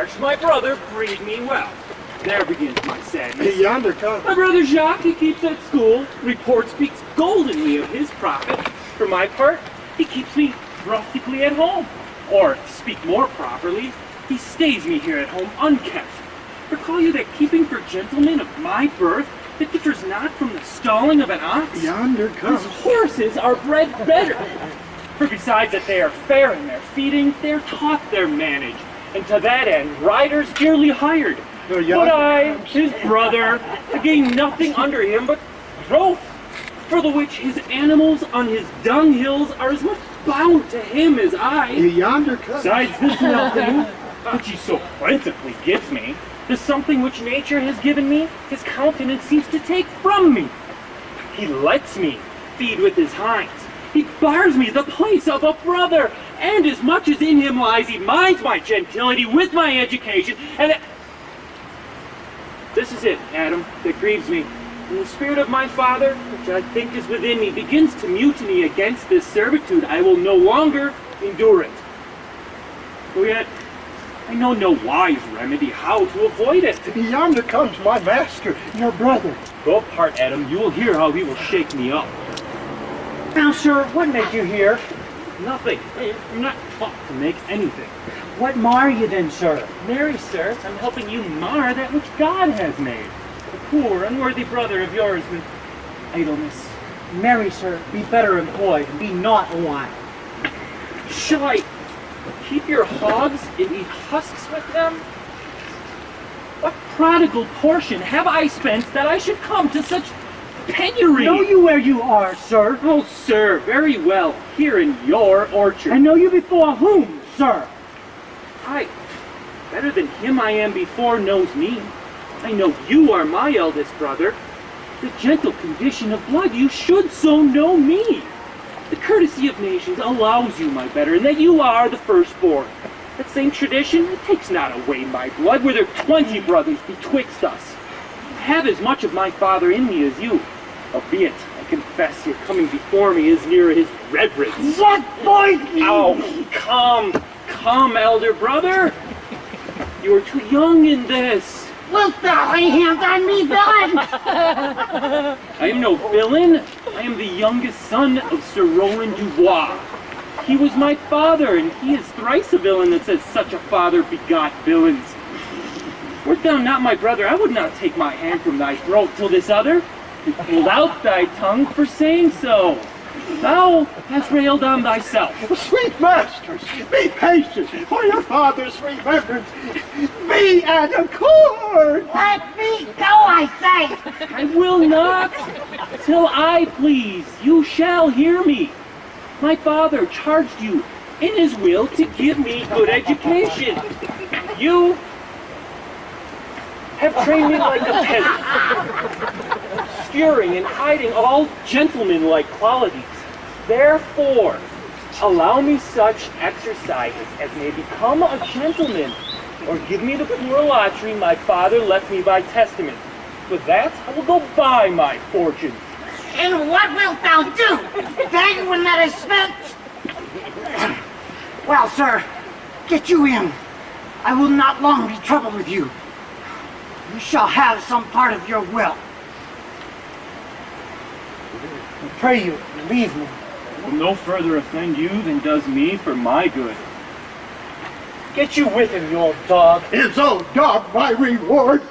harsh. My brother breed me well. There begins my sadness. Yonder comes. My brother Jacques, he keeps at school. Report speaks goldenly of his profit. For my part, he keeps me rustically at home. Or, to speak more properly, he stays me here at home unkept. Recall you that keeping for gentlemen of my birth, it differs not from the stalling of an ox. Yonder comes. His horses are bred better. For besides that they are fair in their feeding, they are taught their manage. And to that end, riders dearly hired. But I, his brother, I gain nothing under him but growth, for the which his animals on his dunghills are as much bound to him as I. Yonder comes. Besides this nothing, which he so plentifully gives me, the something which nature has given me, his countenance seems to take from me. He lets me feed with his hinds. He bars me the place of a brother, and as much as in him lies, he minds my gentility with my education, and this is it, Adam, that grieves me. When the spirit of my father, which I think is within me, begins to mutiny against this servitude, I will no longer endure it. For yet, I know no wise remedy how to avoid it. Yonder comes my master, your brother. Go apart, Adam. You will hear how he will shake me up. Now, sir, what made you here? Nothing. I'm not taught to make anything. What mar you then, sir? Marry, sir, I'm helping you mar that which God has made. A poor, unworthy brother of yours with idleness. Marry, sir, be better employed, and be not a while. Shall I keep your hogs and eat husks with them? What prodigal portion have I spent that I should come to such penury? Know you where you are, sir? Oh, sir, very well. Here in your orchard. I know you before whom, sir? I, better than him I am before knows me. I know you are my eldest brother. The gentle condition of blood, you should so know me. The courtesy of nations allows you, my better, and that you are the firstborn. That same tradition, it takes not away my blood, were there 20 brothers betwixt us. I have as much of my father in me as you, albeit, I confess, your coming before me is near his reverence. What boy? Ow, come, elder brother. You are too young in this. Wilt thou lay hands on me, villain? I am no villain. I am the youngest son of Sir Roland Dubois. He was my father, and he is thrice a villain that says such a father begot villains. Wert thou not my brother, I would not take my hand from thy throat till this other, and pulled out thy tongue for saying so. Thou hast railed on thyself. Sweet masters, be patient for your father's remembrance. Be at accord. Let me go, I say. I will not. Till I please, you shall hear me. My father charged you in his will to give me good education. You have trained me like a peasant, obscuring and hiding all gentlemanlike qualities. Therefore, allow me such exercises as may become a gentleman, or give me the poor lottery my father left me by testament. With that, I will go buy my fortune. And what wilt thou do, then, when that is spent? Well, sir, get you in. I will not long be troubled with you. You shall have some part of your will. I pray you, leave me. Will no further offend you than does me for my good. Get you with him, you old dog. His old dog my reward.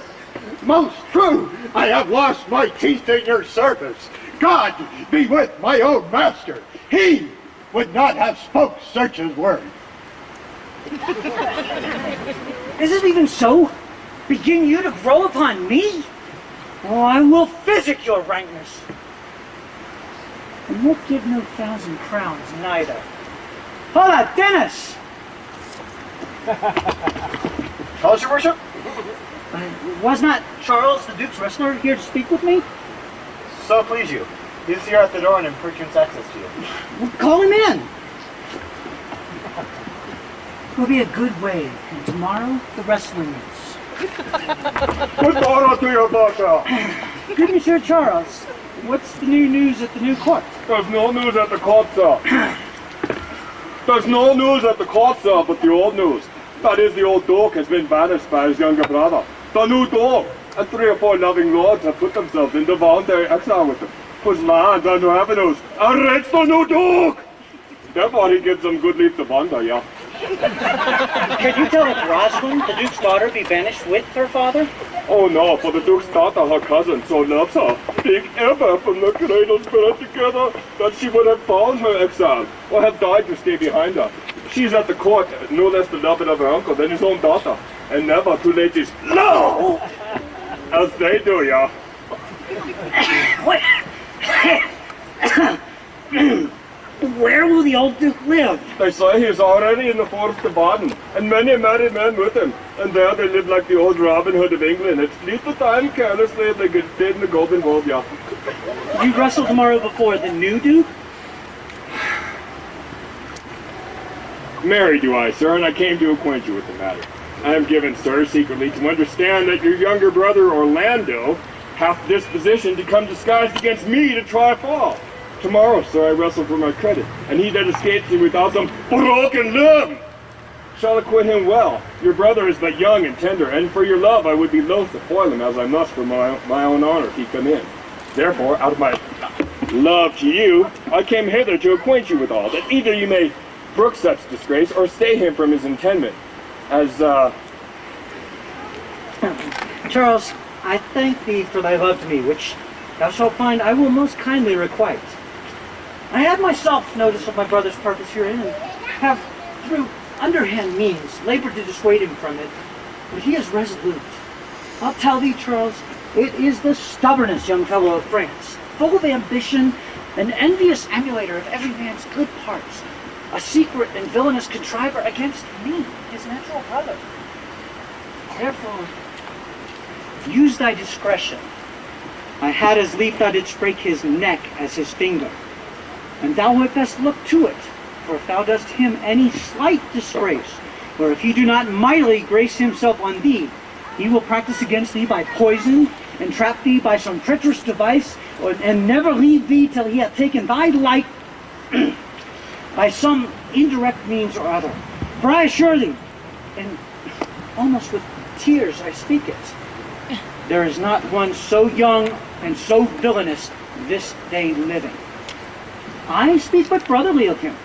Most true, I have lost my teeth in your service. God be with my own master. He would not have spoke such a word. Is it even so? Begin you to grow upon me? Oh, I will physic your rankness. And won't give no 1,000 crowns neither. Hola, Dennis! How's your worship? Was not Charles, the Duke's wrestler, here to speak with me? So please you. He's here at the door and in perchance access to you. Well, call him in. Will be a good way, and tomorrow the wrestling is. What's going on to your daughter? Good Monsieur Charles, what's the new news at the new court? There's no news at the court, sir. There's no news at the court, sir, but the old news. That is, the old Duke has been banished by his younger brother. The new Duke and 3 or 4 loving lords have put themselves into voluntary exile with him, whose lands and revenues enrich the new Duke. Therefore, he gives them good leave to wander, yeah. Can you tell if Rosalind, the Duke's daughter, be banished with her father? Oh no, for the Duke's daughter, her cousin, so loves her, being ever from the cradle spirit together, that she would have found her exile, or have died to stay behind her. She is at the court, no less beloved of her uncle than his own daughter, and never two ladies love as they do, yeah. What? Where will the old Duke live? They say he is already in the forest of Baden, and many married men with him, and there they live like the old Robin Hood of England, and fleet the time carelessly as they get dead in the golden wolf, yeah. You wrestle tomorrow before the new Duke? Marry do I, sir, and I came to acquaint you with the matter. I am given, sir, secretly to understand that your younger brother Orlando hath disposition to come disguised against me to try a fall. Tomorrow, sir, I wrestle for my credit, and he that escapes me without some broken limb shall acquit him well. Your brother is but young and tender, and for your love I would be loath to foil him, as I must for my own honor if he come in. Therefore, out of my love to you, I came hither to acquaint you with all, that either you may brook such disgrace, or stay him from his intendment, as, Charles, I thank thee for thy love to me, which thou shalt find I will most kindly requite. I have myself notice of my brother's purpose herein, and have, through underhand means, labored to dissuade him from it, but he is resolute. I'll tell thee, Charles, it is the stubbornest young fellow of France, full of ambition, an envious emulator of every man's good parts, a secret and villainous contriver against me, his natural brother. Therefore, use thy discretion. I had as lief thou didst break his neck as his finger, and thou might best look to it, for if thou dost him any slight disgrace, or if he do not mightily grace himself on thee, he will practice against thee by poison, and trap thee by some treacherous device, and never leave thee till he hath taken thy life by some indirect means or other. For I assure thee, and almost with tears I speak it, there is not one so young and so villainous this day living. I speak but brotherly of him,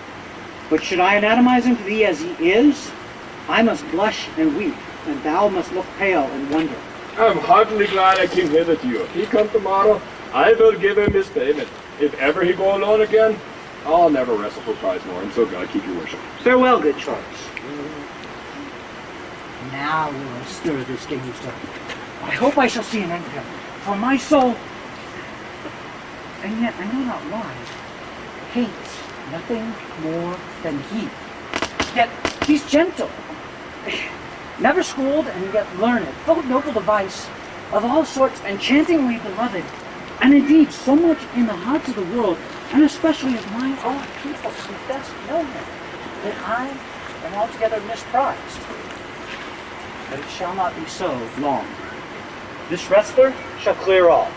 but should I anatomize him to thee as he is, I must blush and weep, and thou must look pale and wonder. I'm heartily glad I came hither to you. If he come tomorrow, I will give him his payment. If ever he go alone again, I'll never wrestle for prize more, and so God keep your worship. Farewell, good Charles. Now we'll stir this gangster. I hope I shall see an end of him, for my soul, and yet I know not why, hates nothing more than he. Yet he's gentle, never schooled, and yet learned, full of noble device, of all sorts enchantingly beloved, and indeed so much in the hearts of the world, and especially of my own people who best know him, that I am altogether misprized. But it shall not be so long. This wrestler shall clear all.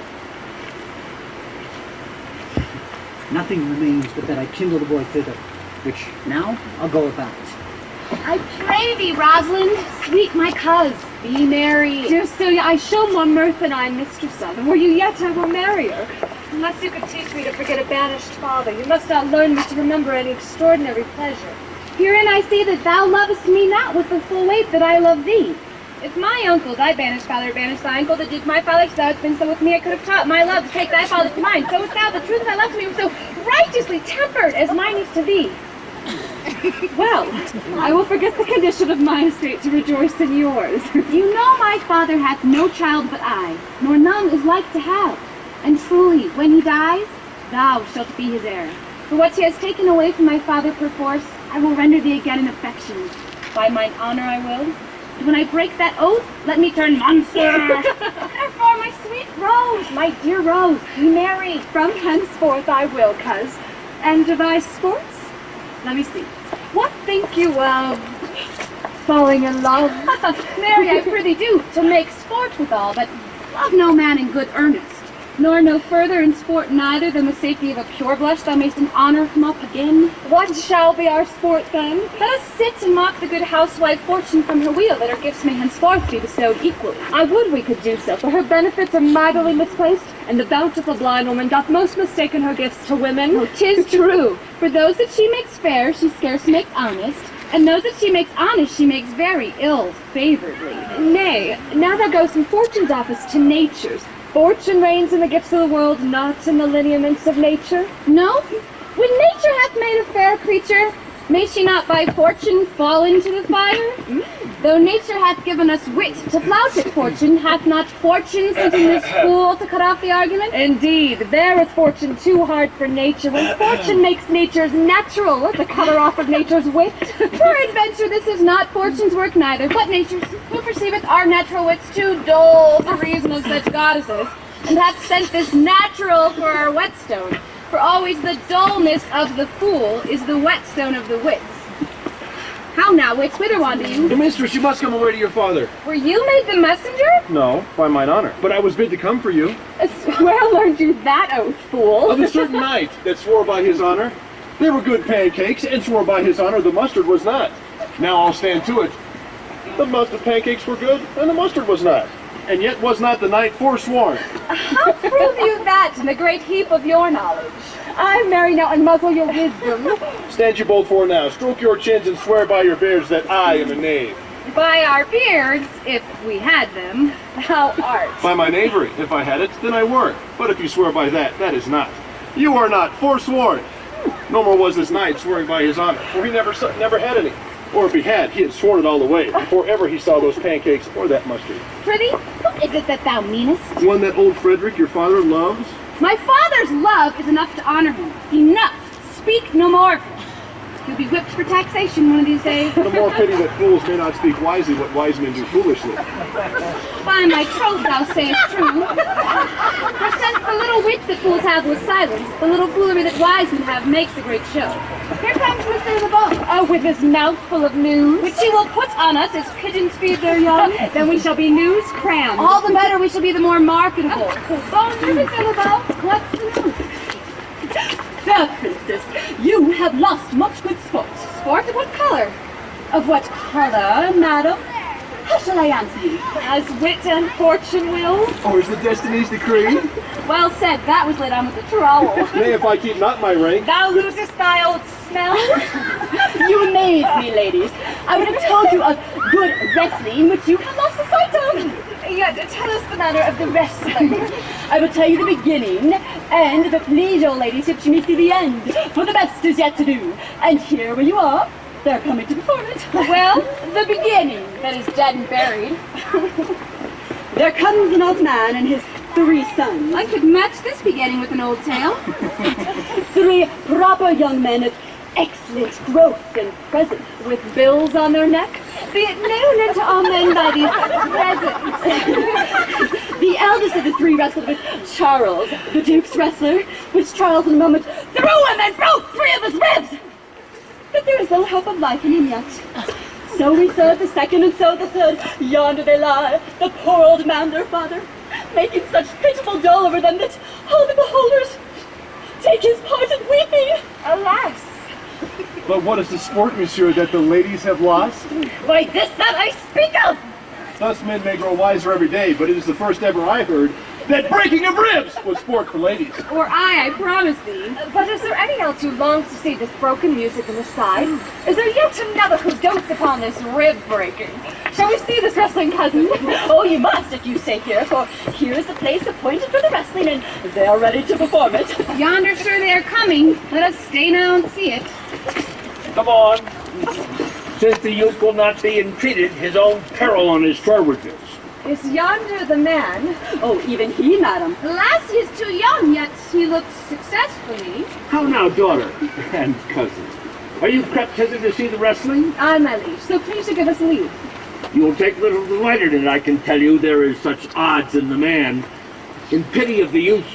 Nothing remains but that I kindle the boy thither, which now I'll go about. I pray thee, Rosalind, sweet my coz, be merry. Dear Celia, I show more mirth than I am mistress of, and were you yet, I will marry her. Unless you could teach me to forget a banished father, you must not learn me to remember any extraordinary pleasure. Herein I see that thou lovest me not with the full weight that I love thee. If my uncle, thy banished father, banished thy uncle, the Duke my father, so thou hast been so with me, I could have taught my love to take thy father to mine. So wast thou, the truth of thy love to me was so righteously tempered as mine is to thee. Well, I will forget the condition of my estate to rejoice in yours. You know my father hath no child but I, nor none is like to have. And truly, when he dies, thou shalt be his heir. For what he has taken away from my father perforce, I will render thee again in affection. By mine honor I will. And when I break that oath, let me turn monster. Therefore, my sweet Rose, my dear Rose, be merry. From henceforth I will, coz. And devise sports? Let me see. What think you of falling in love? Marry, I prithee do, to make sport withal, but love no man in good earnest. nor no further in sport neither than with safety of a pure blush thou mayst in honor come up again. What shall be our sport then? Let us sit and mock the good housewife fortune from her wheel, that her gifts may henceforth be bestowed equally. I would we could do so, for her benefits are mightily misplaced, and the bountiful blind woman doth most mistaken her gifts to women. Oh, 'tis true, for those that she makes fair, she scarce makes honest, and those that she makes honest, she makes very ill-favoredly. Nay, now thou goest from fortune's office to nature's. Fortune reigns in the gifts of the world, not in the lineaments of nature. No? When nature hath made a fair creature, may she not by fortune fall into the fire? Though nature hath given us wit to flout at fortune, hath not fortune sent in this fool to cut off the argument? Indeed, there is fortune too hard for nature, when fortune makes nature's natural, the cutter off of nature's wit. Peradventure this is not fortune's work neither, but nature's, who perceiveth our natural wits too dull for reason of such goddesses, and hath sent this natural for our whetstone. For always the dullness of the fool is the whetstone of the wits. How now, wits, whither wander you? The mistress, you must come away to your father. Were you made the messenger? No, by mine honor. But I was bid to come for you. Where learned you that oath, fool? Of a certain knight that swore by his honor. They were good pancakes, and swore by his honor the mustard was not. Now I'll stand to it. The mustard pancakes were good, and the mustard was not. And yet was not the knight forsworn. How prove you that in the great heap of your knowledge? I marry now and muzzle your wisdom. Stand you both for now, stroke your chins, and swear by your beards that I am a knave. By our beards, if we had them. Thou art. By my knavery, if I had it, then I were. But if you swear by that, that is not. You are not forsworn. No more was this knight swearing by his honor, for he never had any. Or if he had sworn it all the way, before ever he saw those pancakes or that mustard. Prithee, what is it that thou meanest? One that old Frederick, your father, loves? My father's love is enough to honor him. Enough. Speak no more of him. He'll be whipped for taxation one of these days. The more pity that fools may not speak wisely what wise men do foolishly. By my troth thou sayest true. For since the little wit that fools have was silence, the little foolery that wise men have makes a great show. Here comes Mr. LeBeau. Oh, with his mouth full of news. Which he will put on us as pigeons feed their young. Then we shall be news crammed. All the better we shall be the more marketable. Bonjour, Mr. LeBeau. What's the news? Fair princess, you have lost much good sport. Sport of what color? Of what color, madam? How shall I answer you? As wit and fortune will. Or is the destiny's decree? Well said, that was laid on with a trowel. Nay, if I keep not my rank. Thou losest thy old smell. You amaze me, ladies. I would have told you of good wrestling, which you have lost the sight of. Yet tell us the manner of the wrestling. I will tell you the beginning, and if it please your ladyship, you may see the end, for the best is yet to do. And here where you are, they're coming to perform it. Well, the beginning, that is dead and buried. There comes an old man and his 3 sons. I could match this beginning with an old tale. 3 proper young men of excellent growth and presence, With bills on their neck. Be it known unto all men by these presents. The eldest of the 3 wrestled with Charles, the Duke's wrestler, which Charles in a moment threw him and broke 3 of his ribs. But there is no hope of life in him yet. So we serve the 2nd and so the 3rd. Yonder they lie, the poor old man their father, making such pitiful dole over them that all the beholders take his part in weeping. Alas. But what is the sport, monsieur, that the ladies have lost? Why, this that I speak of! Thus men may grow wiser every day, but it is the first ever I heard that breaking of ribs was sport for ladies. Or I promise thee. But is there any else who longs to see this broken music in the side? Is there yet another who dotes upon this rib breaking? Shall we see this wrestling, cousin? Oh, you must if you stay here, for here is the place appointed for the wrestling, and they are ready to perform it. Yonder, sir, they are coming. Let us stay now and see it. Come on. Since the youth will not be entreated, his own peril on his forwardness. Is yonder the man? Oh, even he, madam. Alas, he is too young, yet he looks successfully. How now, daughter and cousin? Are you crept hither to see the wrestling? Aye, my liege, so please to give us leave. You will take little delight in it, I can tell you. There is such odds in the man. In pity of the youth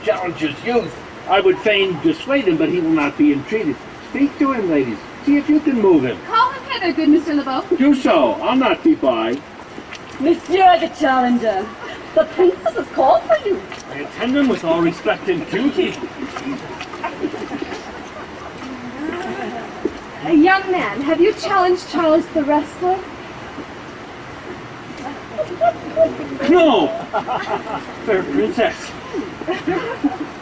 challenges youth, I would fain dissuade him, but he will not be entreated. Speak to him, ladies. See if you can move him. Call him hither, good Mr. LeBeau. Do so. I'll not be by. Monsieur the challenger, The princess has called for you. I attend them with all respect and duty. A young man, have you challenged Charles the wrestler? No! Fair princess.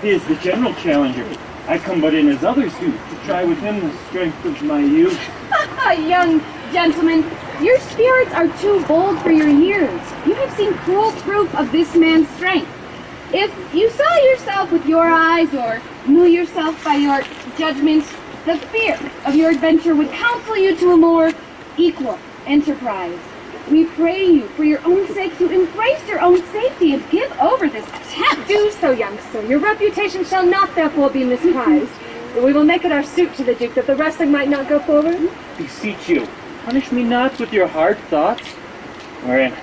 He is the general challenger. I come but in as others do, to try with him the strength of my youth. Young gentleman, your spirits are too bold for your years. You have seen cruel proof of this man's strength. If you saw yourself with your eyes or knew yourself by your judgment, the fear of your adventure would counsel you to a more equal enterprise. We pray you, for your own sake, to embrace your own safety and give over this attempt. Do so, young sir. Your reputation shall not therefore be misprized. We will make it our suit to the Duke that the wrestling might not go forward. Beseech you, punish me not with your hard thoughts, wherein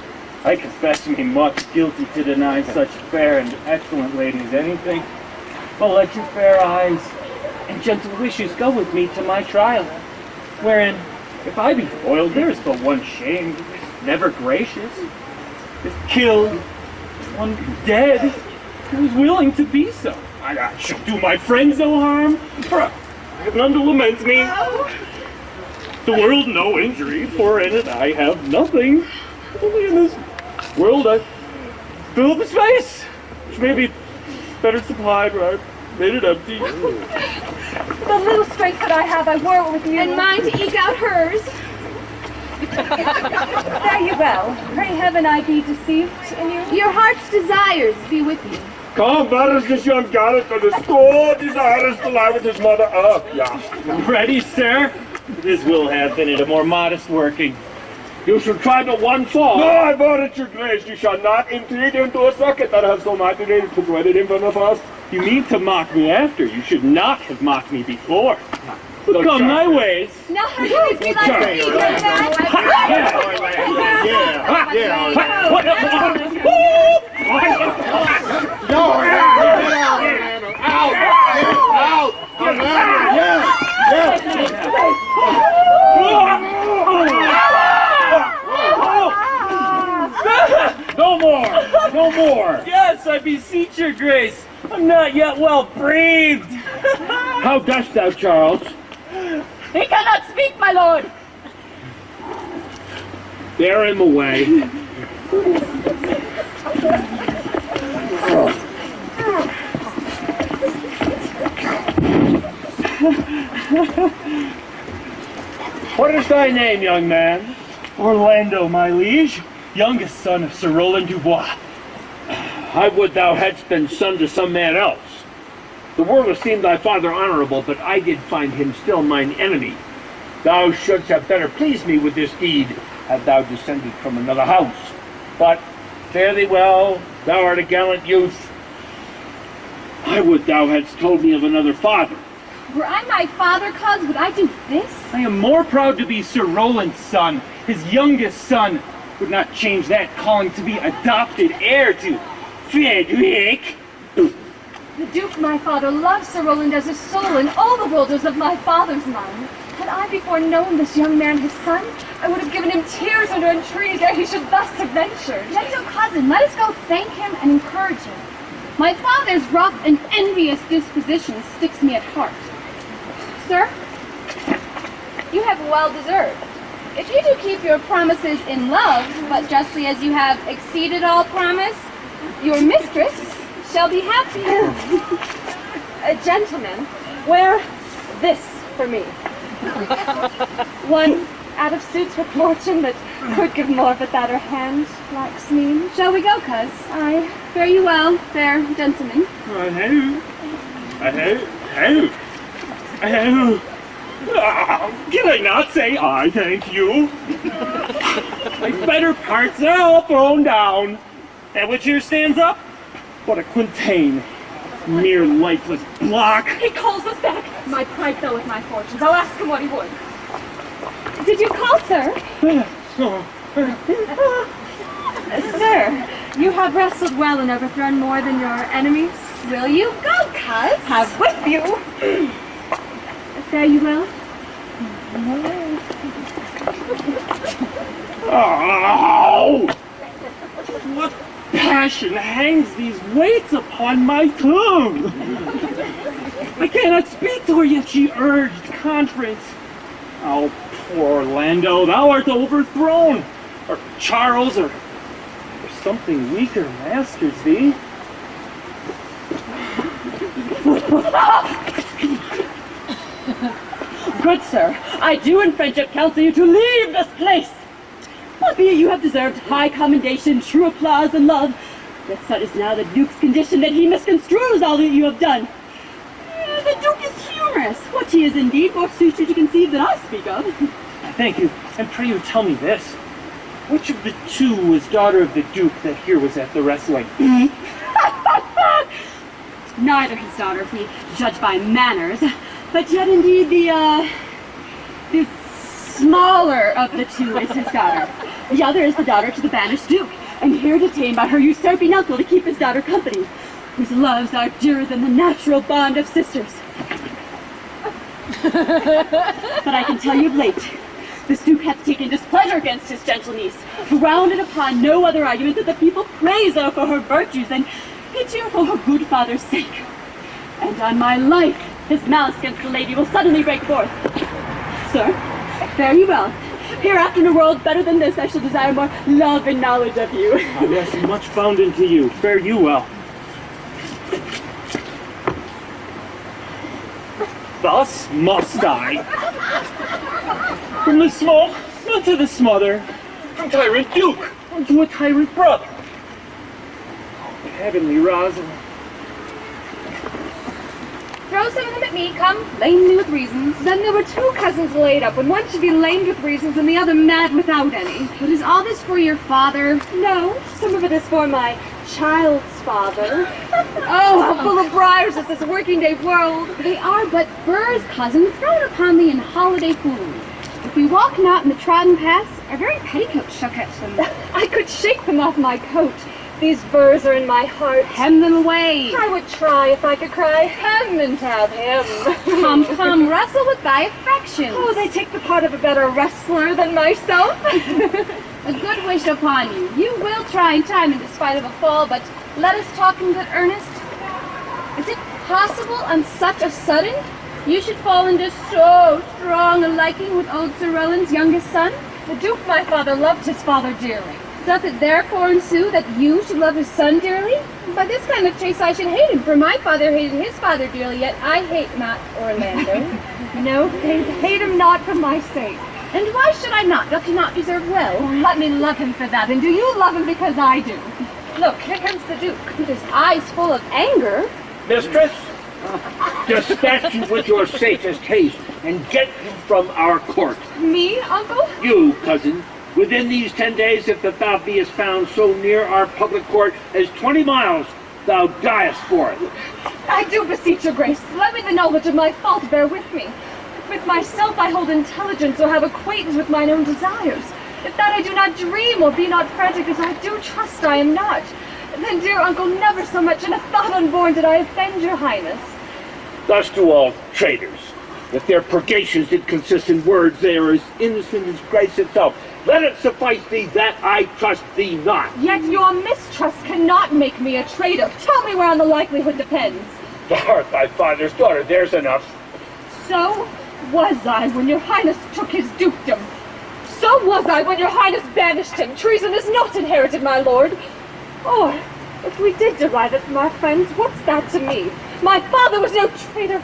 I confess me much guilty to deny such fair and excellent ladies anything. But let your fair eyes and gentle wishes go with me to my trial, wherein, if I be foiled, there is but one shame, never gracious. If killed, one dead, who is willing to be so. I shall do my friends no harm, for I have none to lament me. The world no injury, for in it I have nothing. Only in this world I fill the space, which may be better supplied, but I've made it empty. The little strength that I have, I wore with you. And mine to eke out hers. Fare you well. Pray heaven I be deceived in you. Your heart's desires be with you. Come, where is this young gallant that is so desirous to lie with his mother? Yeah. Ready, sir? This will have been at a more modest working. You should try but one fall. No, I warn it, your grace, you shall not intreat into a circuit that has so mightily persuaded him from the first. You mean to mock me after? You should not have mocked me before. But Don't come try my it. ways. Now, you be like try me, it. like No more! No more! Yes, I beseech your grace. I'm not yet well breathed. How dost thou, Charles? He cannot speak, my lord. Bear him away. What is thy name, young man? Orlando, my liege, youngest son of Sir Roland Dubois. I would thou hadst been son to some man else. The world esteemed thy father honorable, but I did find him still mine enemy. Thou shouldst have better pleased me with this deed, had thou descended from another house. But fare thee well, thou art a gallant youth. I would thou hadst told me of another father. were I my father, cuz, would I do this? I am more proud to be Sir Roland's son, his youngest son. Would not change that calling to be adopted heir to Frederick. The Duke, my father, loves Sir Roland as his soul, and all the world is of my father's mind. Had I before known this young man his son, I would have given him tears and entreaties ere he should thus have ventured. Gentle cousin, let us go thank him and encourage him. My father's rough and envious disposition sticks me at heart. Sir, you have well deserved. If you do keep your promises in love, but justly as you have exceeded all promise, your mistress shall be happy. Gentlemen, wear this for me. One out of suits with fortune that could give more but that her hand lacks mean. Shall we go, cuz? Aye. Fare you well, fair gentlemen. Can I not say I thank you? My better parts are all thrown down. That which here stands up? What a quintain. Mere lifeless block. He calls us back. My pride fell with my fortunes. I'll ask him what he would. Did you call, sir? Sir, you have wrestled well and overthrown more than your enemies. Will you go, cuz? Have with you. Fare you well? Oh! What passion passion hangs these weights upon my tongue. I cannot speak to her, yet she urged conference. Oh, poor Orlando, thou art overthrown. Or Charles, or something weaker masters thee. Good sir, I do in friendship counsel you to leave this place. Albeit you have deserved high commendation, true applause, and love, yet such is now the Duke's condition that he misconstrues all that you have done. The Duke is humorous. What he is indeed, more suits you to conceive than I speak of. Thank you, and pray you tell me this. Which of the two was daughter of the Duke that here was at the wrestling? Neither his daughter, if we judge by manners, but yet indeed the smaller of the two is his daughter. The other is the daughter to the banished Duke, and here detained by her usurping uncle to keep his daughter company, whose loves are dearer than the natural bond of sisters. But I can tell you of late, this Duke hath taken displeasure against his gentle niece, grounded upon no other argument that the people praise her for her virtues and pity her for her good father's sake. And on my life, his malice against the lady will suddenly break forth. Sir, fare you well. Hereafter in a world better than this, I shall desire more love and knowledge of you. Yes, much found into you. Fare you well. Thus must I. From the smoke unto the smother. From tyrant Duke unto a tyrant brother. Heavenly Rosin. Throw some of them at me, come, lame me with reasons. Then there were two cousins laid up, when one should be lamed with reasons and the other mad without any. But is all this for your father? No, some of it is for my child's father. Oh, how full of briars is this working day world. They are but burrs, cousin, thrown upon thee in holiday food. If we walk not in the trodden paths, our very petticoats shall catch them. I could shake them off my coat. These burrs are in my heart. Hem them away. I would try if I could cry, hem and have him. Come, come, wrestle with thy affections. Oh, they take the part of a better wrestler than myself. A good wish upon you. You will try in time in despite of a fall, but let us talk in good earnest. Is it possible on such a sudden you should fall into so strong a liking with old Sir Roland's youngest son? The Duke, my father, loved his father dearly. Doth it therefore ensue that you should love his son dearly? By this kind of chase I should hate him, for my father hated his father dearly, yet I hate not Orlando. No, hate him not for my sake. And why should I not? Doth he not deserve well? Let me love him for that, and do you love him because I do? Look, here comes the Duke. With his eyes full of anger. Mistress, dispatch you with your safest haste and get you from our court. Me, uncle? You, cousin, within these 10 days, if that thou beest found so near our public court as 20 miles, thou diest for it. I do beseech your grace, let me the knowledge of my fault bear with me. With myself I hold intelligence or have acquaintance with mine own desires. If that I do not dream or be not frantic as I do trust I am not, then, dear uncle, never so much in a thought unborn did I offend your highness. Thus do all traitors. If their purgations did consist in words, they are as innocent as Christ itself. Let it suffice thee that I trust thee not. Yet your mistrust cannot make me a traitor. Tell me whereon the likelihood depends. Thou art thy father's daughter, there's enough. So was I when your highness took his dukedom. So was I when your highness banished him. Treason is not inherited, my lord. Or, if we did derive it from our friends, what's that to me? My father was no traitor.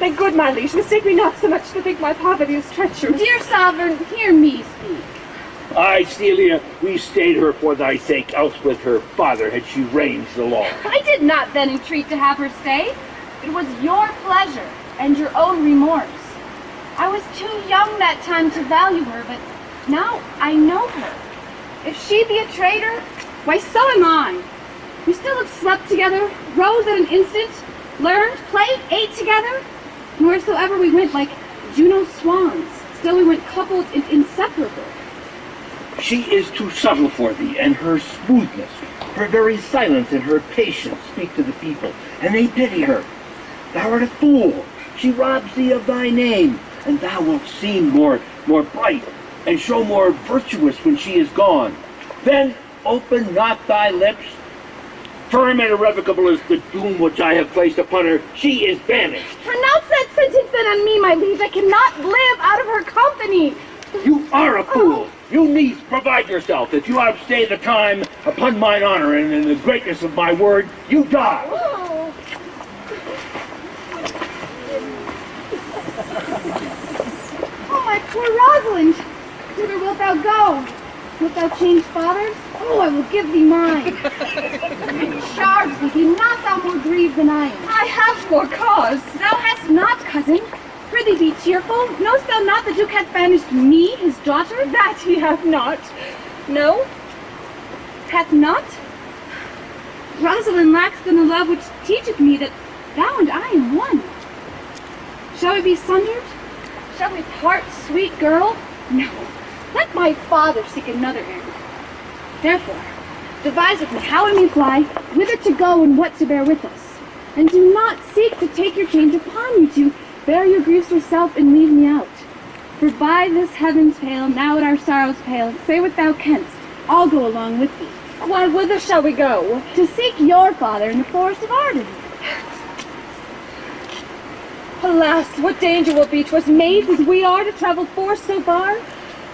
Make good, my liege. Mistake me not so much to think my poverty is treacherous. Dear sovereign, hear me speak. Aye, Celia, we stayed her for thy sake, else with her father had she ranged along. I did not then entreat to have her stay. It was your pleasure and your own remorse. I was too young that time to value her, but now I know her. If she be a traitor, why so am I. We still have slept together, rose at an instant, learned, played, ate together, and wheresoever we went like Juno's swans, still we went coupled and inseparable. She is too subtle for thee, and her smoothness, her very silence and her patience speak to the people, and they pity her. Thou art a fool. She robs thee of thy name, and thou wilt seem more bright, and show more virtuous when she is gone. Then open not thy lips. Firm and irrevocable is the doom which I have placed upon her. She is banished. Pronounce that sentence then on me, my liege. I cannot live out of her company. You are a fool. You needs provide yourself. If you outstay the time, upon mine honor and in the greatness of my word, you die. Oh. Oh, my poor Rosalind. Whither wilt thou go? Wilt thou change fathers? Oh, I will give thee mine. Charge thee, be not thou more grieved than I am. I have more cause. Thou hast not, cousin. Prithee be cheerful. Knowst thou not the Duke hath banished me, his daughter? That he hath not. No? Hath not? Rosalind lacks then the love which teacheth me that thou and I am one. Shall we be sundered? Shall we part, sweet girl? No. Let my father seek another heir. Therefore, devise with me how we may fly, whither to go, and what to bear with us. And do not seek to take your change upon you to bear your griefs yourself and leave me out. For by this heaven's pale, now at our sorrows pale, say what thou canst, I'll go along with thee. Why, whither shall we go? To seek your father in the forest of Arden. Alas, what danger will be to us maids as we are to travel forth so far?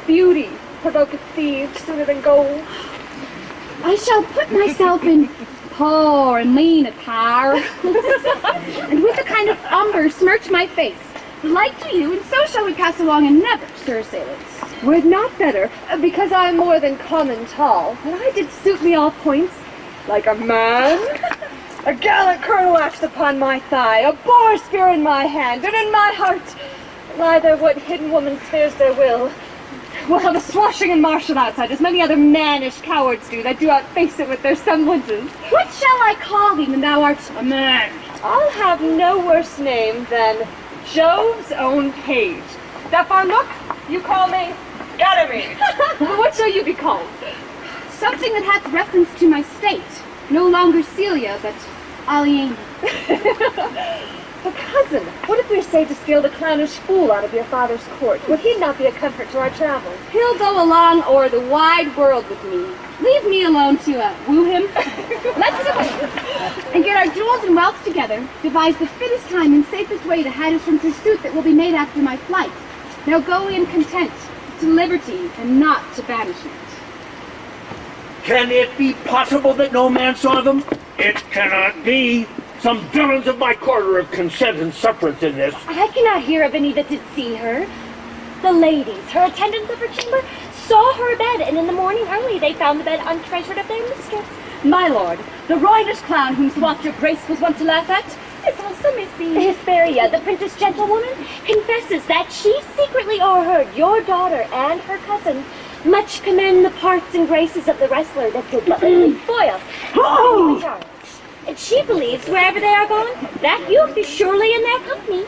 Beauty provoketh thieves sooner than gold. I shall put myself in poor and lean attire, and with a kind of umber smirch my face, like to you, and so shall we pass along and never stir assailants. Were it not better, because I am more than common tall, that I did suit me all points, like a man? A gallant colonel axe upon my thigh, a boar spear in my hand, and in my heart lie there what hidden woman fears their will. We'll have a swashing and martial outside, as many other mannish cowards do that do outface it with their semblances. What shall I call thee when thou art a man? I'll have no worse name than Jove's own page. That far look, you call me Ganymede. What shall you be called? Something that hath reference to my state. No longer Celia, but Aliena. But cousin, what if we say to steal the clownish fool out of your father's court? Would he not be a comfort to our travels? He'll go along o'er the wide world with me. Leave me alone to woo him. Let's away and get our jewels and wealth together, devise the fittest time and safest way to hide us from pursuit that will be made after my flight. Now go in content, to liberty and not to banishment. Can it be possible that no man saw them? It cannot be. Some villains of my quarter have consent and sufferance in this. I cannot hear of any that did see her. The ladies, her attendants of her chamber, saw her bed, and in the morning early they found the bed untreasured of their mistress. My lord, the royalish clown whom Swat your grace was wont to laugh at, is also missing. Hesperia, the princess gentlewoman, confesses that she secretly o'erheard your daughter and her cousin much commend the parts and graces of the wrestler that could but foil. Oh! And she believes wherever they are gone, that youth is surely in their company.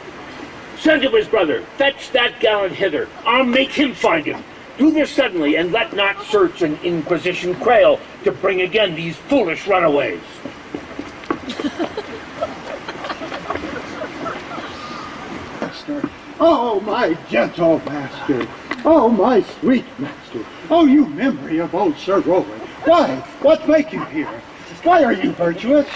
Send him his brother. Fetch that gallant hither. I'll make him find him. Do this suddenly, and let not search and inquisition quail to bring again these foolish runaways. Master. Oh, my gentle master. Oh, my sweet master. Oh, you memory of old Sir Rowland. Why? What make you here? Why are you virtuous?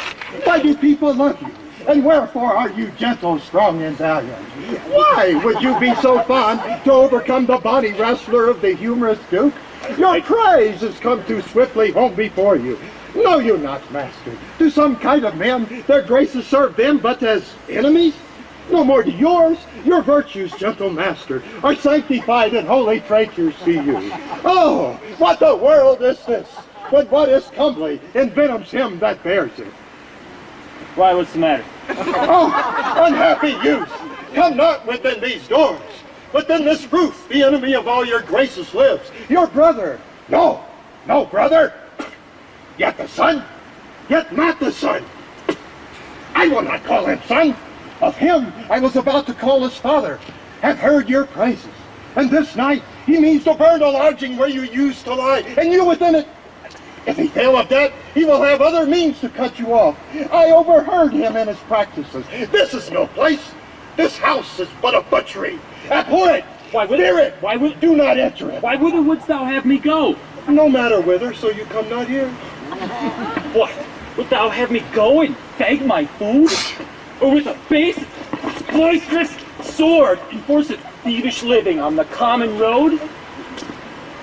Why do people love you? And wherefore are you gentle, strong, and valiant? Why would you be so fond to overcome the bonny wrestler of the humorous Duke? Your praise has come too swiftly home before you. Know you not, master? Do some kind of men their graces serve them but as enemies? No more do yours. Your virtues, gentle master, are sanctified and holy traitors to you. Oh, what the world is this? When what is comely envenoms him that bears it. Why, what's the matter? Oh, unhappy youth! Come not within these doors. Within this roof, the enemy of all your graces lives. Your brother. No, no brother. Yet the son. Yet not the son. I will not call him son. Of him I was about to call his father. Have heard your praises. And this night he means to burn the lodging where you used to lie, and you within it. If he fail of that, he will have other means to cut you off. I overheard him in his practices. This is no place. This house is but a butchery. Abhor it. Why would fear it? Why would do not enter it? Why whither wouldst thou have me go? No matter whither, so you come not here. What? Wilt thou have me go and beg my food? Or with a base, boisterous sword enforce a thievish living on the common road?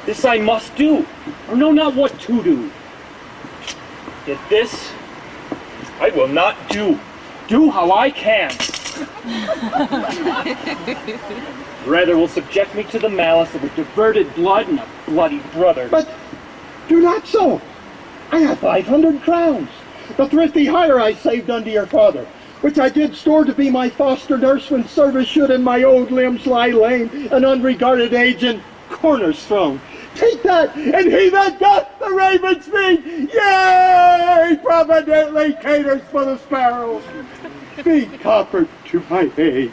This I must do, or know not what to do. Yet this I will not do. Do how I can. Rather will subject me to the malice of a diverted blood and a bloody brother. But do not so. I have 500 crowns, the thrifty hire I saved unto your father, which I did store to be my foster nurse when service should in my old limbs lie lame, an unregarded age and corners thrown. Take that, and he that doth the raven's feet, yea, providently caters for the sparrows. Be comfort to my age.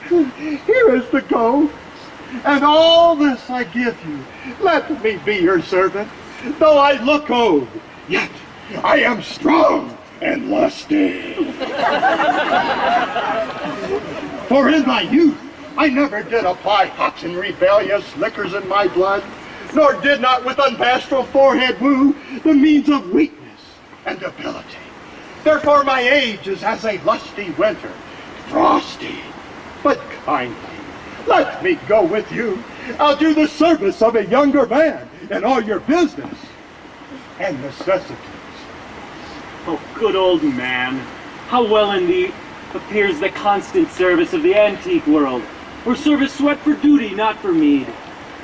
Here is the gold, and all this I give you. Let me be your servant. Though I look old, yet I am strong and lusty. For in my youth I never did apply hot and rebellious liquors in my blood, nor did not with unbashful forehead woo the means of weakness and debility. Therefore my age is as a lusty winter, frosty, but kindly. Let me go with you. I'll do the service of a younger man in all your business and necessities. Oh, good old man, how well in thee appears the constant service of the antique world, where service sweat for duty, not for meed.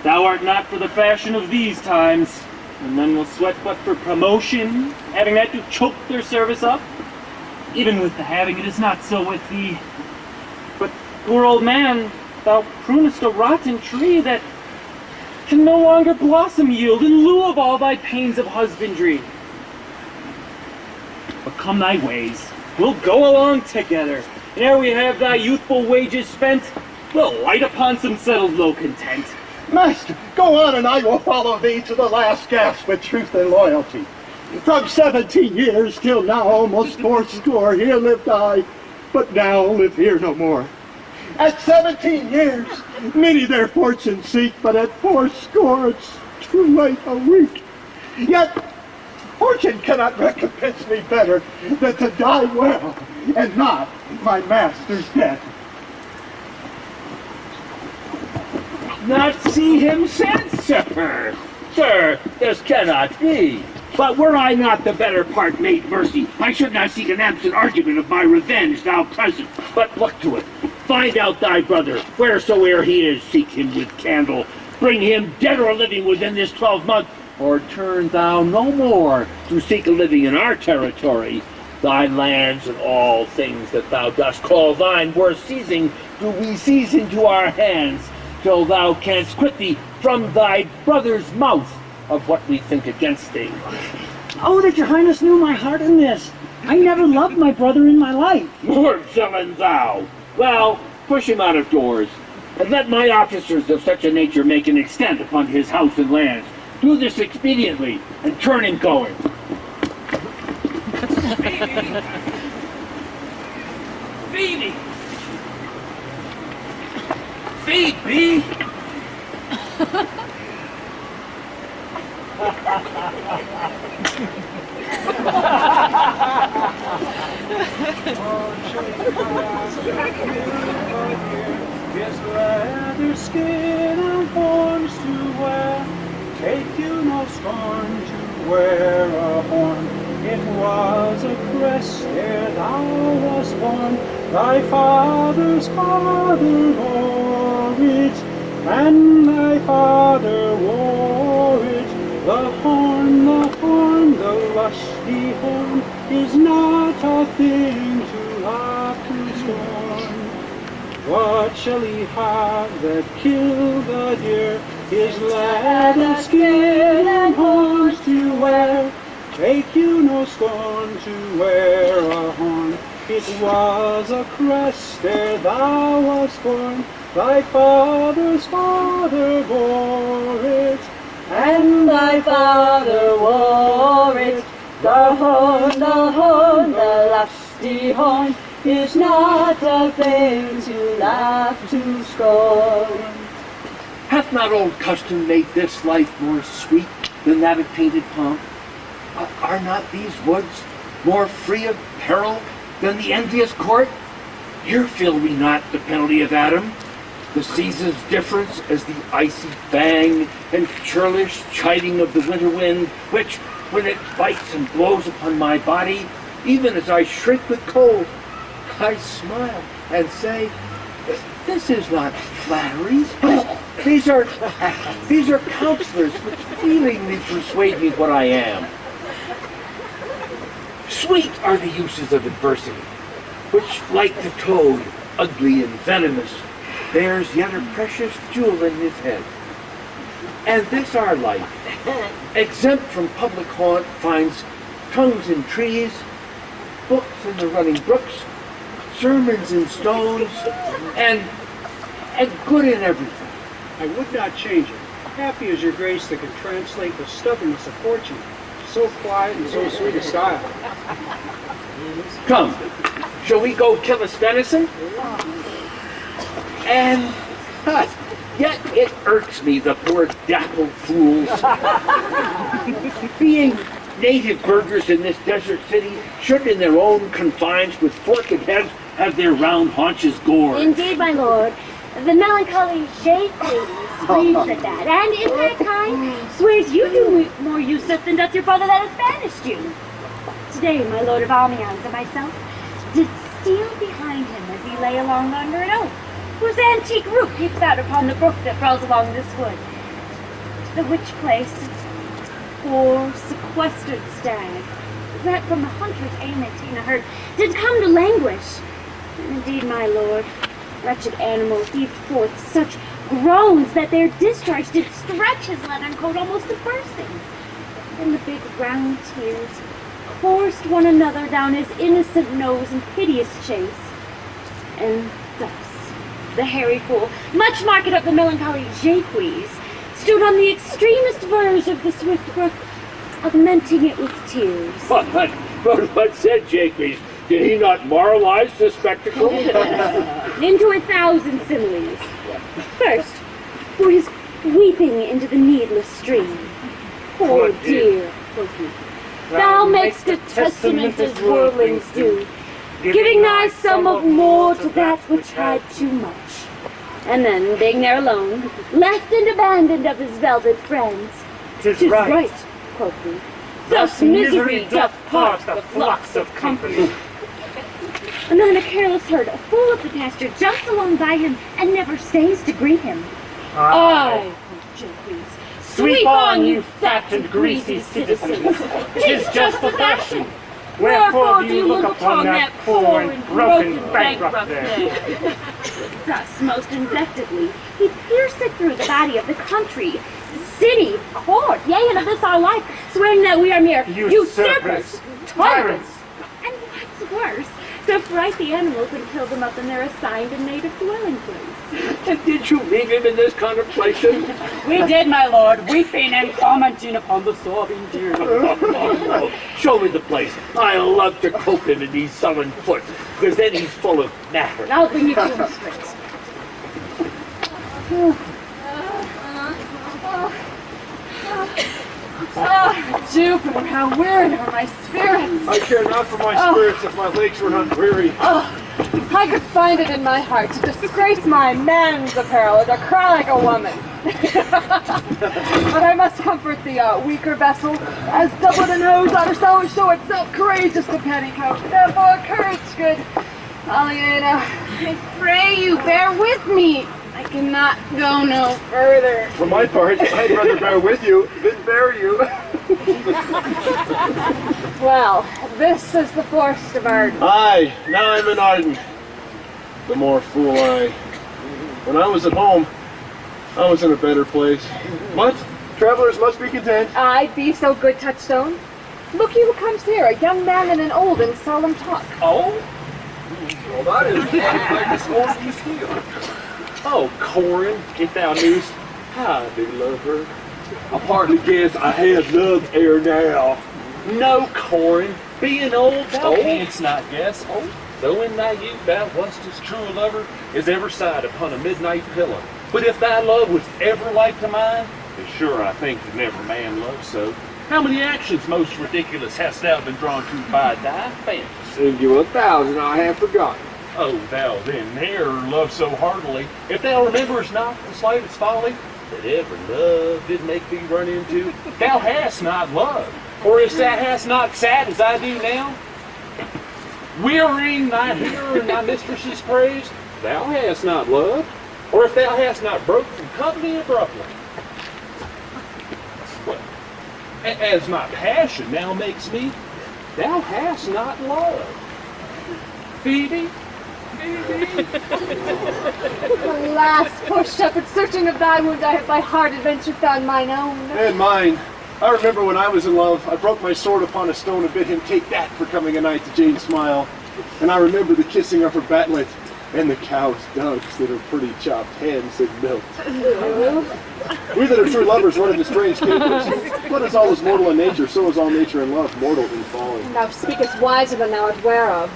Thou art not for the fashion of these times, and men will sweat but for promotion, having that to choke their service up. Even with the having, it is not so with thee. But, poor old man, thou prunest a rotten tree that can no longer blossom yield in lieu of all thy pains of husbandry. But come thy ways, we'll go along together, and ere we have thy youthful wages spent, we'll light upon some settled low content. Master, go on and I will follow thee to the last gasp with truth and loyalty. From 17 years till now almost 80 here lived I, but now live here no more. At 17 years, many their fortune seek, but at 80 it's too late a week. Yet, fortune cannot recompense me better than to die well and not my master's death. Not see him since, sir. Sir, this cannot be. But were I not the better part made mercy, I should not seek an absent argument of my revenge now present. But look to it. Find out thy brother, wheresoe'er he is, seek him with candle. Bring him dead or living within this 12 months, or turn thou no more to seek a living in our territory. Thy lands and all things that thou dost call thine worth seizing, do we seize into our hands, till thou canst quit thee from thy brother's mouth of what we think against thee. Oh, that your highness knew my heart in this. I never loved my brother in my life. More villain thou! Well, push him out of doors, and let my officers of such a nature make an extent upon his house and lands. Do this expediently, and turn him going. Phoebe! Phoebe! His leather skin and horns to wear, take you no scorn to wear a horn. It was a crest ere thou wast born, thy father's father bore it, and thy father wore it. The horn, the lusty horn, is not a thing to laugh to scorn. What shall he have that killed the deer? His leather skin and horns to wear. Take you no scorn to wear a horn. It was a crest ere thou wast born. Thy father's father bore it, And thy father wore it. The horn, the lusty horn, is not a thing to laugh to scorn. Hath not old custom made this life more sweet? than that of painted pomp? Are not these woods more free of peril than the envious court? Here feel we not the penalty of Adam, the season's difference as the icy fang and churlish chiding of the winter wind, which, when it bites and blows upon my body, even as I shrink with cold, I smile and say, this is not flattery. These are counselors which feelingly persuade me what I am. Sweet are the uses of adversity, which, like the toad, ugly and venomous, bears yet a precious jewel in his head. And this our life, exempt from public haunt, finds tongues in trees, books in the running brooks, sermons in stones, and good in everything. I would not change it. Happy is your grace that can translate the stubbornness of fortune. So quiet and so sweet a style. Come, shall we go kill a venison? And yet it irks me, the poor dappled fools. Being native burghers in this desert city should in their own confines with forked heads have their round haunches gored. Indeed, my lord. The melancholy Jake screams at that, and in that kind swears you do more useth than doth your brother that hath banished you. Today, my lord of Amiens and myself did steal behind him as he lay along under an oak, whose antique roof peeps out upon the brook that brawls along this wood. To the which place, poor sequestered stag, that from the hunter's aim in a herd, did come to languish. And indeed, my lord, wretched animal heaved forth such groans that their discharge did stretch his leathern coat almost to bursting. And the big round tears coursed one another down his innocent nose in piteous chase. And thus, the hairy fool, much marked of the melancholy Jacques, stood on the extremest verge of the swift brook, augmenting it with tears. What said Jacques? Did he not moralize the spectacle? Into 1,000 similes. First, for his weeping into the needless stream. Poor dear, quoth he, thou makest a testament as worldlings do, giving thy somewhat more to that which had too much. And then, being there alone, left and abandoned of his velvet friends, 'tis right, quoth he, thus misery doth part the flocks of company. And then a careless herd, full of the pasture, jumps along by him and never stays to greet him. Aye, quoth Jacques, sweep on, you fat and greasy citizens, 'tis just the fashion. Wherefore do you look upon that poor and broken bankrupt there? Thus, most invectively, he pierceth through the body of the country, city, court, yea, and of this our life, swearing that we are mere usurpers, tyrants, and what's worse, to fright the animals and kill them up in their assigned and native dwelling place. And did you leave him in this contemplation? We did, my lord, weeping and commenting upon the sobbing tears. Show me the place. I love to cope him in these sullen foots, because then he's full of matter. I'll bring you to him straight. Jupiter, how weary are my spirits. I care not for my spirits if my legs were not weary. I could find it in my heart to disgrace my man's apparel and to cry like a woman. But I must comfort the weaker vessel, as doublet and hose ought to so and show itself courageous to petticoat. Therefore, courage, good Pollyanna. I pray you, bear with me. I cannot go no further. For my part, I'd rather bear with you than bear you. Well, this is the forest of Arden. Aye, now I'm in Arden. The more fool I. When I was at home, I was in a better place. But travelers must be content. I be so good, Touchstone. Look you who comes here, a young man and an old in solemn talk. Oh? Well, that is like this old Castile. Oh, Corin, if thou knewest, I do love her. I partly guess I have loved ere now. No, Corin, being old, thou canst not guess. Though in thy youth thou wast as true a lover as ever sighed upon a midnight pillow. But if thy love was ever like to mine, As sure I think that never man loved so. How many actions most ridiculous hast thou been drawn to by thy fancy? Send you 1,000 I have forgotten. Oh, thou then ne'er loved so heartily, if thou rememberest not the slightest folly that ever love did make thee run into, thou hast not loved. Or if thou hast not sat as I do now, wearying thy hearer in thy mistress's praise, thou hast not loved. Or if thou hast not broke from company abruptly. Well, as my passion now makes me, thou hast not loved. Phoebe? Alas, poor shepherd, searching of thy wound, I have by hard adventure found mine own. And mine. I remember when I was in love, I broke my sword upon a stone and bid him take that for coming a night to Jane's smile. And I remember the kissing of her batlet and the cow's dugs that her pretty chopped hands had milked. We that are true lovers run into strange capers. What is all is mortal in nature, so is all nature in love, mortal in falling. Thou speakest wiser than thou art ware of.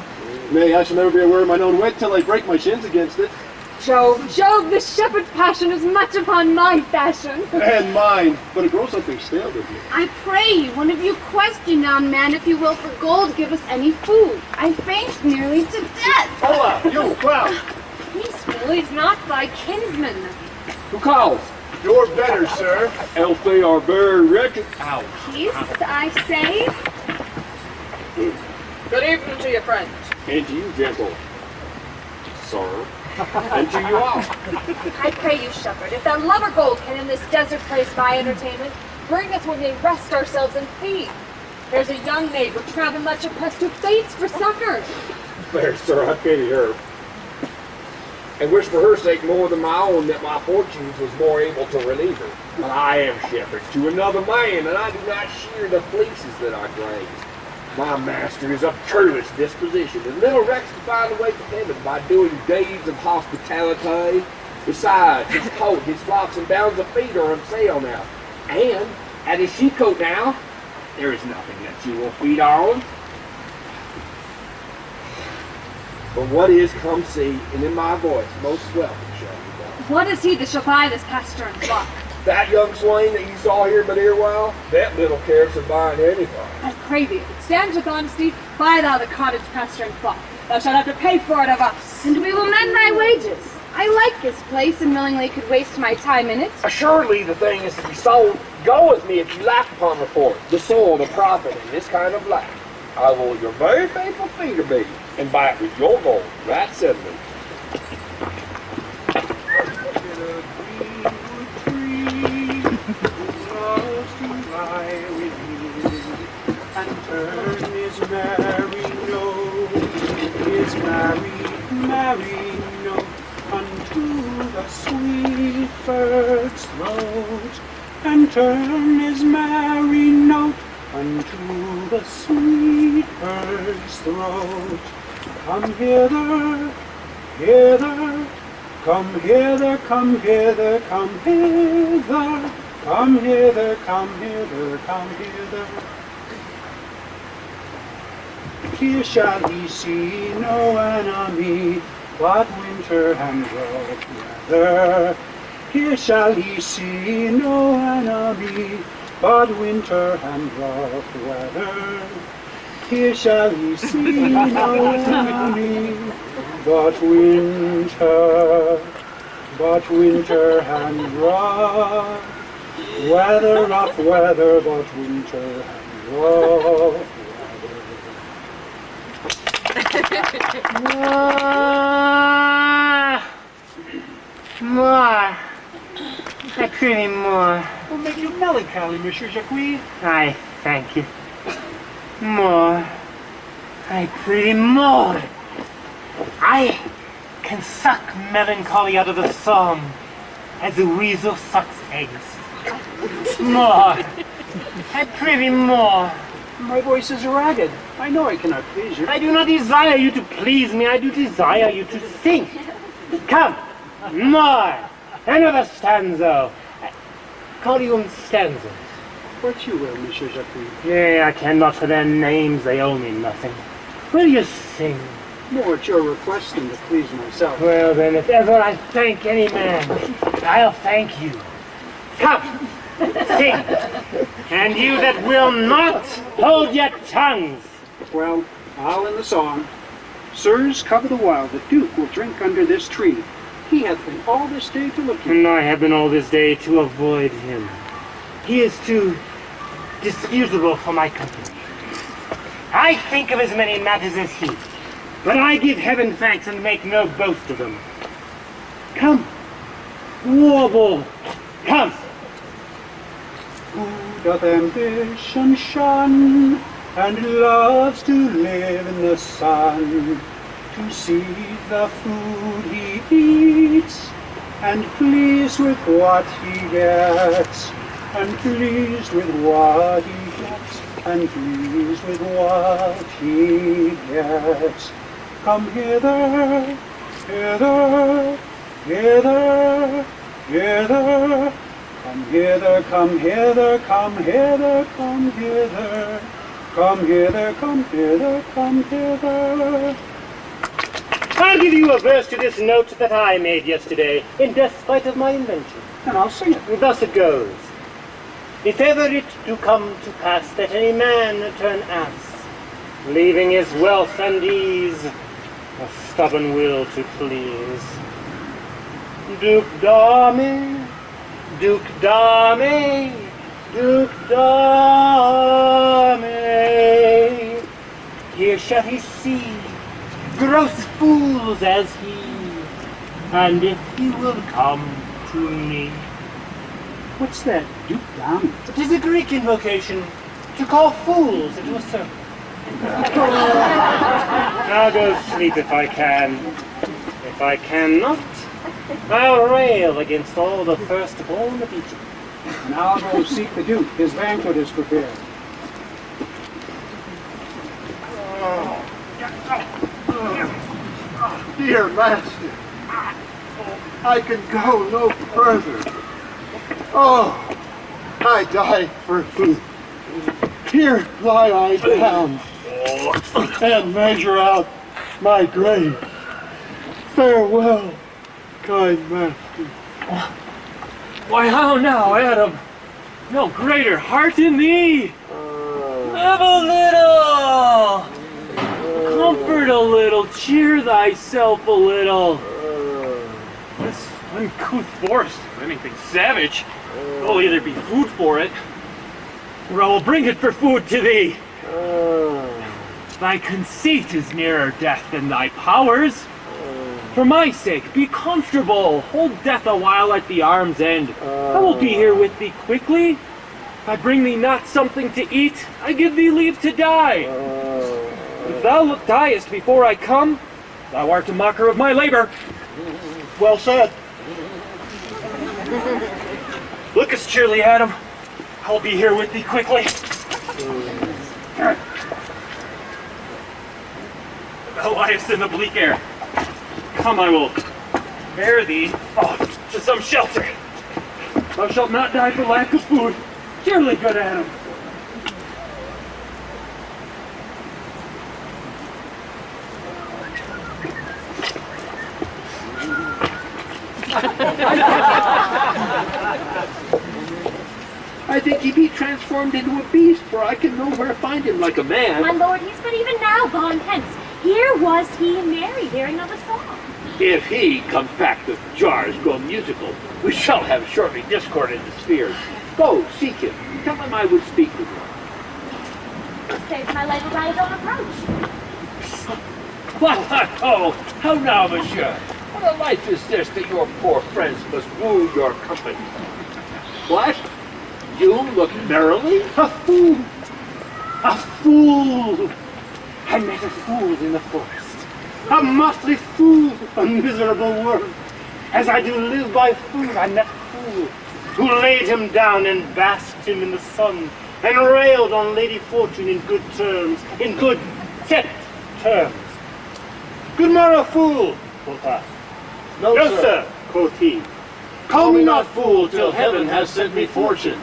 Nay, I shall never be aware of mine own wit till I break my shins against it. Jove, this shepherd's passion is much upon my fashion. And mine, but it grows something stale with you. I pray you, one of you question yon man if you will for gold give us any food. I faint nearly to death. Hola, you, clown! Peaceful, he's not thy kinsman. Who calls? You're better, sir. Else they are very wretched. Ow. Peace, I say. Good evening to you, friends. And to you, gentle sir. And to you all. I pray you, shepherd, if thou love or gold can in this desert place buy entertainment, bring us where we may rest ourselves and feed. There's a young maid we're traveling much oppressed who faints for succor. Fair sir, I pity her. And wish for her sake more than my own that my fortunes was more able to relieve her. But I am shepherd to another man, and I do not shear the fleeces that I graze. My master is of careless disposition, and little recks to find a way to heaven by doing deeds of hospitality. Besides, his coat, his flocks and bounds of feet are on sale now. And at his sheepcote now, there is nothing that you will feed on. But what is, come see, and in my voice, most welcome shall you go. What is he that shall buy this pasture and flock? That young swain that you saw here but ere while, that little cares for buying anything. I pray thee, if it stands with honesty, buy thou the cottage pasture and flock. Thou shalt have to pay for it of us. And we will mend thy wages. I like this place and willingly could waste my time in it. Assuredly the thing is to be sold. Go with me if you lack upon report. The soul, the profit in this kind of life. I will your very faithful feeder be, and buy it with your gold, right suddenly. Merry note unto the sweet bird's throat, and turn his merry note unto the sweet bird's throat. Come hither, hither, come hither, come hither, come hither, come hither, come hither, come hither. Here shall he see no enemy, but winter and rough weather. Here shall he see no enemy, but winter and rough weather. Here shall he see no enemy, but winter and rough weather, rough weather, but winter and rough. More. I pretty more. What make you melancholy, Monsieur Jacques? I thank you. More. I pretty more. I can suck melancholy out of the song as a weasel sucks eggs. More. I pretty more. My voice is ragged. I know I cannot please you. I do not desire you to please me. I do desire you to sing. Come, more. Another stanza. Call you stanzas. What you will, Monsieur Jacques. Yea, I cannot for their names. They owe me nothing. Will you sing? More at your request than to please myself. Well then, if ever I thank any man, I'll thank you. Come, Sing, and you that will not, hold your tongues. Well, I'll in the song. Sirs, cover the while the Duke will drink under this tree. He hath been all this day to look at. And I have been all this day to avoid him. He is too disputable for my company. I think of as many matters as he, but I give heaven thanks and make no boast of them. Come, warble, come. Who doth ambition shun, and loves to live in the sun, to see the food he eats, and pleased with what he gets, and pleased with what he gets, and pleased with what he gets. Come hither, hither, hither, hither. Come hither, come hither, come hither, come hither. Come hither, come hither, come hither. I'll give you a verse to this note that I made yesterday, in despite of my invention. And I'll sing it. And thus it goes. If ever it do come to pass that any man turn ass, leaving his wealth and ease, a stubborn will to please. Duke Dame, Duke Dame, Duke Dame, here shall he see gross fools as he, and if he will come to me. What's that, Duke Dame? It is a Greek invocation to call fools into a circle. I'll go sleep if I can. If I cannot, I'll rail against all the firstborn of Egypt. And I'll go seek the Duke. His banquet is prepared. Dear master, I can go no further. Oh, I die for food. Here lie I down and measure out my grave. Farewell, kind master. Why, how now, Adam? No greater heart in thee. Live a little. Comfort a little. Cheer thyself a little. This uncouth forest, if anything savage, will either be food for it, or I will bring it for food to thee. Thy conceit is nearer death than thy powers. For my sake, be comfortable. Hold death a while at the arm's end. I will be here with thee quickly. If I bring thee not something to eat, I give thee leave to die. If thou diest before I come, thou art a mocker of my labor. Well said. Look as cheerly, Adam. I'll be here with thee quickly. Thou liest in the bleak air. Come, I will bear thee to some shelter. Thou shalt not die for lack of food. Cheerly, good Adam. I think he be transformed into a beast, for I can nowhere find him like a man. My lord, he's but even now gone hence. Here was he merry, hearing of a song. If he comes back with jars grown musical, we shall have shortly discord in the spheres. Go, seek him. Tell him I would speak with him. Saves my life by his own approach. What? Oh, how now, monsieur? What a life is this that your poor friends must woo your company? What? You look merrily? A fool! A fool! I met a fool in the forest. A motley fool, a miserable worm. As I do live by food, I met a fool who laid him down and basked him in the sun and railed on Lady Fortune in good terms, in good set terms. Good morrow, fool, quoth I. No, sir, quoth he. Call me not fool till heaven has sent me fortune.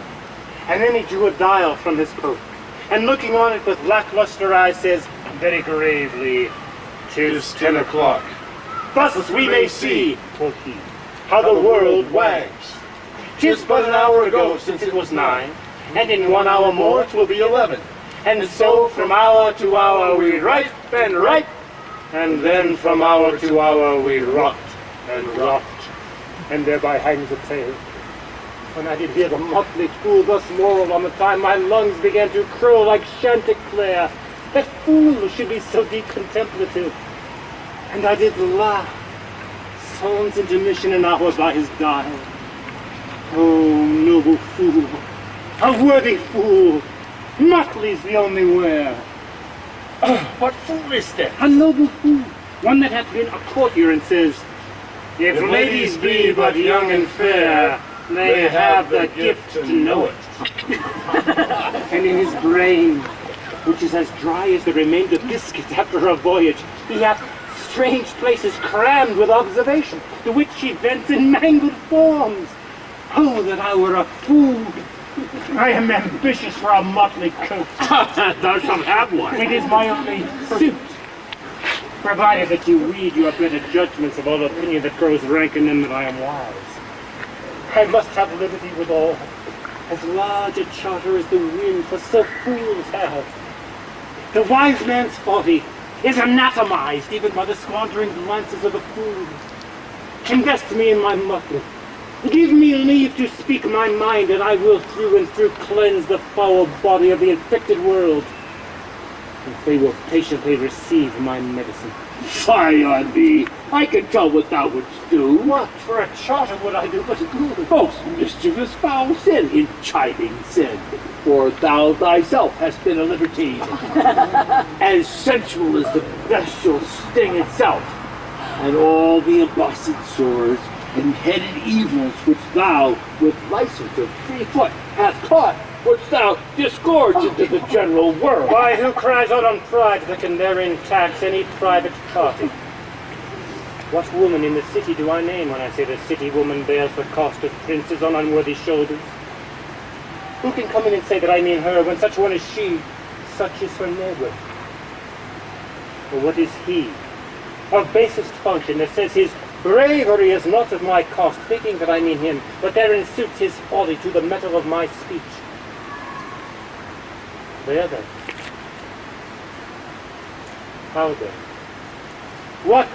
And then he drew a dial from his coat, and looking on it with lackluster eyes says, very gravely, "'Tis 10 o'clock. Thus we may see," quoth he, "how the world wags. 'Tis but an hour ago since it was 9, and in 1 hour more 'twill be 11. And so from hour to hour we ripe and ripe, and then from hour to hour we rot and rot, and thereby hangs a tale. When I did hear the motley fool thus moral on the time, my lungs began to crow like chanticleer, that fool should be so deep contemplative. And I did laugh, son's intermission and hours by his dial. Oh, noble fool, a worthy fool, motley's the only wear. What fool is that? A noble fool, one that hath been a courtier and says, if ladies be but young and fair, they have the gift to know it. And in his brain, which is as dry as the remainder biscuit after a voyage, he hath strange places crammed with observation, to which he vents in mangled forms. Oh, that I were a fool! I am ambitious for a motley coat. Thou shalt have one. It is my only suit. Provided that you read your better judgments of all opinion that grows rank in them that I am wise. I must have liberty with all, as large a charter as the wind, for so fools have. The wise man's folly is anatomized even by the squandering glances of the fool. Invest me in my motley. Give me leave to speak my mind, and I will through and through cleanse the foul body of the infected world, if they will patiently receive my medicine. Fie on thee! I can tell what thou wouldst do. What for a charter would I do but good? Most mischievous foul sin in chiding sin, for thou thyself hast been a libertine, as sensual as the bestial sting itself, and all the embossed sores and headed evils which thou, with license of free foot, hast caught, wouldst thou disgorge into the general world. Why, who cries out on pride that can therein tax any private party? What woman in the city do I name when I say the city woman bears the cost of princes on unworthy shoulders? Who can come in and say that I mean her, when such one is she, such is her neighbor? Or what is he, of basest function, that says his bravery is not of my cost, thinking that I mean him, but therein suits his folly to the metal of my speech? There then. How then? What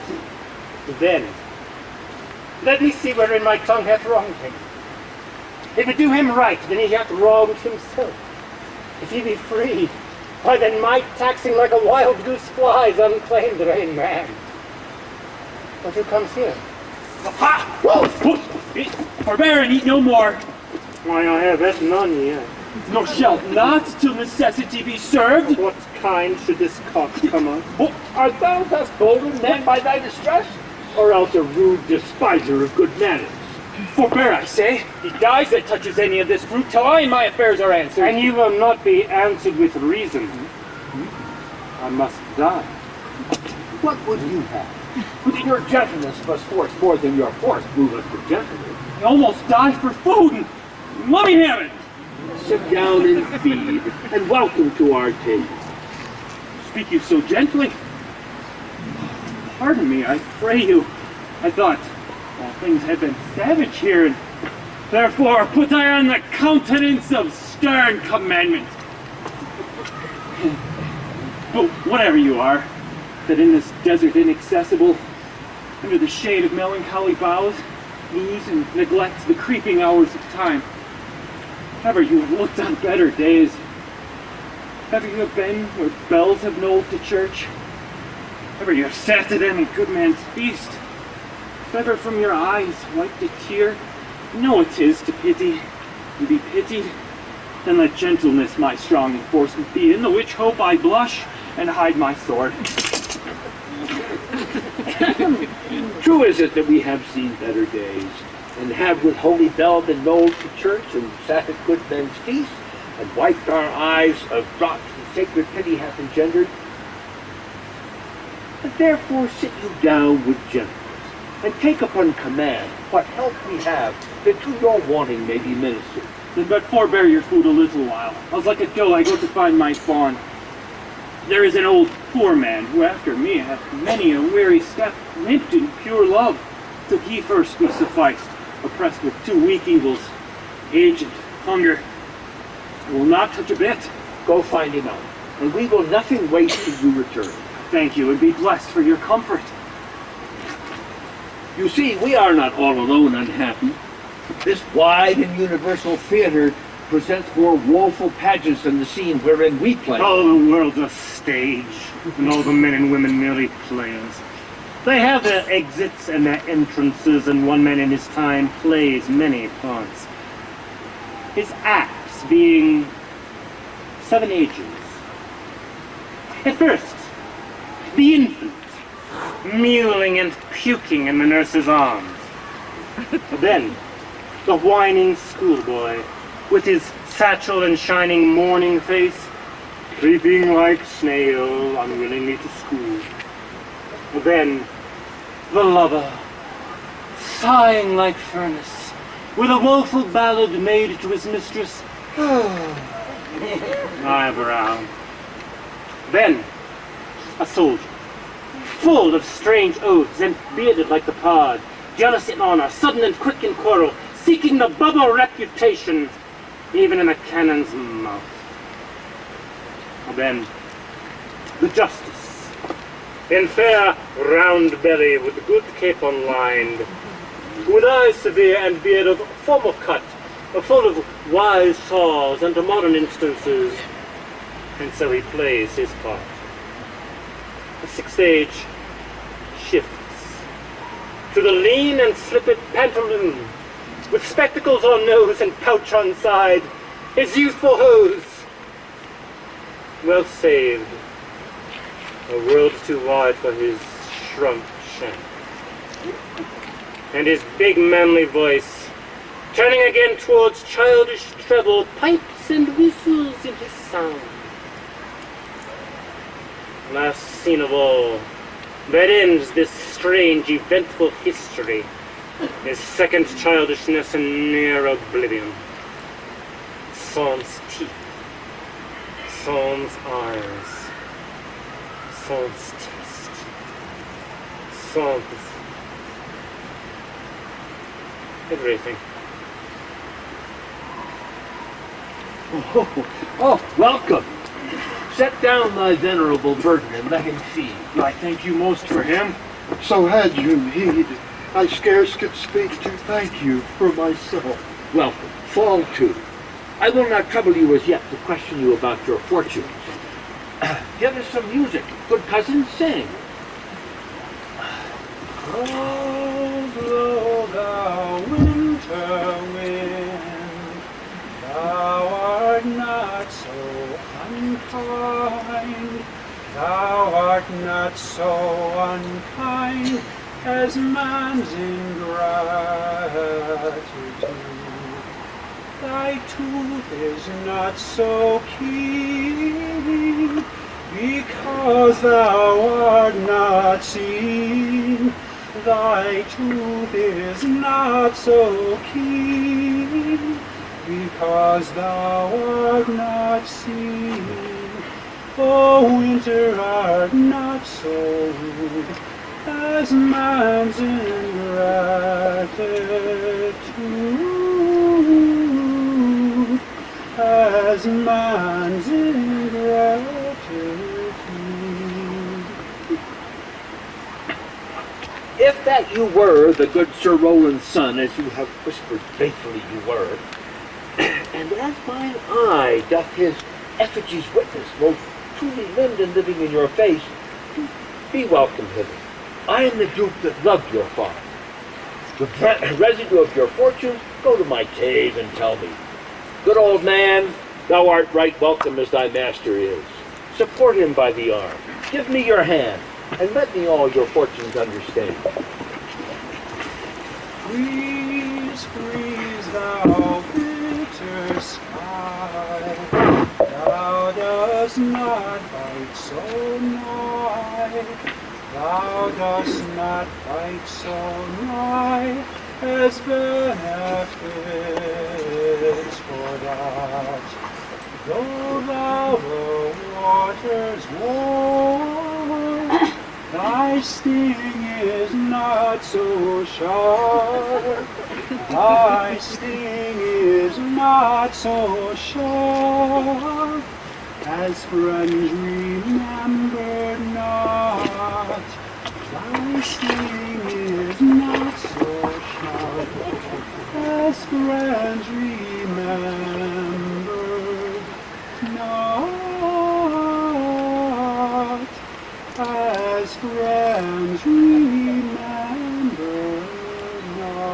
then? Let me see wherein my tongue hath wronged him. If it do him right, then he hath wronged himself. If he be free, why then my taxing like a wild goose flies unclaimed rain man. But who comes here? Ha! Forbear and eat no more. Why, I have had none yet. Nor shalt not till necessity be served. What kind should this cost come of? Art thou thus boldened then by thy distress, or else a rude despiser of good manners? Forbear, I say. He dies that touches any of this fruit till I and my affairs are answered. And you will not be answered with reason. I must die. What would you have? Your gentleness must force more than your force move us to gentleness. I almost die for food, and let me have it. Sit down and feed, and welcome to our table. Speak you so gently? Pardon me, I pray you. I thought all things had been savage here, and therefore put I on the countenance of stern commandment. But whatever you are, that in this desert inaccessible, under the shade of melancholy boughs, lose and neglect the creeping hours of time. Ever you have looked on better days. Ever you have been where bells have knolled to church. Ever you have sat at any good man's feast. If ever from your eyes wiped a tear, know it is to pity and be pitied. Then let gentleness my strong enforcement be, in the which hope I blush and hide my sword. True is it that we have seen better days, and have with holy bell been knolled to church, and sat at good men's feast, and wiped our eyes of drops the sacred pity hath engendered. And therefore sit you down with gentleness, and take upon command what help we have, that to your wanting may be ministered. Then but forbear your food a little while. Else like a doe I go to find my fawn. There is an old poor man who after me hath many a weary step limped in pure love, till he first be sufficed, oppressed with two weak evils, Agent, hunger. I will not touch a bit. Go find him out, and we will nothing wait till you return. Thank you, and be blessed for your comfort. You see, we are not all alone unhappy. This wide and universal theater presents more woeful pageants than the scene wherein we play. Oh, the world's a stage, and all the men and women merely players. They have their exits and their entrances, and one man in his time plays many parts. His acts being 7 ages. At first, the infant, mewling and puking in the nurse's arms. Then, the whining schoolboy, with his satchel and shining morning face, creeping like snail unwillingly to school. Then, the lover, sighing like furnace, with a woeful ballad made to his mistress. Eyebrow. Then, a soldier, full of strange oaths and bearded like the pod, jealous in honor, sudden and quick in quarrel, seeking the bubble reputation, even in a cannon's mouth. Then, the justice, in fair round belly with good capon lined, with eyes severe and beard of formal cut, full of wise saws and modern instances, and so he plays his part. The 6th age shifts to the lean and slippered pantaloon, with spectacles on nose and pouch on side, his youthful hose, well saved, a world too wide for his shrunk shank, and his big manly voice, turning again towards childish treble, pipes and whistles in his sound. Last scene of all, that ends this strange, eventful history, his second childishness and near oblivion. Sans teeth, sans eyes, sans taste, sans everything. Oh, welcome. Set down thy venerable burden and let him feed. I thank you most for him. So had you need, I scarce could speak to thank you for myself. Welcome. Fall to. I will not trouble you as yet to question you about your fortunes. Give us some music. Good cousin, sing. Oh, blow thou winter wind, thou art not so unkind, thou art not so unkind as man's ingratitude. Thy tooth is not so keen, because thou art not seen. Thy tooth is not so keen, because thou art not seen. O winter art not so rude as man's ingratitude, as man's ingratitude. If that you were the good Sir Roland's son, as you have whispered faithfully you were, and as mine eye doth his effigies witness, most truly limbed and living in your face, be welcome hither. I am the Duke that loved your father. The residue of your fortunes, go to my cave and tell me. Good old man, thou art right welcome as thy master is. Support him by the arm. Give me your hand, and let me all your fortunes understand. Freeze, freeze, thou bitter sky, thou dost not bite so nigh, thou dost not bite so nigh, as benefits for that, though thou the waters warm, Thy sting is not so sharp. Thy sting is not so sharp. As friends remembered not. Thy sting is not so sharp. As friends remembered not. As friends remember not.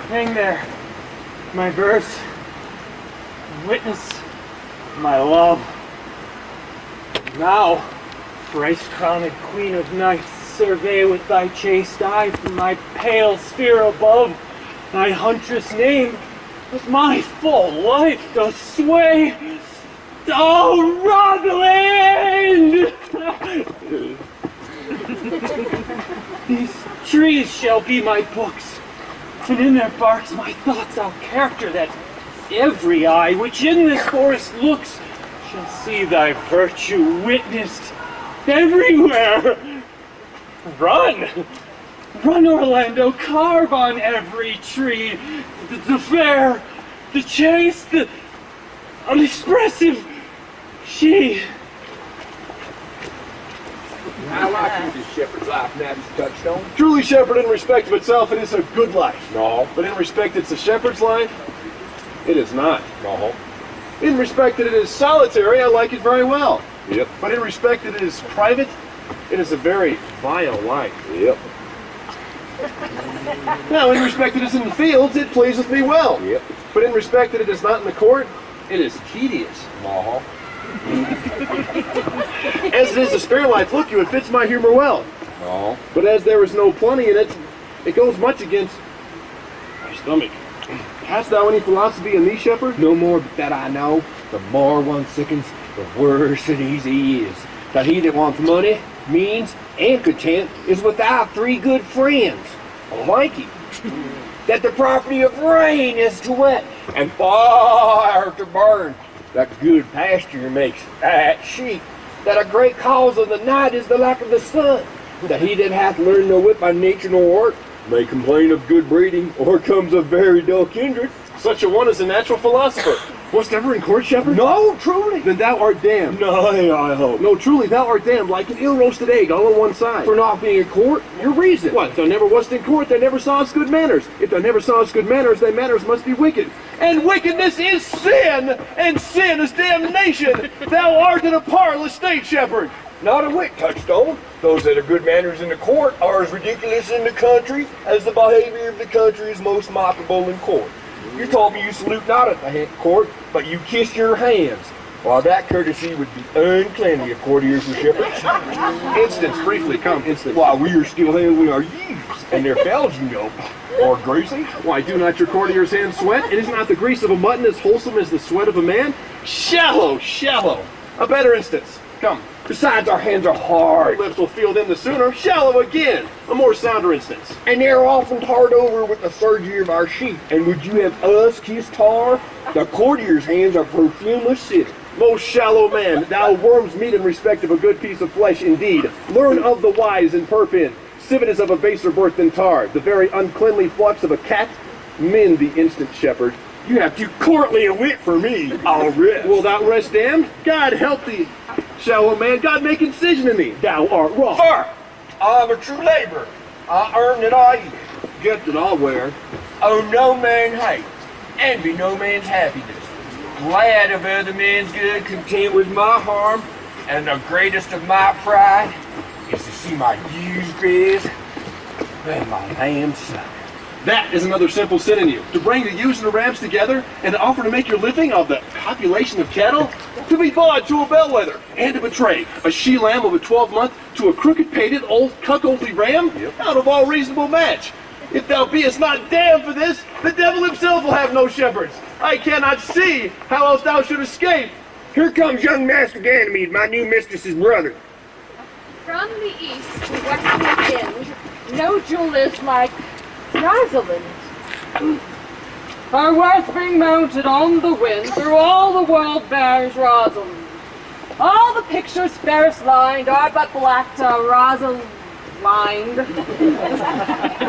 Hang there, my verse, witness my love. Now, thrice-crowned queen of nights, survey with thy chaste eye from thy pale sphere above, thy huntress name with my full life doth sway. Oh, Rosalind! These trees shall be my books, and in their barks my thoughts I'll character, that every eye which in this forest looks shall see thy virtue witnessed everywhere. Run! Run, Orlando, carve on every tree the fair, the chaste, the unexpressive she. I like this shepherd's life, Master Touchstone. Truly, shepherd, in respect of itself, it is a good life. No. But in respect it's a shepherd's life, it is not. No. In respect that it is solitary, I like it very well. Yep. But in respect that it is private, it is a very vile life. Yep. Now, in respect that it is in the fields, it pleaseth me well. Yep. But in respect that it is not in the court, it is tedious. Uh-huh. As it is a spare life, look you, it fits my humor well. Oh. But as there is no plenty in it, it goes much against my stomach. Hast thou any philosophy in thee, shepherd? No more that I know. The more one sickens, the worse it easy is. That he that wants money, means, and content is without three good friends. Almighty. That the property of rain is to wet, and fire to burn. That good pasture makes fat sheep. That a great cause of the night is the lack of the sun. That he that hath learned no wit by nature nor art may complain of good breeding, or comes of very dull kindred. Such a one is a natural philosopher. Wast ever in court, shepherd? No, truly. Then thou art damned. No, I hope. No, truly, thou art damned, like an ill-roasted egg all on one side. For not being in court? Your reason. What, if thou never wast in court, thou never sawest good manners. If thou never sawest good manners, thy manners must be wicked. And wickedness is sin, and sin is damnation. Thou art in a parlous state, shepherd. Not a whit, Touchstone. Those that are good manners in the court are as ridiculous in the country as the behavior of the country is most mockable in court. You told me you salute not at the court, but you kiss your hands. While that courtesy would be uncleanly of courtiers and shepherds. Instance, briefly, come, instance. While we are still handling our youths, and their fells, you know, are greasy. Why, do not your courtiers' hands sweat? And is not the grease of a mutton as wholesome as the sweat of a man? Shallow, shallow. A better instance, come. Besides, our hands are hard. Our lips will feel them the sooner. Shallow again. A more sounder instance. And they're often tarred over with the surgery of our sheep. And would you have us kiss tar? The courtier's hands are perfumous city. Most shallow man, thou worm's meat in respect of a good piece of flesh indeed. Learn of the wise in Perpin. Civet is of a baser birth than tar. The very uncleanly flux of a cat. Mend the instant, shepherd. You have too courtly a wit for me. I'll rest. Will thou rest, damned? God help thee. Shallow man, God make incision in thee. Thou art wrong. Sir, I'm a true laborer. I earn that I eat. Get that I'll wear. Owe no man hate. Envy no man's happiness. glad of other men's good, content with my harm, and the greatest of my pride is to see my ewes graze and my lambs suck. That is another simple sin in you. To bring the ewes and the rams together and to offer to make your living of the copulation of cattle, to be bought to a bellwether, and to betray a she-lamb of a 12-month to a crooked-pated old cuckoldly ram out of all reasonable match. If thou beest not damned for this, the devil himself will have no shepherds. I cannot see how else thou should escape. Here comes young Master Ganymede, my new mistress's brother. From the east to western end, no jewel is like Rosalind. Her worth being mounted on the wind, through all the world bears Rosalind. All the pictures fairest lined are but black to Rosalind.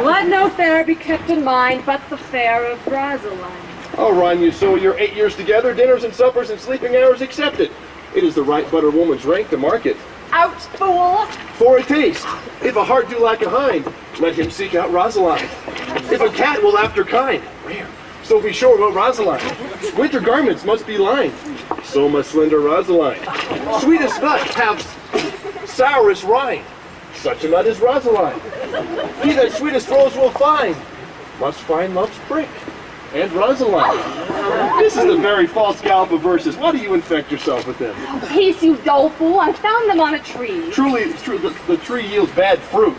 Let no fair be kept in mind but the fair of Rosalind. I'll rhyme you so your 8 years together, dinners and suppers and sleeping hours accepted. It is the right butter woman's rank to mark it. Out, fool! For a taste, if a heart do lack a hind, let him seek out Rosaline. If a cat will after kind, rare, so be sure about Rosaline. Winter garments must be lined, so must slender Rosaline. Sweetest nut have sourest rind, such a nut is Rosaline. He that sweetest rose will find, must find love's prick, and Rosaline. This is the very false gallop of verses. Why do you infect yourself with them? Peace, you dull fool. I found them on a tree. Truly, it's true, the tree yields bad fruit.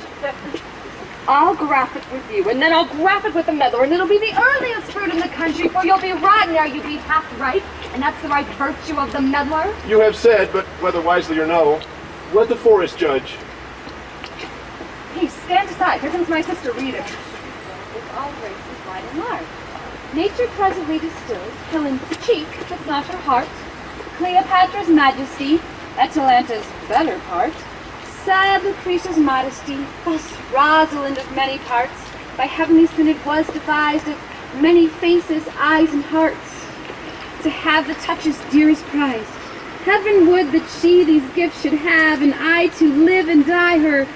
I'll graph it with you, and then I'll graph it with a meddler, and it'll be the earliest fruit in the country, for you'll be rotten ere you be half ripe, and that's the right virtue of the meddler. You have said, but whether wisely or no, let the forest judge. Hey, stand aside. Here comes my sister Rita. With all graces wide and large. Nature presently distills Helen's cheek, but not her heart. Cleopatra's majesty, Atalanta's better part. Sad Lucretia's modesty, thus Rosalind of many parts. By heavenly sin it was devised of many faces, eyes, and hearts. To have the touches dearest prized. Heaven would that she these gifts should have, and I to live and die her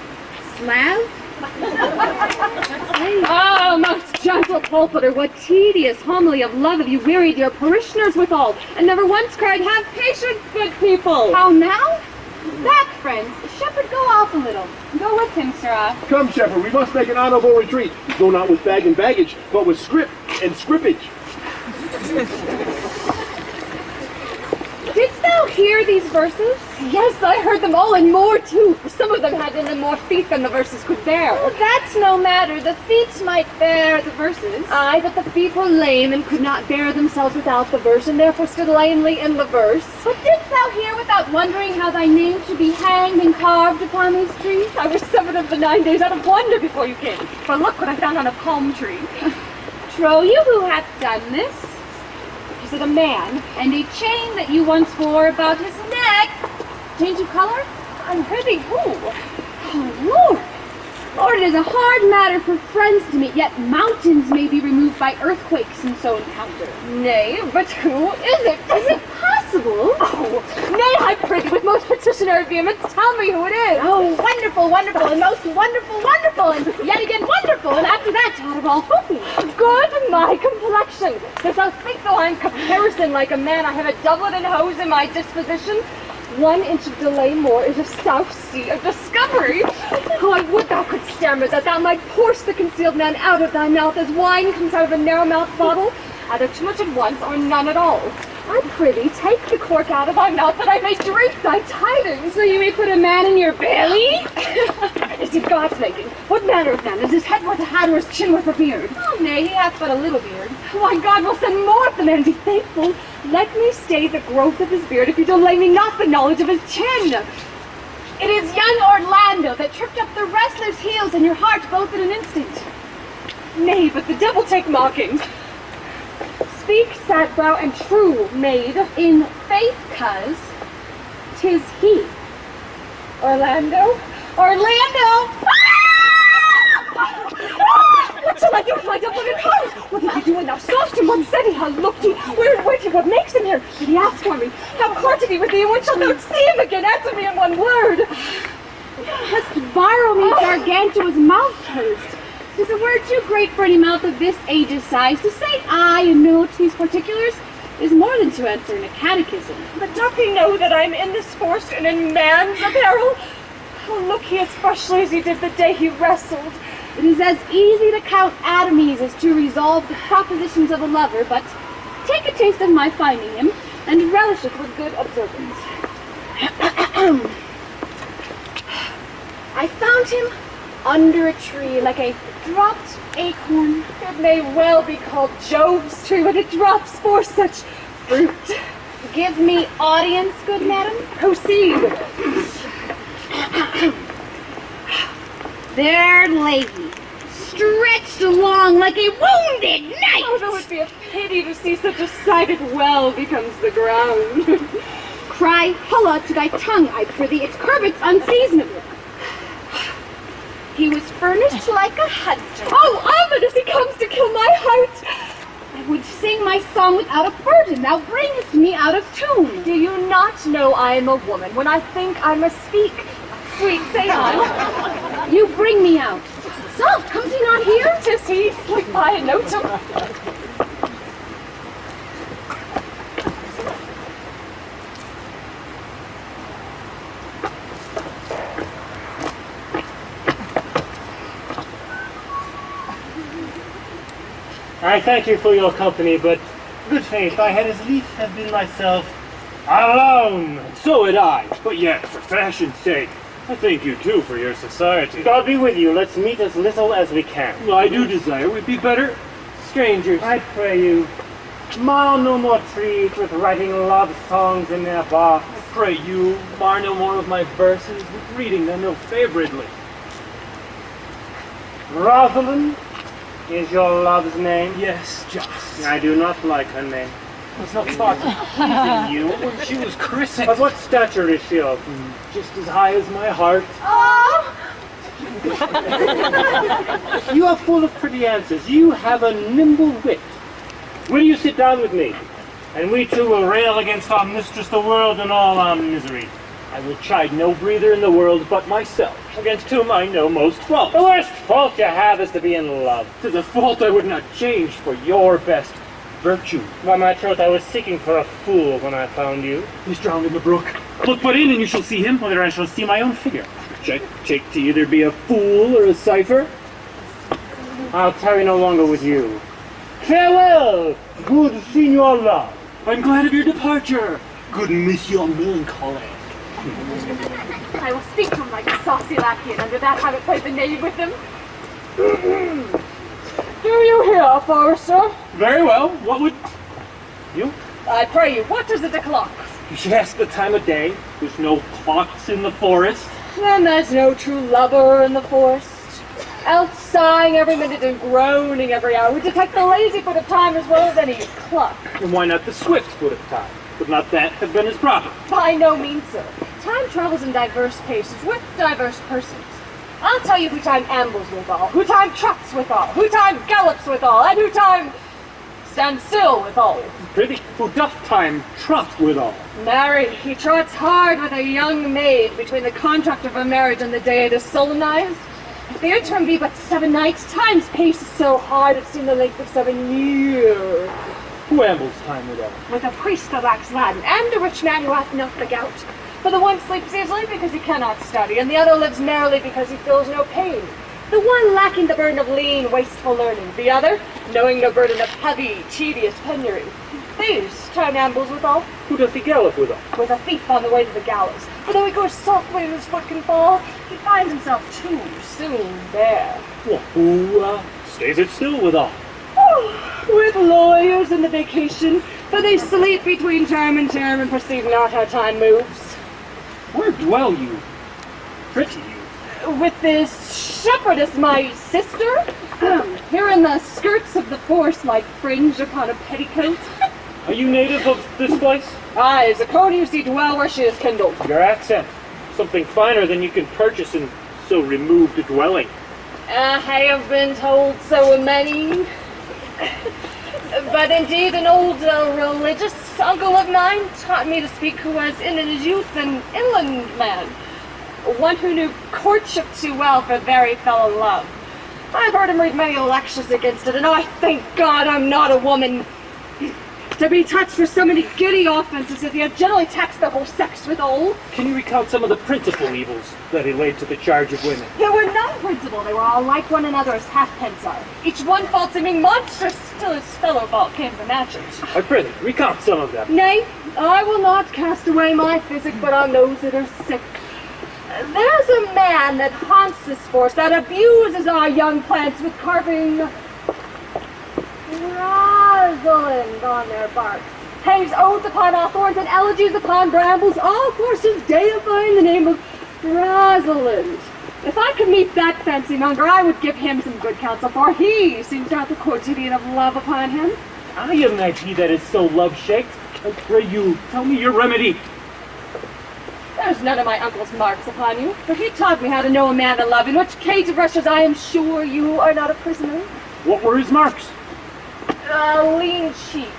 slave? Oh, most gentle pulpiter, what tedious homily of love have you wearied your parishioners withal, and never once cried, have patience, good people. How now? Back, friends. Shepherd, go off a little. Go with him, sirrah. Come, shepherd, we must make an honorable retreat. Go not with bag and baggage, but with scrip and scrippage. Didst thou hear these verses? Yes, I heard them all, and more too, for some of them had in them more feet than the verses could bear. Well, that's no matter. The feet might bear the verses. Aye, but the feet were lame and could not bear themselves without the verse, and therefore stood lamely in the verse. But didst thou hear without wondering how thy name should be hanged and carved upon these trees? I was 7 of the 9 days out of wonder before you came, for look what I found on a palm tree. Trow you who hath done this? Is it a man? And a chain that you once wore about his neck? Change of color? Unworthy who? Oh, Lord! Lord, it is a hard matter for friends to meet, yet mountains may be removed by earthquakes and so encounter. Nay, but who is it? Is it possible? Oh, nay, I pray thee, with most petitionary vehemence, tell me who it is. Oh, wonderful, wonderful, and most wonderful, wonderful, and yet again wonderful, and after that, out of all who? Good, my complexion. Dost thou think though I'm comparison like a man, I have a doublet and hose in my disposition? 1 inch of delay more is a south sea of discovery. Oh, I would thou couldst stammer that thou might force the concealed man out of thy mouth as wine comes out of a narrow-mouthed bottle, either too much at once or none at all. I prithee, take the cork out of thy mouth that I may drink thy tidings. So you may put a man in your belly? Is he God's making? What manner of man? Is his head worth a hat or his chin worth a beard? Oh, nay, he hath but a little beard. Why, God will send more if the man be faithful. Let me stay the growth of his beard if you delay me not the knowledge of his chin. It is young Orlando that tripped up the wrestler's heels in your heart both in an instant. Nay, but the devil take mocking. Speak, sad brow, and true, maid, in faith, cuz 'tis he. Orlando? Orlando! What shall I do with my doublet clothes? What did he do when thou saw'st him? What said he? How looked he? Where did what makes him here? Did he ask for me? How courted he with thee? And when shalt thou see him again? Answer me in one word. Must borrow me Gargantua's mouth first. 'Tis a word too great for any mouth of this age's size to say aye and no to these particulars. is more than to answer in a catechism. But doth he know that I am in this forest and in man's apparel? Oh, look he as freshly as he did the day he wrestled. It is as easy to count atomies as to resolve the propositions of a lover, but take a taste of my finding him, and relish it with good observance. I found him under a tree like a dropped acorn. It may well be called Jove's tree when it drops forth such fruit. Give me audience, good madam. Proceed. There lay he, stretched along like a wounded knight. Oh, it would be a pity to see such a sight. It well becomes the ground. Cry holla to thy tongue, I prithee, it curbits unseasonably. He was furnished like a hunter. Oh, ominous, he comes to kill my heart. I would sing my song without a burden. Thou bringest me out of tune. Do you not know I am a woman? When I think I must speak. Sweet, say on. You bring me out. Soft, comes he not here? 'Tis he, slick by and note him. I thank you for your company, but good faith, I had as lief have been myself alone. So had I, but yet, for fashion's sake, I thank you too for your society. God be with you. Let's meet as little as we can. Well, I do desire we'd be better strangers. I pray you, mar no more trees with writing love songs in their bark. I pray you, mar no more of my verses with reading them ill favourably. Rosalind is your love's name? Yes, just. I do not like her name. I was not thought of pleasing you when she was christened. But what stature is she of? Just as high as my heart. Oh! You are full of pretty answers. You have a nimble wit. Will you sit down with me? And we two will rail against our mistress the world and all our misery. I will chide no breather in the world but myself, against whom I know most fault. The worst fault you have is to be in love. 'Tis a fault I would not change for your best virtue. By my troth, I was seeking for a fool when I found you. He's drowned in the brook. Look but in and you shall see him, whether I shall see my own figure. Which I take to either be a fool or a cipher. I'll tarry no longer with you. Farewell, good Signor Love. I'm glad of your departure, good Monsieur Melancholy. I will speak to him like a saucy lackey, and under that habit play the knave with him. Do you hear, Forester? Very well. What would you? I pray you, what is it o'clock? You should ask the time of day. There's no clocks in the forest. Then there's no true lover in the forest. Else sighing every minute and groaning every hour. We detect the lazy foot of time as well as any clock. And why not the swift foot of time? Would not that have been as proper? By no means, sir. Time travels in diverse paces with diverse persons. I'll tell you who time ambles withal, who time trots withal, who time gallops withal, and who time stands still withal. Prithee, who doth time trot withal? Marry, he trots hard with a young maid between the contract of her marriage and the day it is solemnized. If the interim be but 7 nights, time's pace is so hard it seems the length of 7 years. Who ambles time withal? With a priest that lacks Latin, and a rich man who hath not the gout. For the one sleeps easily because he cannot study, and the other lives merrily because he feels no pain. The one lacking the burden of lean, wasteful learning, the other knowing no burden of heavy, tedious penury. These time ambles withal. Who doth he gallop withal? With a thief on the way to the gallows. For though he goes softly and his foot can fall, he finds himself too soon there. Well, who stays it still withal? Oh, with lawyers in the vacation, for they sleep between term and perceive not how time moves. Where dwell you? Pretty you. With this shepherdess, my sister, here in the skirts of the forest like fringe upon a petticoat. Are you native of this place? Aye, Zaccone you see dwell where she is kindled. Your accent, something finer than you can purchase in so removed a dwelling. I have been told so many. But indeed, an old religious uncle of mine taught me to speak, who was in his youth an inland man. One who knew courtship too well for very fell in love. I've heard him read many lectures against it, and I thank God I'm not a woman. to be touched for so many giddy offenses as he had generally taxed the whole sex withal. Can you recount some of the principal evils that he laid to the charge of women? There were none principal, they were all like one another as halfpence are. Each one fault seeming monstrous, till his fellow fault came to match it. I prithee, recount some of them. Nay, I will not cast away my physic, but on those that are sick. There's a man that haunts this forest, that abuses our young plants with carving Rosalind on their barks, hangs oaths upon hawthorns and elegies upon brambles, all forces deifying the name of Rosalind. If I could meet that fancy monger, I would give him some good counsel, for he seems to have the quotidian of love upon him. I am that he that is so love-shaked. I pray you, tell me your remedy. There's none of my uncle's marks upon you, for he taught me how to know a man to love, in which cage of rushes I am sure you are not a prisoner. What were his marks? A lean cheek,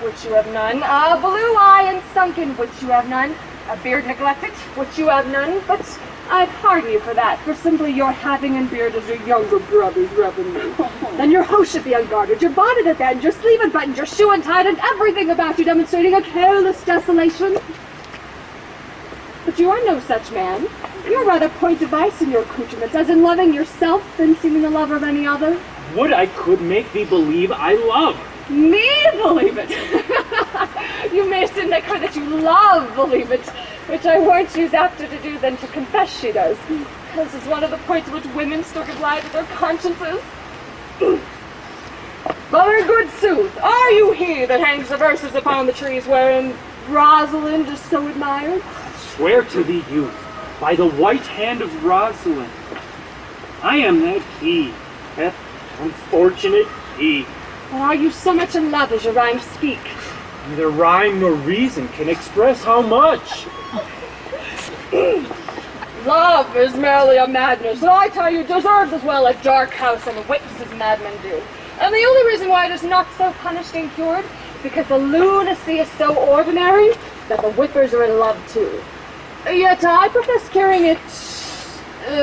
which you have none, a blue eye and sunken, which you have none, a beard neglected, which you have none, but I'd pardon you for that, for simply your having and beard as your younger brother's revenue. Then your host should be unguarded, your bonnet unbuttoned, your sleeve unbuttoned, your shoe untied, and everything about you demonstrating a careless desolation. But you are no such man. You're rather point device in your accoutrements, as in loving yourself than seeming the lover of any other. Would I could make thee believe I love. Me believe it? You may sin make her that you love believe it, which I warrant she's apter to do than to confess she does. This is one of the points which women still give lie to their consciences. But in good sooth, are you he that hangs the verses upon the trees wherein Rosalind is so admired? Swear to thee, youth, by the white hand of Rosalind, I am that he, that unfortunate he. Or are you so much in love as your rhymes speak? Neither rhyme nor reason can express how much. Love is merely a madness, and I tell you, deserves as well a dark house and whips as madmen do. And the only reason why it is not so punished and cured, because the lunacy is so ordinary that the whippers are in love too. Yet I profess curing it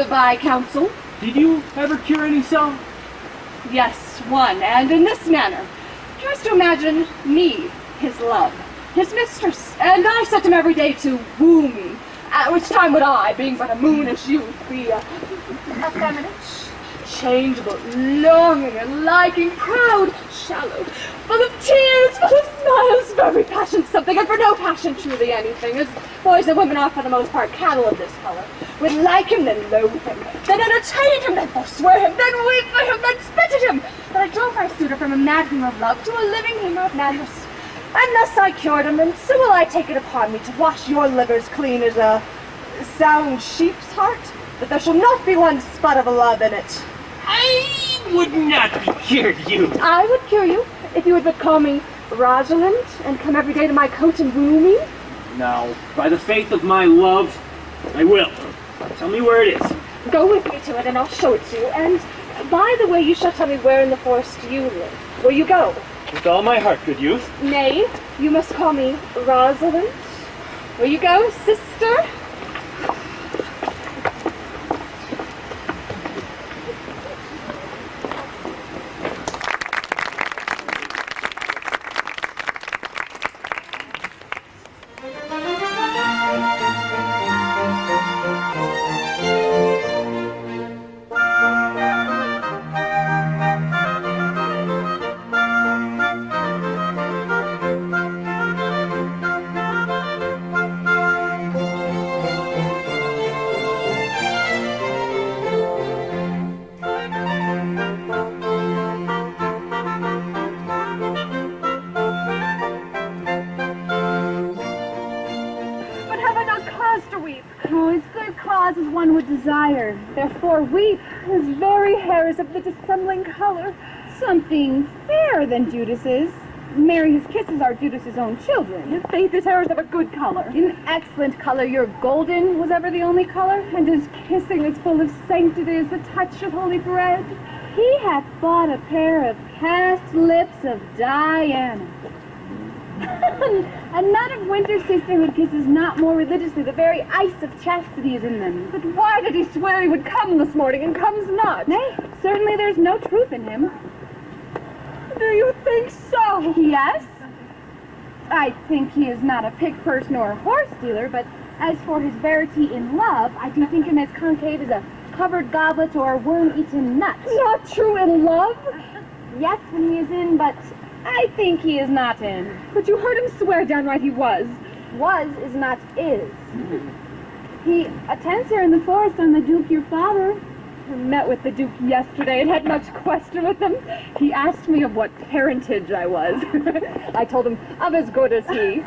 by counsel. Did you ever cure any so? Yes, one, and in this manner. Tries to imagine me, his love, his mistress, and I set him every day to woo me. At which time would I, being but a moonish youth, be effeminate, changeable, longing and liking, proud, shallow, full of tears, full of smiles, for every passion something, and for no passion truly anything, as boys and women are for the most part cattle of this colour, would like him, then loathe him, then entertain him, then forswear him, then weep for him, then spit at him, but I drove my suitor from a mad humour of love to a living humour of madness. And thus I cured him, and so will I take it upon me to wash your livers clean as a sound sheep's heart, that there shall not be one spot of love in it. I would not be cured, you. I would cure you, if you would but call me Rosalind, and come every day to my coat and woo me. Now, by the faith of my love, I will. Tell me where it is. Go with me to it, and I'll show it to you, and by the way, you shall tell me where in the forest you live, where you go. With all my heart, good youth. Nay, you must call me Rosalind. Where you go, sister? Desire, therefore weep, his very hair is of the dissembling color, something fairer than Judas's. Mary, his kisses are Judas's own children. His faith, his hair is of a good color. An excellent color, your golden was ever the only color, and his kissing is full of sanctity as the touch of holy bread. He hath bought a pair of cast lips of Diana. And none of winter sisterhood kisses not more religiously. The very ice of chastity is in them. But why did he swear he would come this morning and comes not? Nay, certainly there's no truth in him. Do you think so? Yes. I think he is not a pick person or a horse dealer, but as for his verity in love, I do think him as concave as a covered goblet or a worm-eaten nut. Not true in love? Yes, when he is in, but I think he is not in. But you heard him swear downright he was. Was is not is. He attends here in the forest on the Duke, your father. I met with the Duke yesterday and had much question with him. He asked me of what parentage I was. I told him I'm as good as he.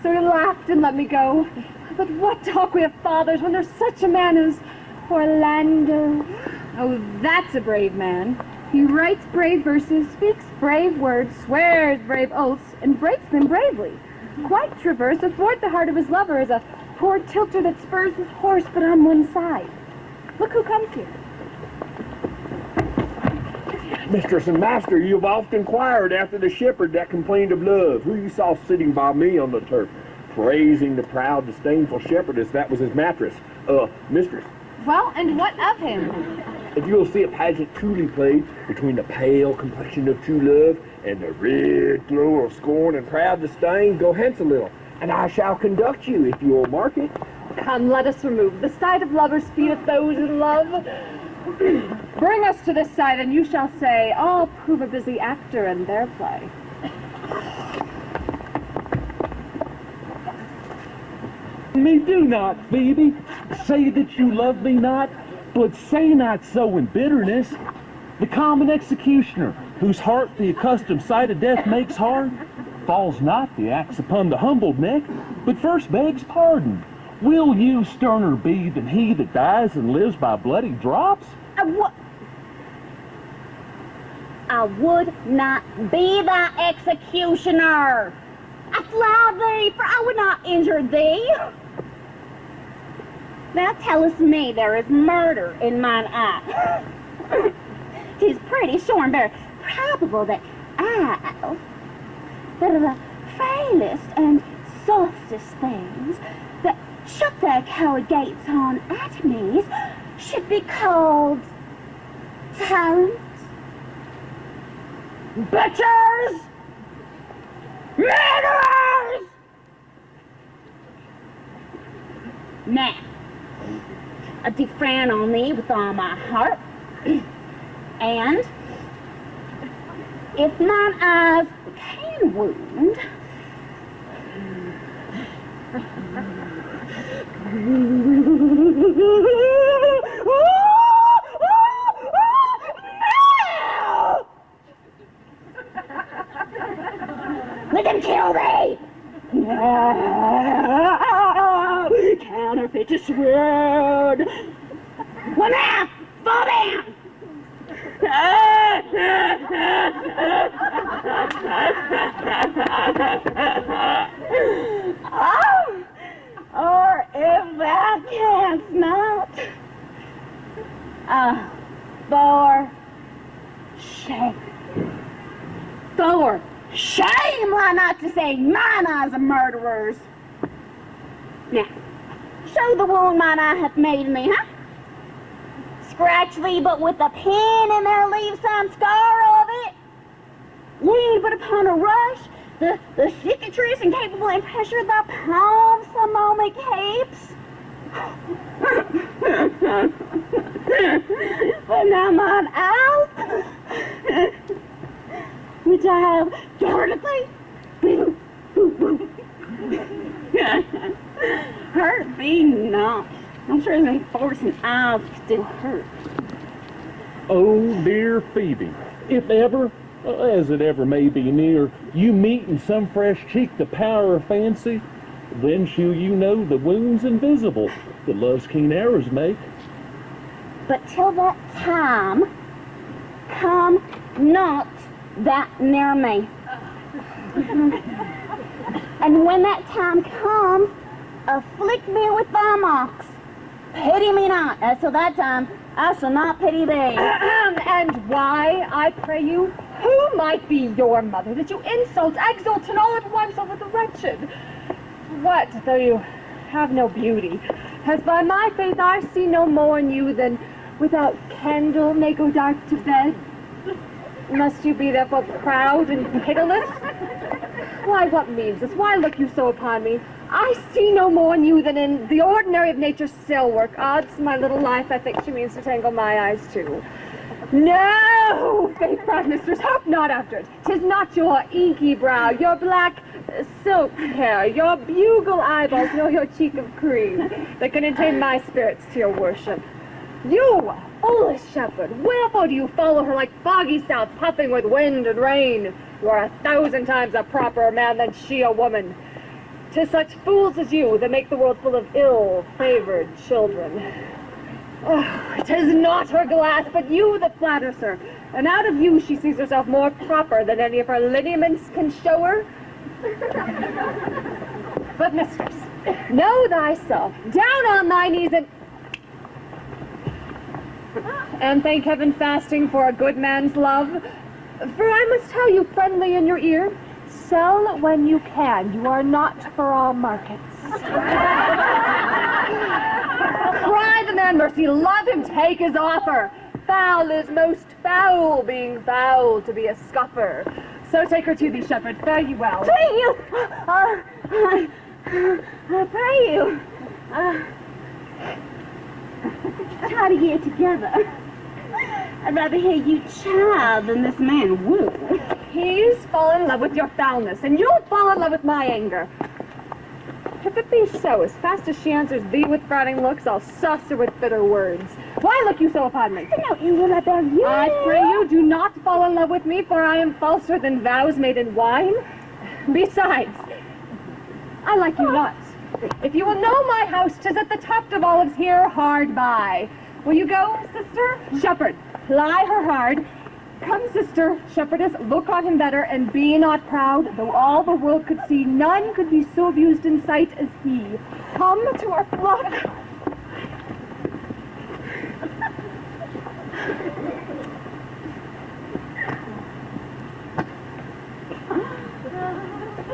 So he laughed and let me go. But what talk we have fathers when there's such a man as Orlando? Oh, that's a brave man. He writes brave verses, speaks brave words, swears brave oaths, and breaks them bravely. Quite traverse athwart the heart of his lover as a poor tilter that spurs his horse but on one side. Look who comes here. Mistress and master, you've oft inquired after the shepherd that complained of love, who you saw sitting by me on the turf, praising the proud, disdainful shepherdess that was his mattress, mistress. Well, and what of him? If you'll see a pageant truly played between the pale complexion of true love and the red glow of scorn and proud disdain, go hence a little, and I shall conduct you, if you'll mark it. Come, let us remove the sight of lovers' feet at those in love. Bring us to this side, and you shall say, all prove a busy actor in their play. Me do not, Phoebe. Say that you love me not, but say not so in bitterness. The common executioner, whose heart the accustomed sight of death makes hard, falls not the axe upon the humbled neck, but first begs pardon. Will you sterner be than he that dies and lives by bloody drops? I would not be thy executioner. I fly thee, for I would not injure thee. Thou tellest me there is murder in mine eye. 'Tis pretty sure and very probable that eyes, that are the frailest and softest things, that shut their coward gates on atomies, should be called tyrants, butchers, murderers! Now, I do frown on thee with all my heart, and if mine eyes can wound, let them kill thee! Counterfeit to sword! Well now, fall down! Or if thou canst not, for shame. For shame, why not to say mine eyes are murderers? Now, show the wound mine eye hath made me, huh? Scratch thee but with a pin in there, leave some scar of it. Lean but upon a rush, the cicatrice incapable in pressure, the palms the moment capes. But now mine out, which I have guardedly hurt thee not. I'm sure any force and eyes still hurt. Oh, dear Phoebe, if ever, as it ever may be near, you meet in some fresh cheek the power of fancy, then shall you know the wound's invisible that love's keen arrows make. But till that time, come not that near me. And when that time comes, afflict me with thy mocks. Pity me not, as till that time I shall not pity thee. And why, I pray you, who might be your mother, that you insult, exalt, and all at once over the wretched? What, though you have no beauty, as by my faith I see no more in you than without candle may go dark to bed? Must you be therefore proud and pitiless? Why, what means this? Why look you so upon me? I see no more in you than in the ordinary of nature's cell work. Odds, my little life, I think she means to tangle my eyes too. No, faith-proud mistress, hope not after it. 'Tis not your inky brow, your black silk hair, your bugle eyeballs, nor your cheek of cream that can attain my spirits to your worship. You, foolish shepherd, wherefore do you follow her like foggy south, puffing with wind and rain? You are 1,000 times a properer man than she a woman. 'Tis such fools as you that make the world full of ill-favored children. Oh, 'tis not her glass, but you that flatters her, and out of you she sees herself more proper than any of her lineaments can show her. But mistress, know thyself, down on thy knees and thank heaven fasting for a good man's love. For I must tell you friendly in your ear, sell when you can, you are not for all markets. Cry the man mercy, love him, take his offer. Foul is most foul, being foul to be a scuffer. So take her to thee, shepherd, fare you well. Pray you! Pray you! Try to get it together. I'd rather hear you child than this man woo. He's fallen in love with your foulness, and you'll fall in love with my anger. If it be so, as fast as she answers thee with frowning looks, I'll sauce her with bitter words. Why look you so upon me? No evil I beg you. I pray you, do not fall in love with me, for I am falser than vows made in wine. Besides, I like you not. If you will know my house, 'tis at the Tuft of Olives here hard by. Will you go, sister? Shepherd, ply her hard. Come, sister, shepherdess, look on him better, and be not proud. Though all the world could see, none could be so abused in sight as he. Come to our flock.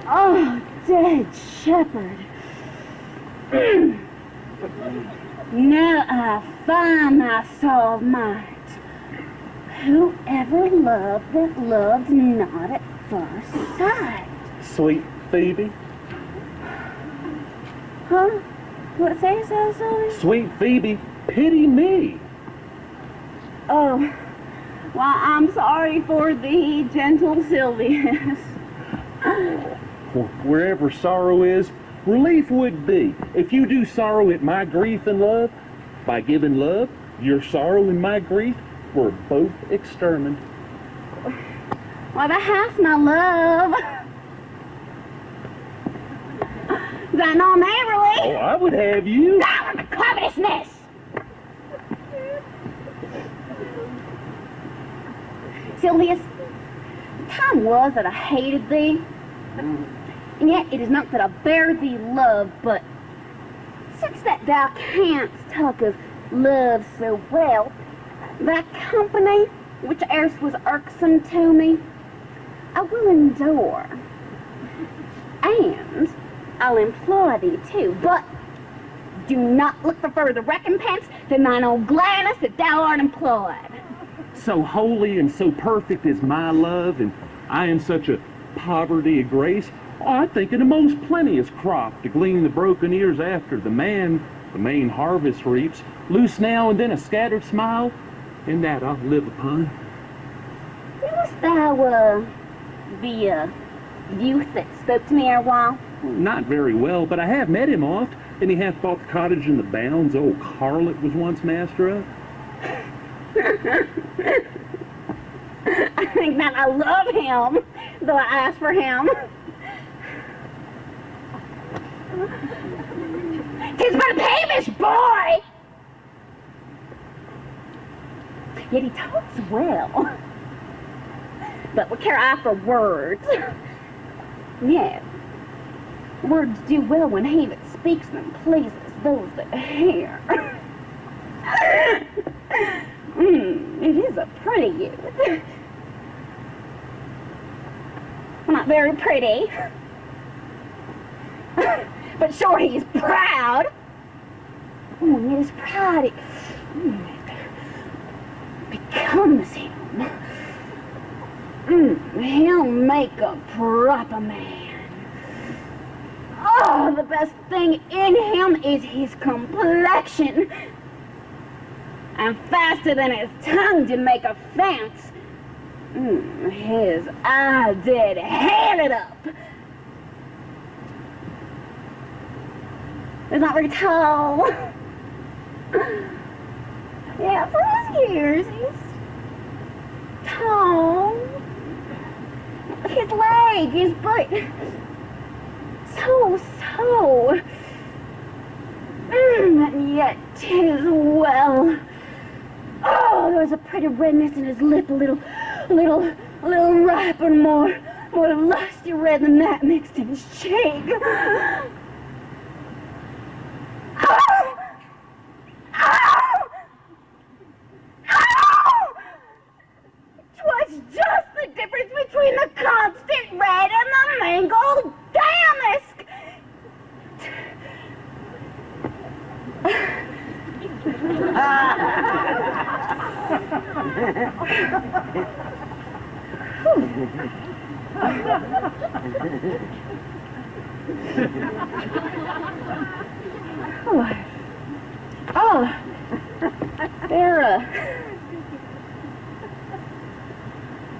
Oh, dead shepherd. Now I find my soul of might. Whoever loved that loved not at first sight. Sweet Phoebe. Huh? What says so, Sylvia? Sweet Phoebe, pity me. Oh, why, I'm sorry for thee, gentle Sylvius. Wherever sorrow is, relief would be. If you do sorrow at my grief and love, by giving love, your sorrow and my grief were both exterminated. Why, the house, my love. Is that not neighborly? Oh, I would have you. Down with the covetousness! Sylvius, the time was that I hated thee, and yet it is not that I bear thee love, but since that thou canst talk of love so well, thy company, which erst was irksome to me, I will endure, and I'll employ thee too, but do not look for further recompense than thine own gladness that thou art employed. So holy and so perfect is my love, and I in such a poverty of grace, I think it a most plenteous crop to glean the broken ears after the main harvest reaps, loose now and then a scattered smile, and that I'll live upon. Knowest thou, the youth that spoke to me ere while? Not very well, but I have met him oft, and he hath bought the cottage in the bounds old Carlet was once master of. I think that I love him, though I asked for him. 'Tis but a peevish boy! Yet he talks well. But what care I for words? Yet, words do well when he that speaks them pleases those that hear. It is a pretty youth. Not very pretty. But sure he's proud. Oh, and his pride, it becomes him. He'll make a proper man. Oh, the best thing in him is his complexion. I'm faster than his tongue to make a fence. His eyes did hand it up. He's not very tall. Yeah, for his years, he's tall. His leg, his butt. So. And yet, 'tis well. Oh, there's a pretty redness in his lip, a little riper, more lusty red than that mixed in his cheek. Oh! 'Twas just the difference between the constant red and the mangled damask.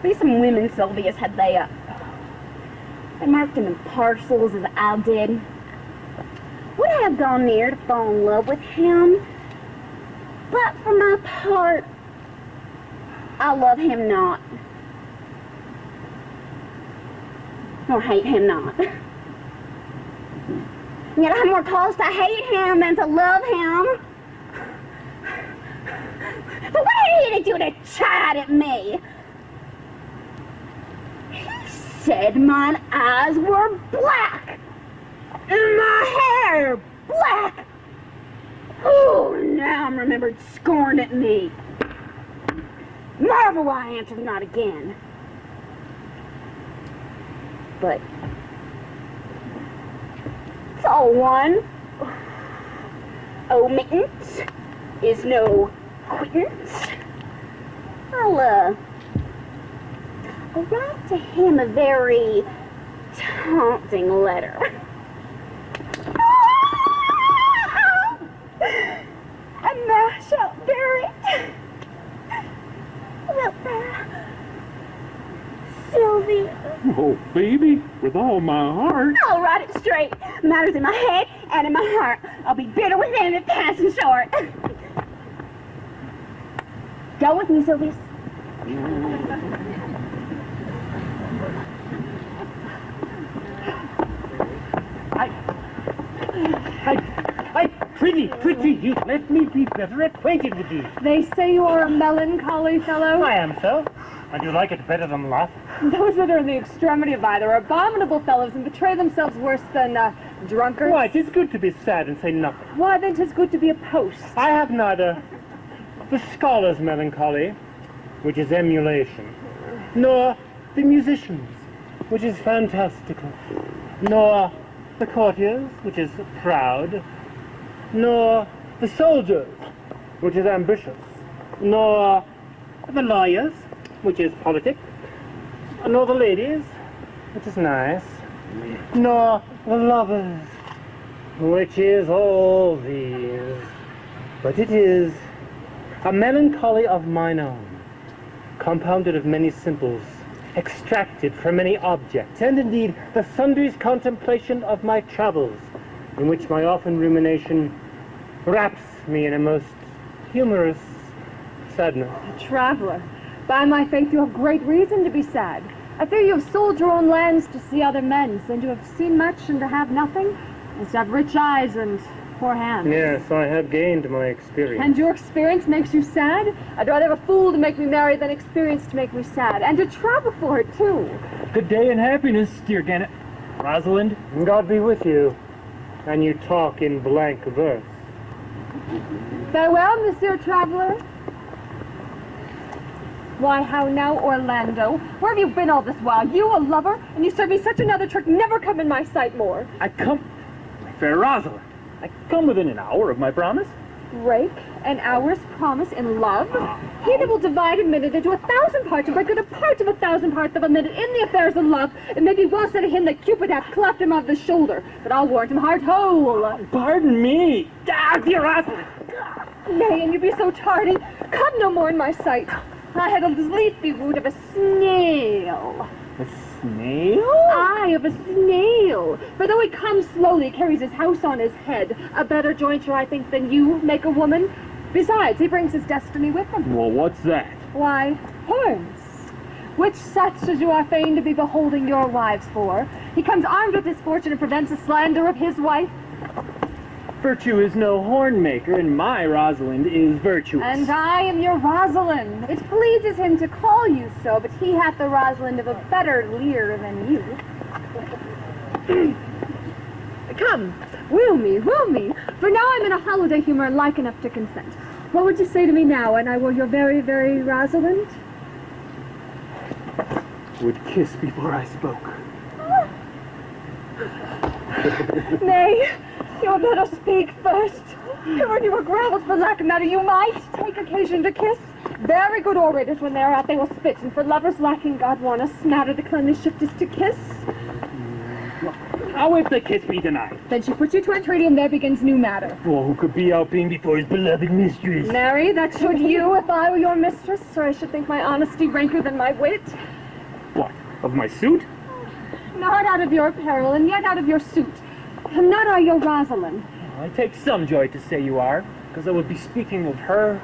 These some women, Sylvius, had they marked him in parcels as I did. Would have gone near to fall in love with him, but for my part, I love him not, nor hate him not. Yet I have more cause to hate him than to love him. But what did he do to chide at me? He said mine eyes were black, and my hair black. Oh, now I'm remembered scorned at me. Marvel why I answered not again. But it's all one. Omittance is no quittance. I'll write to him a very taunting letter. And thou shalt bear it. Wilt thou, Sylvia? Oh, baby, with all my heart. I'll write it straight. Matters in my head and in my heart. I'll be bitter within and passing short. Go with me, Sylvius. I prithee you, let me be better acquainted with thee. They say you are a melancholy fellow. I am so. I do like it better than laugh. Those that are in the extremity of either are abominable fellows and betray themselves worse than drunkards. Why, 'tis good to be sad and say nothing. Why, then 'tis good to be a post. I have neither the scholar's melancholy, which is emulation, nor the musician's, which is fantastical, nor the courtier's, which is proud, nor the soldier's, which is ambitious, nor the lawyer's, which is politic, nor the lady's, which is nice, nor the lover's, which is all these. But it is a melancholy of mine own, compounded of many simples, extracted from many objects, and indeed the sundry's contemplation of my travels, in which my often rumination wraps me in a most humorous sadness. A traveler. By my faith, you have great reason to be sad. I fear you have sold your own lands to see other men's, and to have seen much and to have nothing, is to have rich eyes and poor hands. Yes, I have gained my experience. And your experience makes you sad? I'd rather have a fool to make me merry than experience to make me sad, and to travel for it, too. Good day and happiness, dear Gannett. Rosalind, God be with you. And you talk in blank verse. Farewell, Monsieur Traveler. Why, how now, Orlando? Where have you been all this while? You, a lover, and you serve me such another trick, never come in my sight more. I come, fair Rosalind, I come within an hour of my promise. break an hour's promise in love? He that will divide a minute into 1,000 parts and break it a part of 1,000 parts of a minute in the affairs of love, it may be well said of him that Cupid hath cleft him of the shoulder, but I'll warrant him heart whole. Pardon me. Ah, dear Rosalind. Nay, and you be so tardy. Come no more in my sight. I had a sleepy wound of a snail. A snail? Aye, of a snail. For though he comes slowly, carries his house on his head, a better jointure, I think, than you make a woman. Besides, he brings his destiny with him. Well, what's that? Why, horns. Which such as you are fain to be beholding your wives for. He comes armed with his fortune and prevents the slander of his wife. Virtue is no horn maker, and my Rosalind is virtuous. And I am your Rosalind. It pleases him to call you so, but he hath the Rosalind of a better leer than you. Come, woo me, for now I'm in a holiday humor and like enough to consent. What would you say to me now, and I were your very, very Rosalind? Would kiss before I spoke. Nay, you had better speak first. When you were gravelled for lack of matter, you might take occasion to kiss. Very good orators, when they are out, they will spit, and for lovers lacking, God warn us, matter the cleanly shiftest to kiss. How if the kiss be denied? Then she puts you to entreaty, and there begins new matter. Well, who could be outbeing before his beloved mistress? Marry, that should you if I were your mistress, or I should think my honesty ranker than my wit. What, of my suit? Not out of your apparel, and yet out of your suit. And not I your Rosalind. I take some joy to say you are, because I would be speaking of her.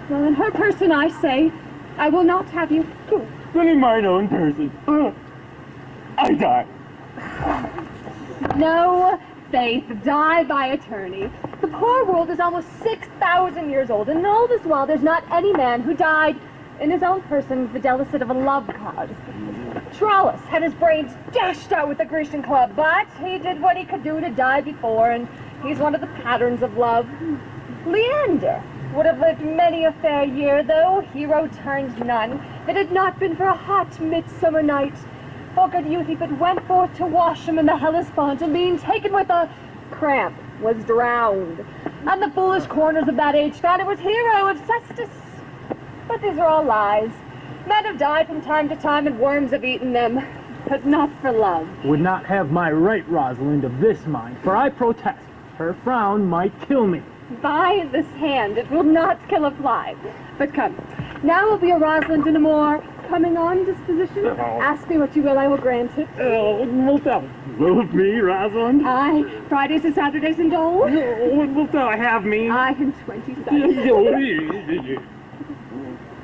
Well, in her person, I say, I will not have you. Then in mine own person, I die. No, Faith, die by attorney. The poor world is almost 6,000 years old, and all this while there's not any man who died in his own person videlicet of a love cause. Troilus had his brains dashed out with the Grecian club, but he did what he could do to die before, and he's one of the patterns of love. Leander would have lived many a fair year, though hero turned none, if it had not been for a hot midsummer night. For good youth, he but went forth to wash him in the Hellespont, and being taken with a cramp, was drowned. And the foolish corners of that age found it was hero of Cestus. But these are all lies. Men have died from time to time, and worms have eaten them, but not for love. Would not have my right, Rosalind, of this mind, for I protest, her frown might kill me. By this hand, it will not kill a fly. But come, now will be a Rosalind in a more coming on disposition. Ask me what you will, I will grant it. Wilt thou love me, Rosalind? Aye, Fridays and Saturdays and all. Wilt thou have me? I and 27.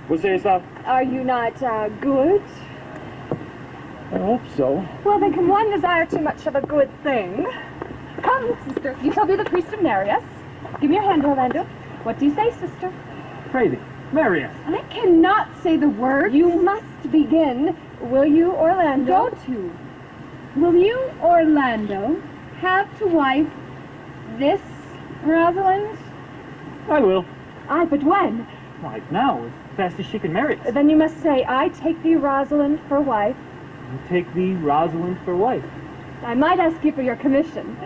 What sayest thou? Are you not good? I hope so. Well, then can one desire too much of a good thing? Come, sister, you shall be the priest of Marius. Give me your hand, Orlando. What do you say, sister? Pray thee, marry us. I cannot say the word. You must begin. Will you, Orlando? Go to. Will you, Orlando, have to wife this Rosalind? I will. Aye, but when? Right now, as fast as she can marry us. Then you must say, I take thee, Rosalind, for wife. I take thee, Rosalind, for wife. I might ask you for your commission,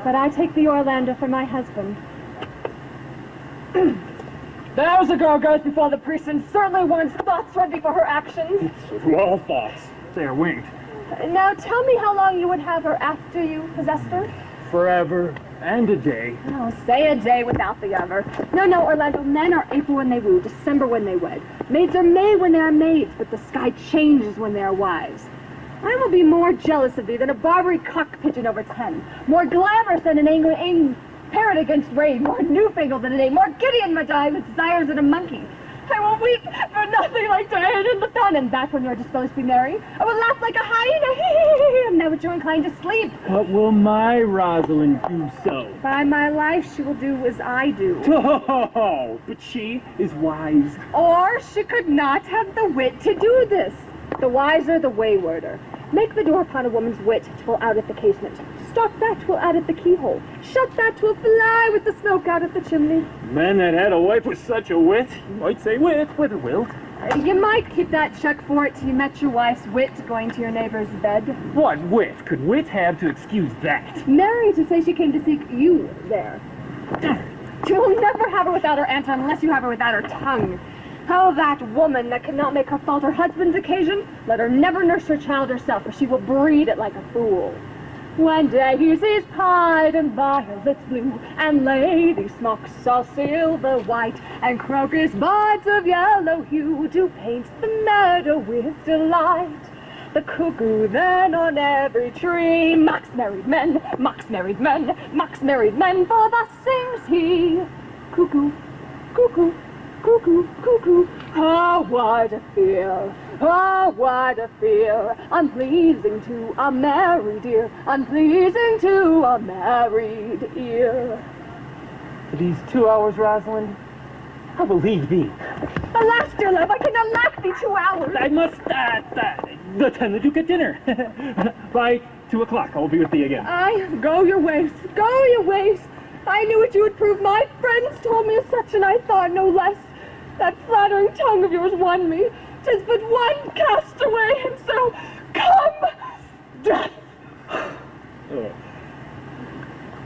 but I take thee, Orlando, for my husband. There's a girl goes before the priest, and certainly one's thoughts run before her actions. So do all thoughts. They are winged. Now tell me how long you would have her after you possessed her? Forever and a day. Oh, say a day without the other. No, Orlando, men are April when they woo, December when they wed. Maids are May when they are maids, but the sky changes when they are wives. I will be more jealous of thee than a Barbary cock pigeon over 10, more glamorous than an angry parrot against rain, more newfangled than an ape, more giddy in my eye with desires than a monkey. I will weep for nothing like Diana in the fountain, and back when you are disposed to be merry, I will laugh like a hyena, and now that you're inclined to sleep. What will my Rosalind do so? By my life, she will do as I do. Oh, but she is wise. Or she could not have the wit to do this. The wiser, the waywarder. Make the door upon a woman's wit, 'twill out at the casement. Stop that, 'twill out at the keyhole. Shut that, 'twill fly with the smoke out at the chimney. Man that had a wife with such a wit, might say wit with a will. You might keep that check for it till you met your wife's wit going to your neighbor's bed. What wit could wit have to excuse that? Mary to say she came to seek you there. You will never have her without her answer unless you have her without her tongue. Oh, that woman that cannot make her fault her husband's occasion, let her never nurse her child herself, or she will breed it like a fool. When daisies pied and violets blue, and lady smocks all silver white, and crocus buds of yellow hue do paint the meadow with delight. The cuckoo then on every tree mocks married men, mocks married men, mocks married men, for thus sings he. Cuckoo, cuckoo, cuckoo, cuckoo, oh, what a fear, oh, what a fear, unpleasing to a married ear, unpleasing to a married ear. For these 2 hours, Rosalind, I will leave thee. Alas, dear love, I cannot lack thee 2 hours. I must, attend the Duke at dinner. By 2 o'clock, I will be with thee again. Go your ways, go your ways. I knew what you would prove. My friends told me as such, and I thought no less. That flattering tongue of yours won me. 'Tis but one cast away, and so come, death.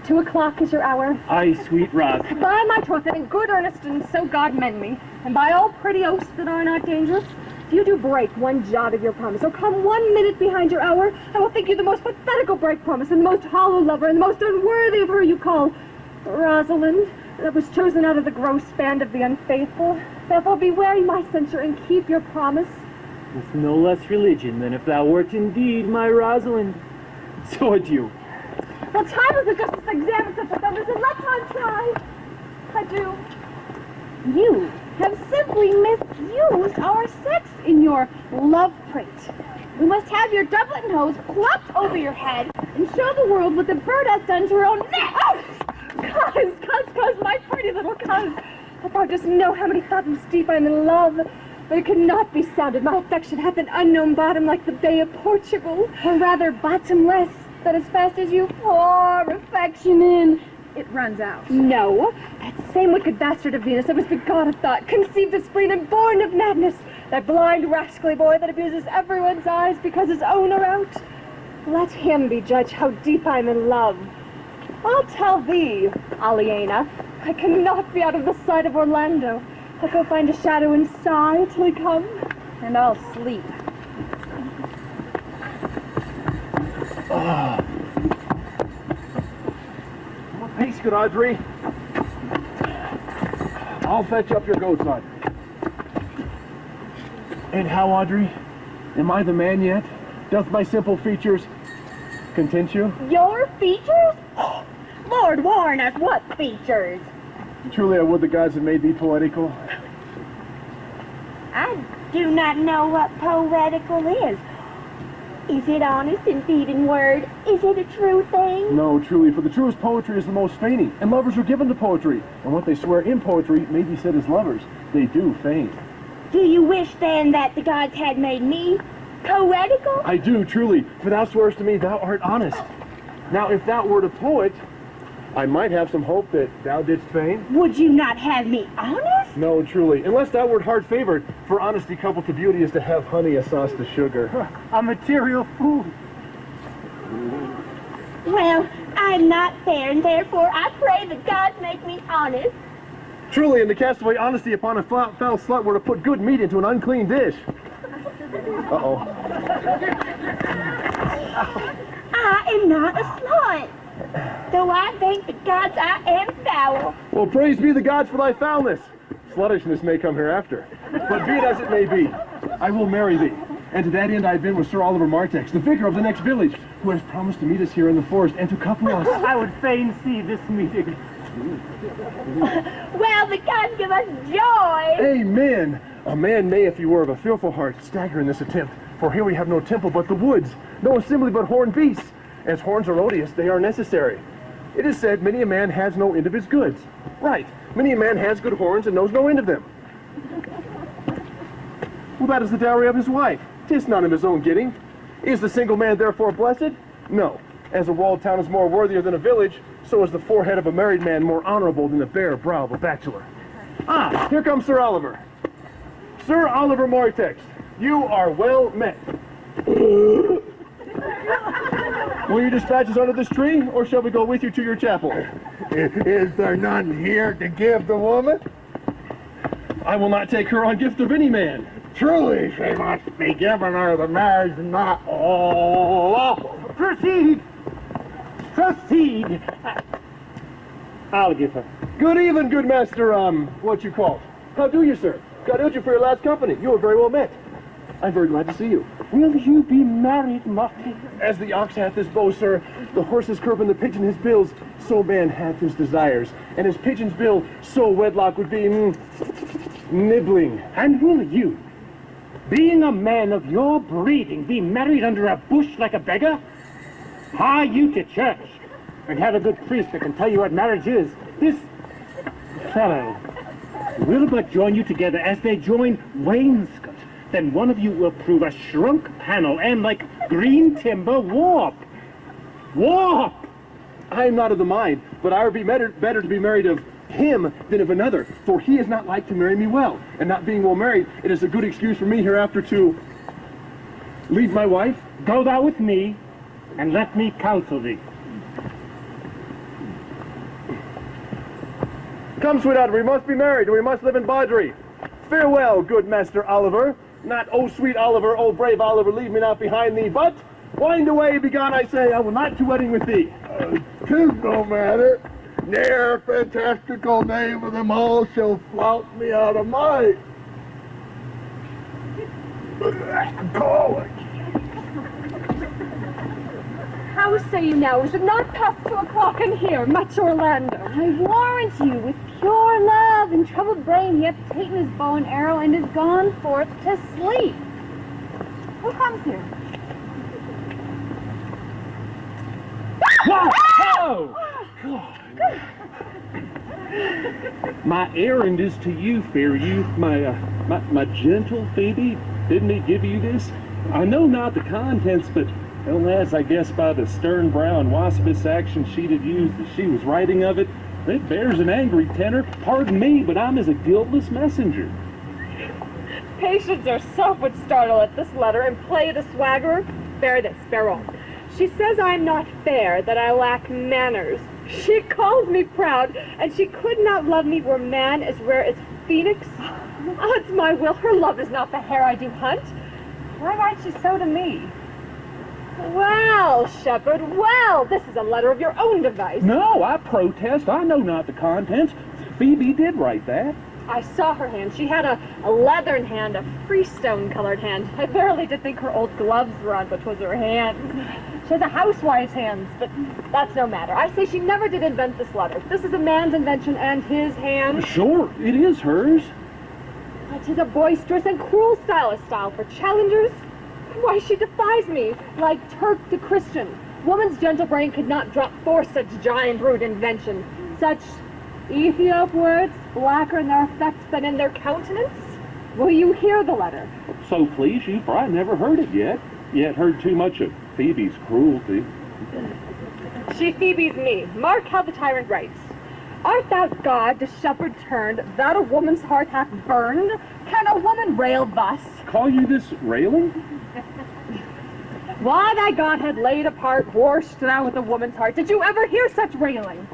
2 o'clock is your hour. Aye, sweet Roz. By my troth, that in good earnest, and so God mend me, and by all pretty oaths that are not dangerous, if you do break one jot of your promise, or come 1 minute behind your hour, I will think you the most pathetical break promise, and the most hollow lover, and the most unworthy of her you call Rosalind, that was chosen out of the gross band of the unfaithful. Therefore beware my censure, and keep your promise. With no less religion than if thou wert indeed my Rosalind. So adieu. Well, time is the justice examines such offenders, and let time try. Adieu. You have simply misused our sex in your love prate. We must have your doublet and hose plopped over your head and show the world what the bird has done to her own neck. Oh! Cuz, my pretty little cuz. If thou dost know how many fathoms deep I am in love, but it could not be sounded. My affection hath an unknown bottom like the Bay of Portugal, or rather bottomless, that as fast as you pour affection in, it runs out. No, that same wicked bastard of Venus that was begot of thought, conceived of spleen, and born of madness, that blind rascally boy that abuses everyone's eyes because his own are out. Let him be judge how deep I'm in love. I'll tell thee, Aliena, I cannot be out of the sight of Orlando. I'll go find a shadow and sigh till he come, and I'll sleep. What pace, good Audrey? I'll fetch up your goats, Audrey. And how, Audrey? Am I the man yet? Doth my simple features content you? Your features? Lord warn us, what features? Truly I would the gods had made thee poetical. I do not know what poetical is. Is it honest and feeding word? Is it a true thing? No, truly, for the truest poetry is the most feigning, and lovers are given to poetry, and what they swear in poetry may be said as lovers. They do feign. Do you wish then that the gods had made me poetical? I do, truly, for thou swearest to me thou art honest. Now, if thou wert a poet, I might have some hope that thou didst feign. Would you not have me honest? No, truly, unless thou wert hard favored, for honesty coupled to beauty is to have honey a sauce to sugar. A material fool. Well, I'm not fair, and therefore I pray the gods make me honest. Truly, and to cast away honesty upon a foul slut were to put good meat into an unclean dish. Uh-oh. I am not a slut, though I thank the gods I am foul. Well, praise be the gods for thy foulness. Sluttishness may come hereafter. But be it as it may be, I will marry thee. And to that end I have been with Sir Oliver Martex, the vicar of the next village, who has promised to meet us here in the forest and to couple us. I would fain see this meeting. Well, the gods give us joy. Amen. A man may, if he were of a fearful heart, stagger in this attempt. For here we have no temple but the woods, no assembly but horned beasts. As horns are odious, they are necessary. It is said, many a man has no end of his goods. Right. Many a man has good horns and knows no end of them. Well, that is the dowry of his wife. 'Tis none of his own getting. Is the single man therefore blessed? No. As a walled town is more worthier than a village, so is the forehead of a married man more honorable than the bare brow of a bachelor. Ah, here comes Sir Oliver. Sir Oliver Martex, you are well met. Will you dispatch us under this tree, or shall we go with you to your chapel? Is there none here to give the woman? I will not take her on gift of any man. Truly, she must be given her the marriage not lawful. Proceed! Proceed! I'll give her. Good even, good master, what you call? How do you, sir? God help you for your last company. You are very well met. I'm very glad to see you. Will you be married, Marty? As the ox hath his bow, sir, the horse's curb and the pigeon his bills, so man hath his desires. And his pigeon's bill, so wedlock would be, nibbling. And will you, being a man of your breeding, be married under a bush like a beggar? Hie you to church, and have a good priest that can tell you what marriage is. This fellow will but join you together as they join wainscot. Then one of you will prove a shrunk panel and, like green timber, warp. Warp! I am not of the mind, but I would be better to be married of him than of another, for he is not like to marry me well. And not being well married, it is a good excuse for me hereafter to leave my wife. Go thou with me, and let me counsel thee. Come, sweetheart, we must be married, and we must live in Baudry. Farewell, good Master Oliver. Not, oh, sweet Oliver, oh, brave Oliver, leave me not behind thee, but wind away, begone, I say, I will not to wedding with thee. 'Tis no matter. Ne'er fantastical name of them all shall flout me out of my calling. How say you now? Is it not past 2 o'clock in here, much Orlando? I warrant you, with pure love and troubled brain, he hath taken his bow and arrow and is gone forth to sleep. Who comes here? Whoa! My errand is to you, fair youth, my gentle Phoebe. Didn't he give you this? I know not the contents, but alas, I guess by the stern brow and waspish action she'd have used as she was writing of it, it bears an angry tenor. Pardon me, but I'm as a guiltless messenger. Patience herself would startle at this letter and play the swaggerer. Bear this, bear all. She says I'm not fair, that I lack manners. She calls me proud, and she could not love me were man as rare as phoenix. Odds my will, her love is not the hare I do hunt. Why writes she so to me? Well, shepherd, well, this is a letter of your own device. No, I protest. I know not the contents. Phoebe did write that. I saw her hand. She had a leathern hand, a freestone-colored hand. I verily did think her old gloves were on, but 'twas her hand. She has a housewife's hands, but that's no matter. I say she never did invent this letter. This is a man's invention and his hand. Sure, it is hers. It is a boisterous and cruel style, a style for challengers. Why, she defies me, like Turk to Christian. Woman's gentle brain could not drop forth such giant rude invention. Such Ethiop words, blacker in their effect than in their countenance. Will you hear the letter? So please you, for I never heard it yet heard too much of Phoebe's cruelty. She Phoebe's me. Mark how the tyrant writes. Art thou God, the shepherd turned, that a woman's heart hath burned? Can a woman rail thus? Call you this railing? Why thy God had laid apart, warst thou with a woman's heart? Did you ever hear such railing?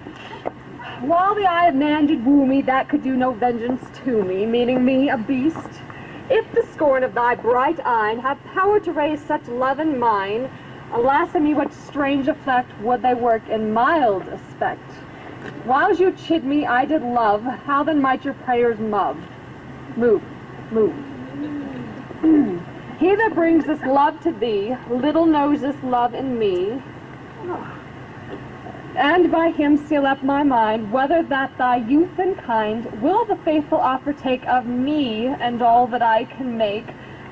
While the eye of man did woo me, that could do no vengeance to me, meaning me, a beast. If the scorn of thy bright eye have power to raise such love in mine, alas a me, what strange effect would they work in mild aspect? Whiles you chid me, I did love, how then might your prayers move? He that brings this love to thee, little knows this love in me, and by him seal up my mind, whether that thy youth and kind will the faithful offer take of me and all that I can make,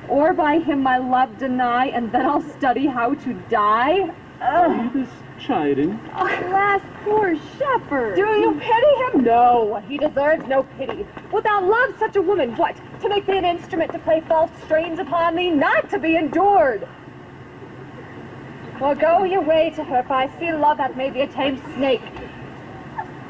or by him my love deny, and then I'll study how to die. Are you this chiding? Alas, poor shepherd. Do you pity him? No, he deserves no pity. Wilt thou love such a woman? What, to make thee an instrument to play false strains upon thee? Not to be endured. Well, go your way to her, for I see love hath made thee a tame snake.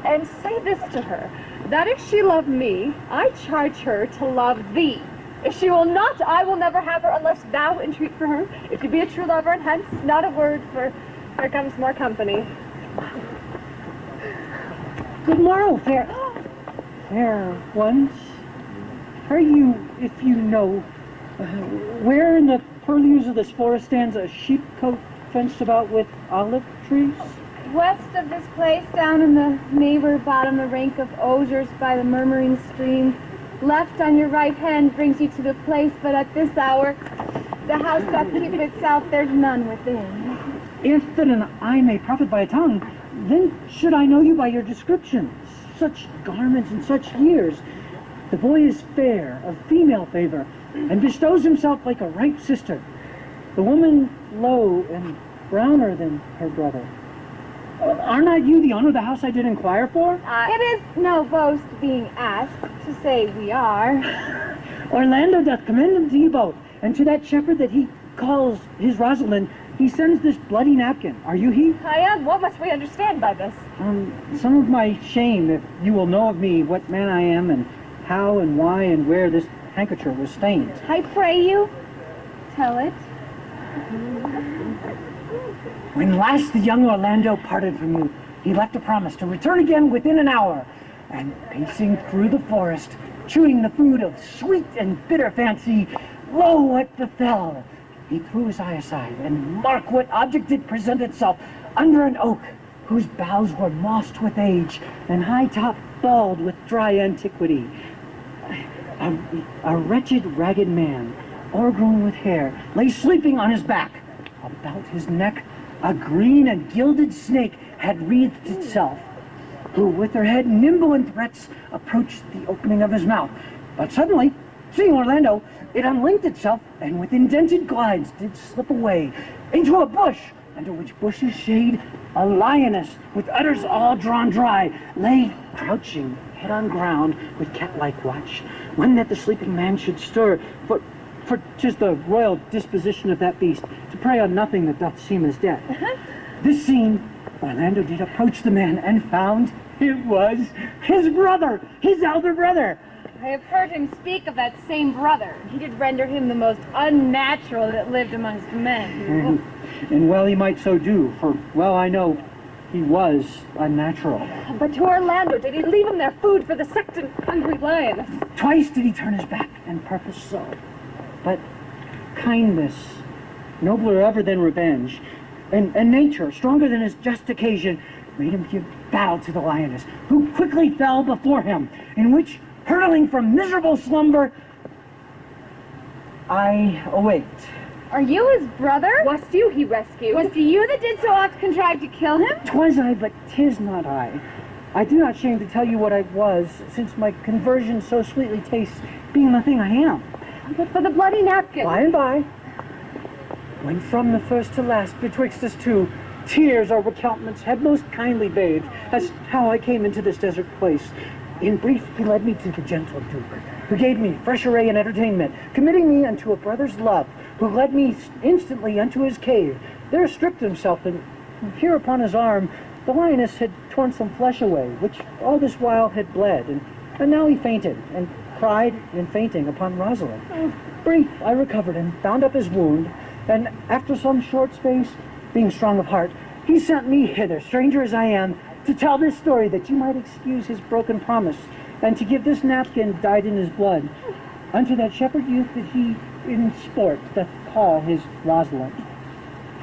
And say this to her, that if she love me, I charge her to love thee. If she will not, I will never have her unless thou entreat for her. If you be a true lover, and hence not a word for Here comes more company. Good morrow, fair ones. Are you, if you know, where in the purlieus of this forest stands a sheepcote fenced about with olive trees? West of this place, down in the neighbor bottom, a rank of osiers by the murmuring stream. Left on your right hand brings you to the place, but at this hour, the house doth keep itself, there's none within. If then I may profit by a tongue, then should I know you by your descriptions. Such garments and such years. The boy is fair, of female favor, and bestows himself like a ripe sister. The woman low and browner than her brother. Are not you the owner of the house I did inquire for? It is no boast being asked to say we are. Orlando doth commend him to you both, and to that shepherd that he calls his Rosalind, he sends this bloody napkin. Are you he? I am. What must we understand by this? Some of my shame, if you will know of me, what man I am, and how and why and where this handkerchief was stained. I pray you, tell it. When last the young Orlando parted from you, he left a promise to return again within an hour, and pacing through the forest, chewing the food of sweet and bitter fancy, lo, what befell! He threw his eye aside, and mark what object did present itself under an oak, whose boughs were mossed with age, and high-top bald with dry antiquity. A wretched, ragged man, o'ergrown with hair, lay sleeping on his back. About his neck, a green and gilded snake had wreathed itself, who with her head nimble in threats approached the opening of his mouth. But suddenly, seeing Orlando, it unlinked itself, and with indented glides did slip away into a bush, under which bush's shade a lioness, with udders all drawn dry, lay crouching, head on ground, with cat-like watch, when that the sleeping man should stir, for 'tis the royal disposition of that beast to prey on nothing that doth seem as death. This scene, Orlando did approach the man, and found it was his brother, his elder brother. I have heard him speak of that same brother. He did render him the most unnatural that lived amongst men. And well he might so do, for well I know he was unnatural. But to Orlando, did he leave him their food for the sexton hungry lioness? Twice did he turn his back, and purpose so. But kindness, nobler ever than revenge, and nature, stronger than his just occasion, made him give battle to the lioness, who quickly fell before him, in which, hurtling from miserable slumber, I await. Are you his brother? Wast you he rescued? Was it you that did so oft contrive to kill him? 'Twas I, but 'tis not I. I do not shame to tell you what I was, since my conversion so sweetly tastes, being the thing I am. But for the bloody napkin. By and by, when from the first to last betwixt us two, tears our countenance had most kindly bathed, as how I came into this desert place. In brief, he led me to the gentle Duke, who gave me fresh array and entertainment, committing me unto a brother's love, who led me instantly unto his cave. There stripped himself, and here upon his arm the lioness had torn some flesh away, which all this while had bled, and now he fainted, and cried in fainting upon Rosalind. Brief, I recovered him, bound up his wound, and after some short space, being strong of heart, he sent me hither, stranger as I am, to tell this story, that you might excuse his broken promise, and to give this napkin dyed in his blood, unto that shepherd youth that he in sport doth call his Rosalind.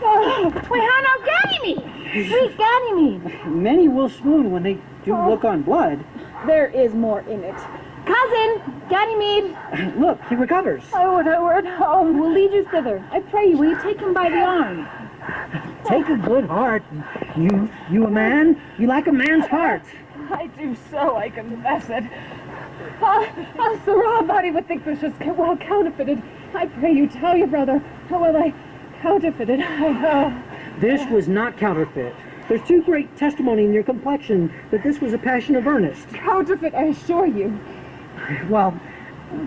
Oh, wait, how now, Ganymede! Sweet Ganymede! Many will swoon when they do look on blood. There is more in it. Cousin, Ganymede! Look, he recovers. I would home. We'll lead you thither. I pray you, will you take him by the arm? Take a good heart. You a man? You like a man's heart. I do so, I confess it. The raw body would think this was well counterfeited. I pray you tell your brother how well I counterfeited. This was not counterfeit. There's too great testimony in your complexion that this was a passion of earnest. Counterfeit, I assure you. Well,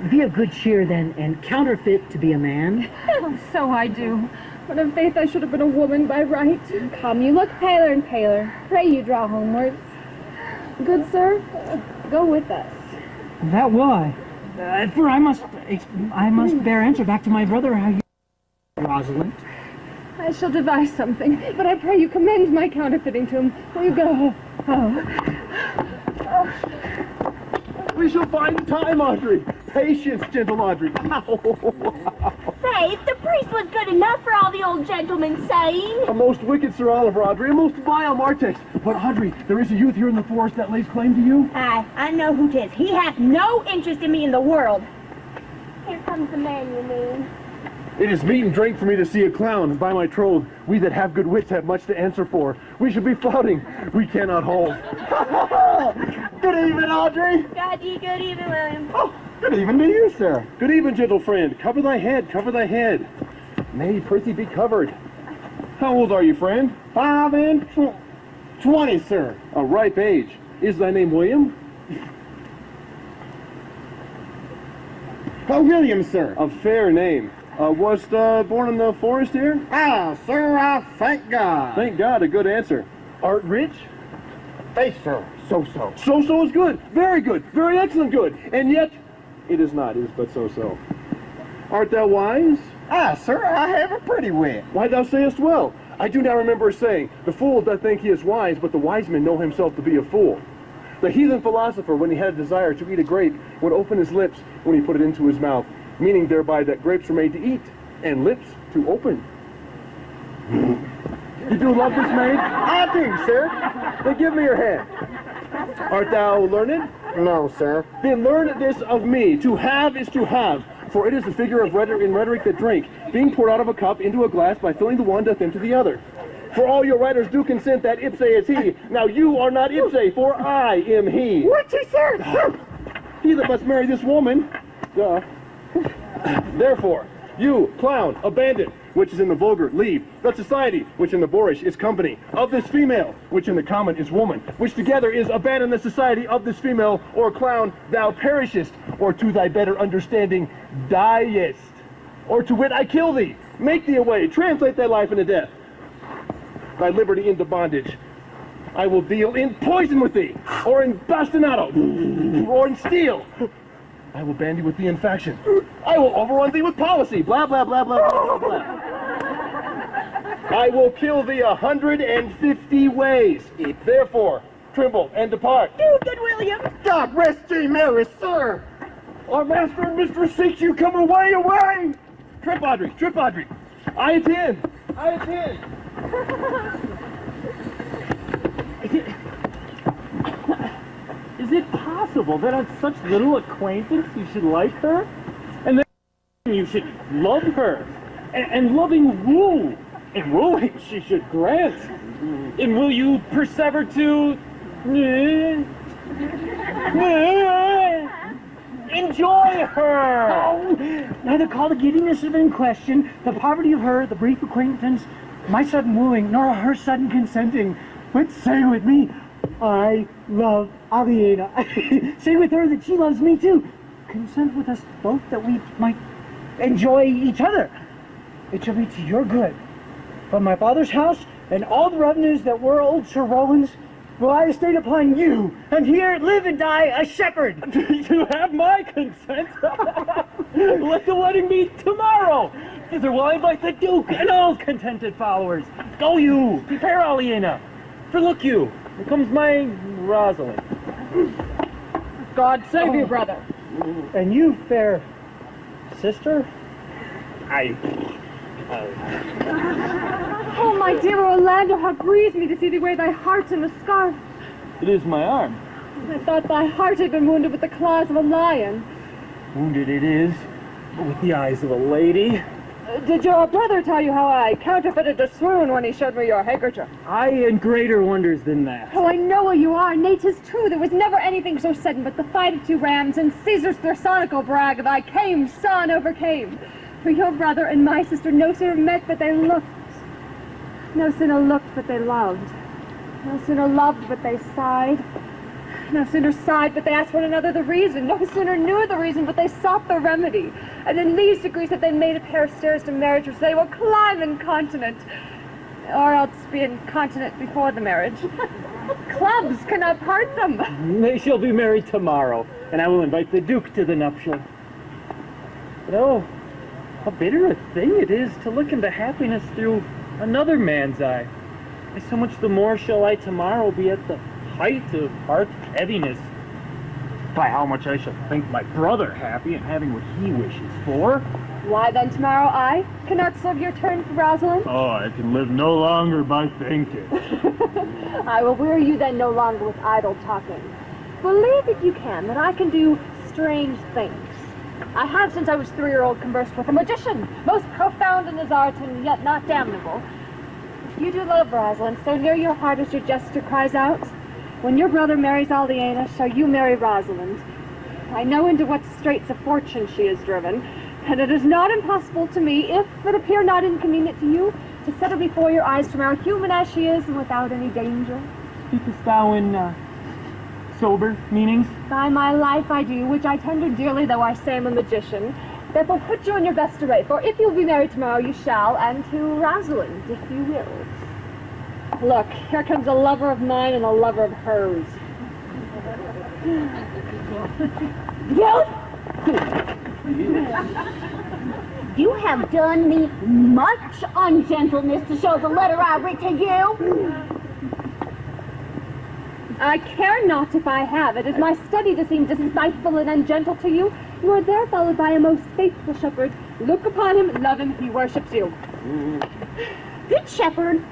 be of good cheer then, and counterfeit to be a man. Oh, so I do. But in faith I should have been a woman by right. Come, you look paler and paler. Pray you draw homewards. Good sir, go with us. That will I. For I must bear answer back to my brother how you, Rosalind. I shall devise something, but I pray you commend my counterfeiting to him. Will you go? We shall find time, Audrey. Patience, gentle Audrey. Say, the priest was good enough for all the old gentlemen saying. A most wicked Sir Oliver, Audrey, a most vile Martex. But Audrey, there is a youth here in the forest that lays claim to you. Aye, I know who 'tis. He hath no interest in me in the world. Here comes the man you mean. It is meat and drink for me to see a clown. By my troth, we that have good wits have much to answer for. We should be flouting. We cannot hold. Good evening, Audrey. Good evening, William. Oh, good evening to you, sir. Good evening, gentle friend. Cover thy head, cover thy head. Nay, prithee, be covered. How old are you, friend? 5 and 20, sir. A ripe age. Is thy name William? William, sir. A fair name. Was born in the forest here? Ah, sir, I thank God. Thank God, a good answer. Art rich? Hey, sir, so-so. So-so is good. Very good. Very excellent good. And yet, it is not. It is but so-so. Art thou wise? Ah, sir, I have a pretty wit. Why, thou sayest well. I do now remember saying, the fool doth think he is wise, but the wise man know himself to be a fool. The heathen philosopher, when he had a desire to eat a grape, would open his lips when he put it into his mouth, meaning thereby that grapes were made to eat, and lips to open. You do love this maid? I do, sir. Then give me your hand. Art thou learned? No, sir. Then learn this of me. To have is to have, for it is the figure of rhetoric in rhetoric that drink, being poured out of a cup into a glass by filling the one doth empty the other. For all your writers do consent that ipse is he. Now you are not ipse, for I am he. What's he, sir? He that must marry this woman. Duh. Therefore, you, clown, abandon, which is in the vulgar, leave, that society, which in the boorish is company, of this female, which in the common is woman, which together is abandon the society of this female, or clown, thou perishest, or to thy better understanding, diest. Or to wit, I kill thee, make thee away, translate thy life into death, thy liberty into bondage. I will deal in poison with thee, or in bastinado, or in steel. I will band thee with thee in faction. I will overrun thee with policy. Blah, blah, blah, blah, blah, blah, blah. I will kill thee 150 ways. Therefore, tremble and depart. Do good, William. God rest ye merry, sir. Our master and mistress seeks you. Come away, away. Trip, Audrey. Trip, Audrey. I attend. I attend. Is it possible that on such little acquaintance you should like her? And then you should love her? And loving woo? And wooing she should grant? And will you persever to... enjoy her? Oh, neither call the giddiness of it in question, the poverty of her, the brief acquaintance, my sudden wooing, nor her sudden consenting. But say with me, I love Aliena. Say with her that she loves me too. Consent with us both that we might enjoy each other. It shall be to your good. From my father's house and all the revenues that were old Sir Roland's will I estate upon you, and here live and die a shepherd. You have my consent. Let the wedding be tomorrow. Thither will I invite the Duke and all contented followers. Go you, prepare Aliena. For look you, here comes my Rosalind. God save you, brother. And you, fair sister? Oh, my dear Orlando, how grieves me to see thee wear thy heart in a scarf. It is my arm. I thought thy heart had been wounded with the claws of a lion. Wounded it is, but with the eyes of a lady. Did your brother tell you how I counterfeited a swoon when he showed me your handkerchief? I in greater wonders than that. Oh, I know what you are. Nay, 'tis true. There was never anything so sudden but the fight of two rams and Caesar's thrasonical brag of I came, saw, and overcame. For your brother and my sister no sooner met but they looked. No sooner looked but they loved. No sooner loved but they sighed. No sooner sighed but they asked one another the reason. No sooner knew the reason but they sought the remedy. And in these degrees that they made a pair of stairs to marriage which they will climb incontinent. Or else be incontinent before the marriage. Clubs cannot part them. They shall be married tomorrow, and I will invite the Duke to the nuptial. But oh, how bitter a thing it is to look into happiness through another man's eye. And so much the more shall I tomorrow be at the height of heart heaviness. By how much I shall think my brother happy in having what he wishes for. Why then tomorrow I cannot serve your turn for Rosalind? Oh, I can live no longer by thinking. I will weary you then no longer with idle talking. Believe if you can that I can do strange things. I have since I was 3-year-old conversed with a magician, most profound in his art and yet not damnable. If you do love Rosalind, so near your heart as your gesture cries out, when your brother marries Aliena, shall you marry Rosalind? I know into what straits of fortune she is driven, and it is not impossible to me, if it appear not inconvenient to you, to set her before your eyes tomorrow, human as she is, and without any danger. Speakest thou in sober meanings? By my life I do, which I tender dearly, though I say I'm a magician. Therefore put you in your best array, for if you'll be married tomorrow, you shall, and to Rosalind, if you will. Look, here comes a lover of mine and a lover of hers. You have done me much ungentleness to show the letter I writ to you. I care not if I have. It is my study to seem despiteful and ungentle to you. You are there followed by a most faithful shepherd. Look upon him, love him, he worships you. Good shepherd,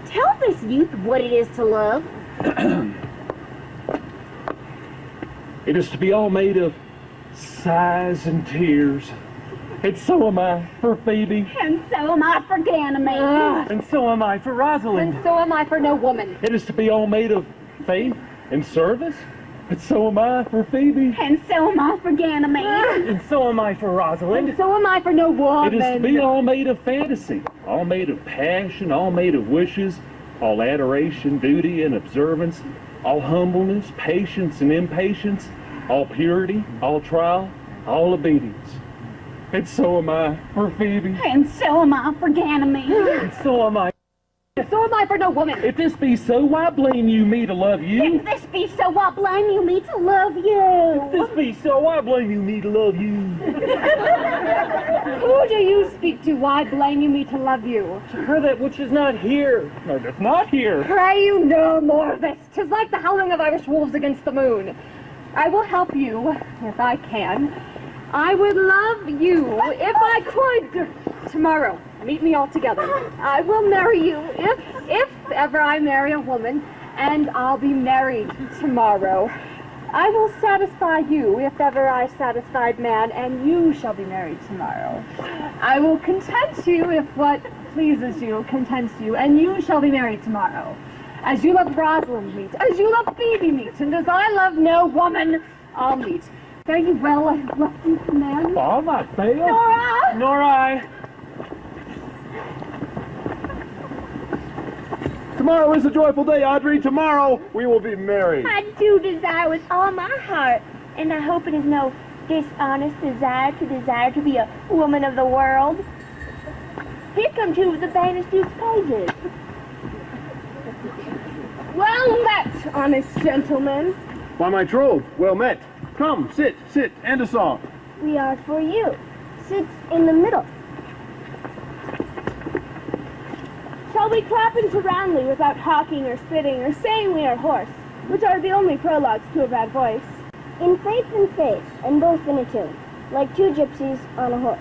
tell this youth what it is to love. It is to be all made of sighs and tears. And so am I for Phoebe. And so am I for Ganymede. And so am I for Rosalind. And so am I for no woman. It is to be all made of faith and service. And so am I for Phoebe. And so am I for Ganymede. And so am I for Rosalind. And so am I for no woman. It is to be all made of fantasy, all made of passion, all made of wishes, all adoration, duty, and observance, all humbleness, patience, and impatience, all purity, all trial, all obedience. And so am I for Phoebe. And so am I for Ganymede. And so am I. And so am I for no woman. If this be so, why blame you me to love you? If this be so, why blame you me to love you? If this be so, why blame you me to love you? Who do you speak to? Why blame you me to love you? To her that which is not here, nor doth not here. Pray you no more of this. 'Tis like the howling of Irish wolves against the moon. I will help you, if I can. I would love you, if I could. Tomorrow, meet me all together. I will marry you, if ever I marry a woman, and I'll be married tomorrow. I will satisfy you, if ever I satisfied man, and you shall be married tomorrow. I will content you, if what pleases you contents you, and you shall be married tomorrow. As you love Rosalind meet, as you love Phoebe meet, and as I love no woman, I'll meet. Fare you well, I have left you command. I'll not fail. Nor I. Nor I. Tomorrow is a joyful day, Audrey. Tomorrow we will be married. I do desire with all my heart, and I hope it is no dishonest desire to be a woman of the world. Here come two of the banished Duke's pages. Well met, honest gentlemen. Why, my trove, well met. Come, sit, and a song. We are for you. Sits in the middle. Shall we clap into roundly without hawking or spitting or saying we are hoarse, which are the only prologues to a bad voice? In faith and faith, and both in a tune, like two gypsies on a horse.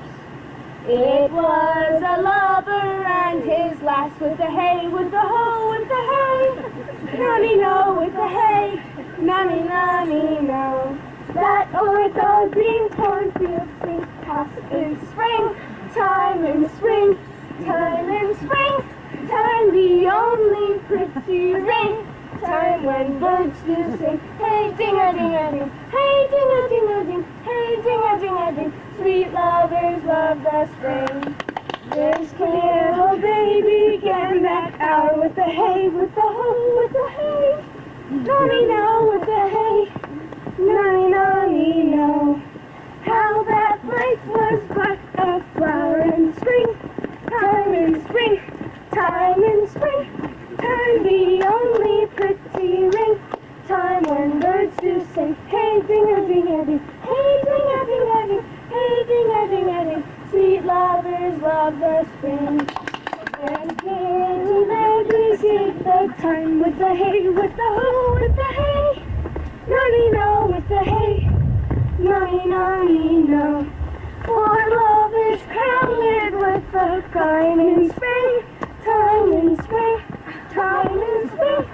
It was a lover and his lass with the hay, with the hoe, with the hay. Nanny no with the hay, nanny no. That o'er the green cornfield sing past in spring, time in spring, time in spring, time the only pretty ring, time when birds do sing, hey ding-a-ding-a-ding, hey ding-a-ding-a-ding, hey ding-a-ding-a-ding, sweet lovers love the spring. This little baby began that hour with the hay, with the hoe, with the hay, nanny no with the hay. Nanny, no. How that place was but a flower in spring. Time in spring, time in spring. Time the only pretty ring. Time when birds do sing. Hey ding-a-ding-a-ding, hey ding-a-ding-a-ding, hey ding-a-ding-a-ding. Sweet lovers love the spring. And the time with the hay, with the hoe, with the hay. No, with the hay. No. For love is crowned with the time in spring, time in spring, time in spring,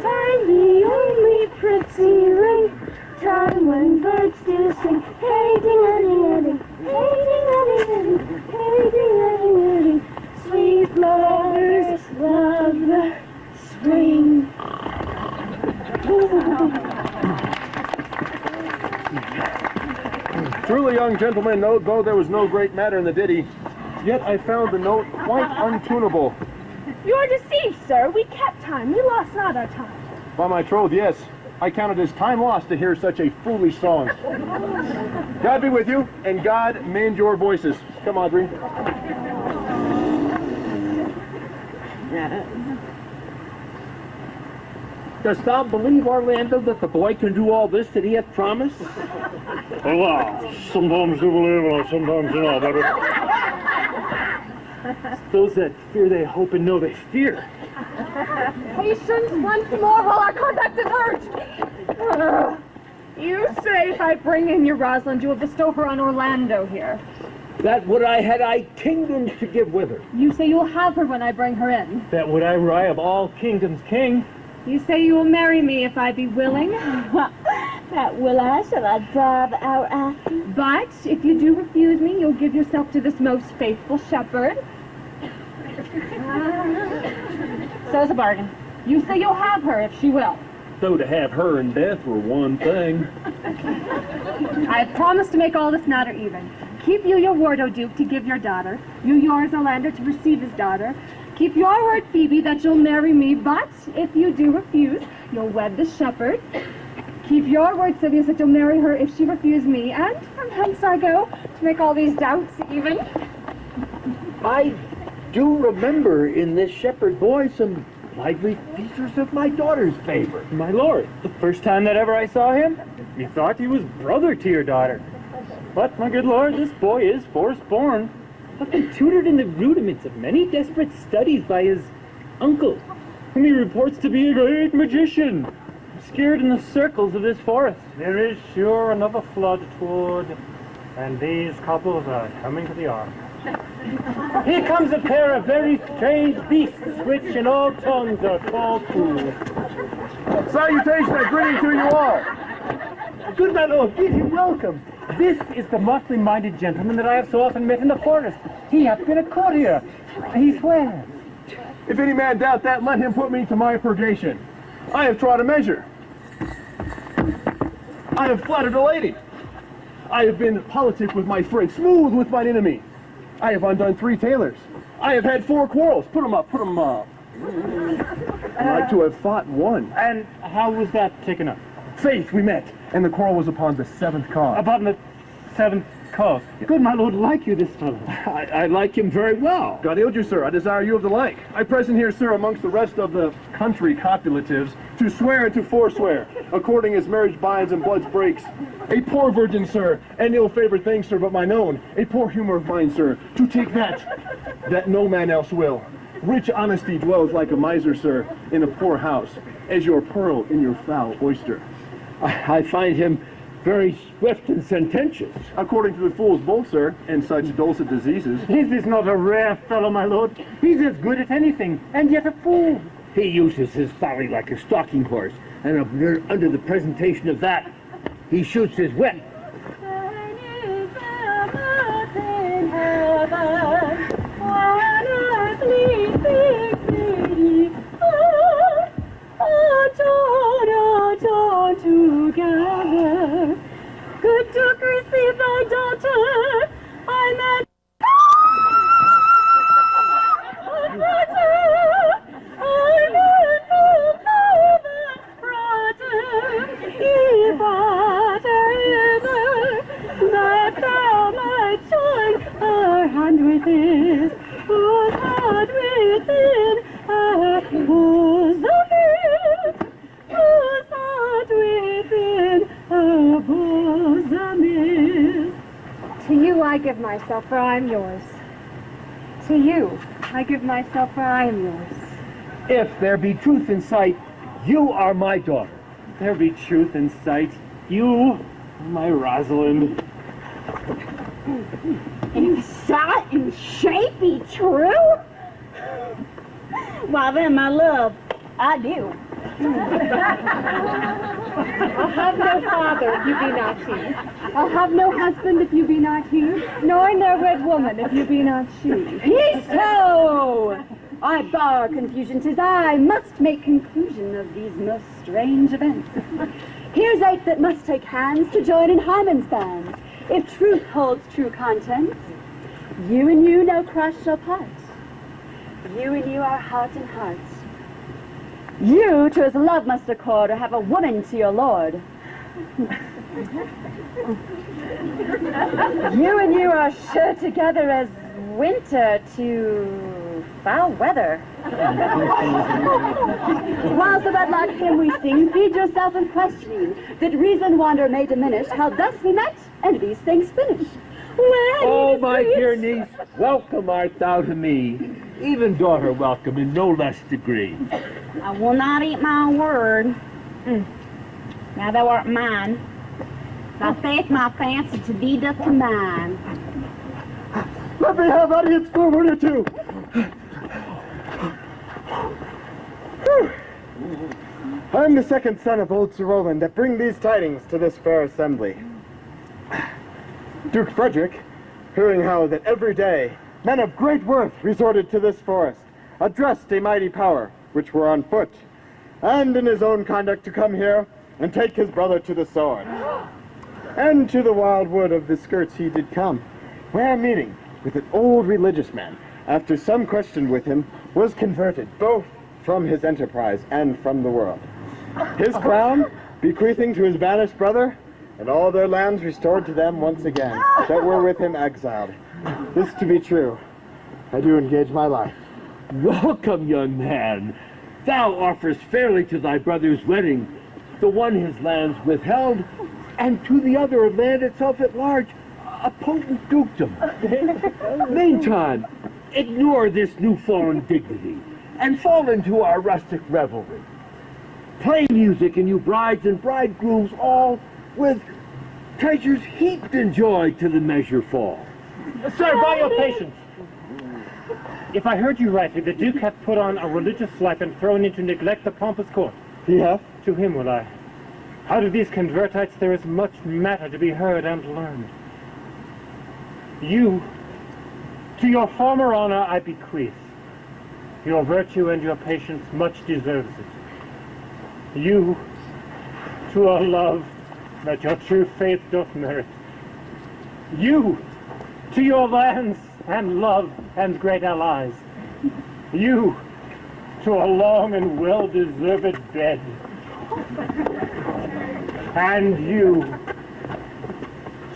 time the only pretty ring, time when birds do sing, hey ding-a-ding-a-ding, hey ding-a-ding-a-ding, hey ding-a-ding-a-ding, sweet lovers love the spring. Truly, young gentlemen, though there was no great matter in the ditty, yet I found the note quite untunable. You are deceived, sir. We kept time. We lost not our time. By my troth, yes, I count it as time lost to hear such a foolish song. God be with you, and God mend your voices. Come, Audrey. Dost thou believe, Orlando, that the boy can do all this that he hath promised? Well, sometimes you believe and sometimes you know, but Those that fear they hope and know they fear. Patience once more while our conduct is urged. You say if I bring in your Rosalind, you will bestow her on Orlando here. That would I had I kingdoms to give with her. You say you will have her when I bring her in. That would I were I of all kingdoms king. You say you will marry me if I be willing. That will I, shall I drive our after? But if you do refuse me, you'll give yourself to this most faithful shepherd. So's a bargain. You say you'll have her if she will. Though to have her in death were one thing. I have promised to make all this matter even. Keep you your word, O Duke, to give your daughter. You yours, Orlando, to receive his daughter. Keep your word, Phoebe, that you'll marry me, but if you do refuse, you'll wed the shepherd. Keep your word, Sylvius, that you'll marry her if she refuse me, and from hence I go, to make all these doubts even. I do remember in this shepherd boy some lively features of my daughter's favor. My lord, the first time that ever I saw him, methought he was brother to your daughter. But, my good lord, this boy is forsborn, but been tutored in the rudiments of many desperate studies by his uncle, whom he reports to be a great magician, obscured in the circles of this forest. There is sure another flood toward, and these couples are coming to the ark. Here comes a pair of very strange beasts, which in all tongues are called fools. Salutation and greeting to you all. Good my lord, give him welcome. This is the motley-minded gentleman that I have so often met in the forest. He hath been a courtier. He swears. If any man doubt that, let him put me to my purgation. I have trod a measure. I have flattered a lady. I have been politic with my friend, smooth with mine enemy. I have undone 3 tailors. I have had 4 quarrels. Put 'em up, put 'em up. Like to have fought 1. And how was that taken up? Faith, we met, and the quarrel was upon the 7th cause. Upon the 7th cause. Good my lord, like you this fellow. I like him very well. God yield you, sir. I desire you of the like. I present here, sir, amongst the rest of the country copulatives, to swear and to forswear, according as marriage binds and blood breaks. A poor virgin, sir, and ill-favored thing, sir, but mine own. A poor humor of mine, sir, to take that no man else will. Rich honesty dwells like a miser, sir, in a poor house, as your pearl in your foul oyster. I find him very swift and sententious. According to the fools both, sir, and such dulcet diseases. This is not a rare fellow, my lord. He's as good at anything, and yet a fool. He uses his folly like a stalking horse, and under the presentation of that, he shoots his wit. Together, good Duke, receive thy daughter. I met that thou might join our hand with his, whose heart within our bosom is, whose heart within our bosom is. To you I give myself, for I am yours. To you I give myself, for I am yours. If there be truth in sight, you are my daughter. There be truth in sight. You, my Rosalind. In sight and shape be true? Why then, my love, I do. I'll have no father if you be not he. I'll have no husband if you be not he, nor no red woman if you be not she. Peace-ho! I bar confusion, 'tis I must make conclusion of these most strange events. Here's 8 that must take hands to join in Hymen's bands. If truth holds true contents, you and you no cross shall part. You and you are heart and heart. You to his love must accord, or have a woman to your lord. You and you are sure together as winter to foul weather. Whilst the wedlock hymn we sing, feed yourself in questioning, that reason wander may diminish, how thus we met, and these things finish. Oh, my dear niece, welcome art thou to me. Even daughter welcome in no less degree. I will not eat my word. Now thou art mine. Thy faith my fancy to thee doth command. Let me have audience for a word or two. I am the second son of old Sir Roland that bring these tidings to this fair assembly. Duke Frederick, hearing how that every day men of great worth resorted to this forest, addressed a mighty power, which were on foot, and in his own conduct to come here and take his brother to the sword. And to the wild wood of the skirts he did come, where meeting with an old religious man, after some question with him, was converted both from his enterprise and from the world. His crown bequeathing to his banished brother, and all their lands restored to them once again, that were with him exiled. This to be true, I do engage my life. Welcome, young man. Thou offerest fairly to thy brother's wedding, the one his lands withheld, and to the other of land itself at large, a potent dukedom. Meantime, ignore this new-fallen dignity, and fall into our rustic revelry. Play music, and you brides and bridegrooms all with treasures heaped in joy to the measure fall. Sir, by your patience. If I heard you rightly, the Duke hath put on a religious life and thrown into neglect the pompous court. He hath? To him will I. Out of these convertites there is much matter to be heard and learned. You, to your former honor I bequeath. Your virtue and your patience much deserves it. You, to a love that your true faith doth merit. You, to your lands and love and great allies. You, to a long and well-deserved bed. And you,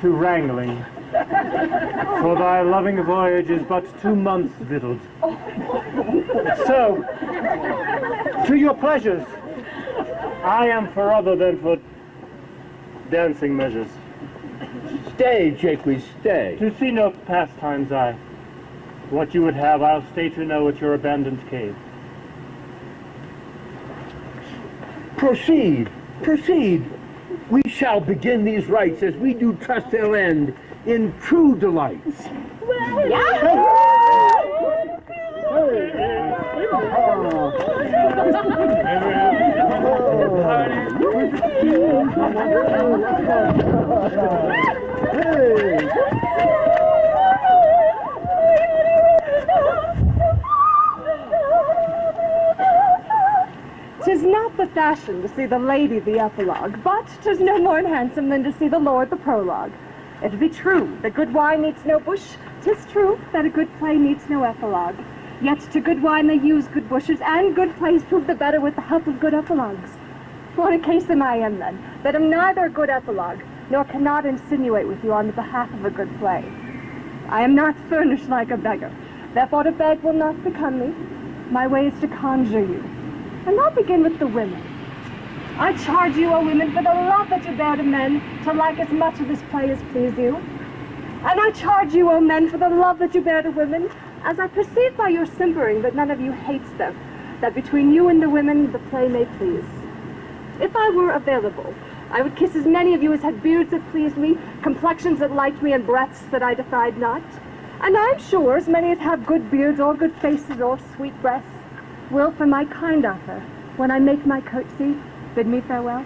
to wrangling. For thy loving voyage is but 2 months victualled. So, to your pleasures, I am for other than for dancing measures. Stay, Jaques, stay. To see no pastimes I. What you would have, I'll stay to know at your abandoned cave. Proceed, proceed. We shall begin these rites as we do trust they'll end in true delights. Tis not the fashion to see the lady the epilogue, but 'tis no more handsome than to see the lord the prologue. It be true that good wine needs no bush, 'tis true that a good play needs no epilogue. Yet to good wine they use good bushes, and good plays prove the better with the help of good epilogues. What a case am I in, then, that am neither a good epilogue, nor cannot insinuate with you on the behalf of a good play. I am not furnished like a beggar, therefore to beg will not become me. My way is to conjure you. And I'll begin with the women. I charge you, O women, for the love that you bear to men, to like as much of this play as please you. And I charge you, O men, for the love that you bear to women, as I perceive by your simpering that none of you hates them, that between you and the women the play may please. If I were available, I would kiss as many of you as had beards that pleased me, complexions that liked me, and breaths that I defied not. And I'm sure as many as have good beards, or good faces, or sweet breasts, will for my kind offer, when I make my curtsy, bid me farewell.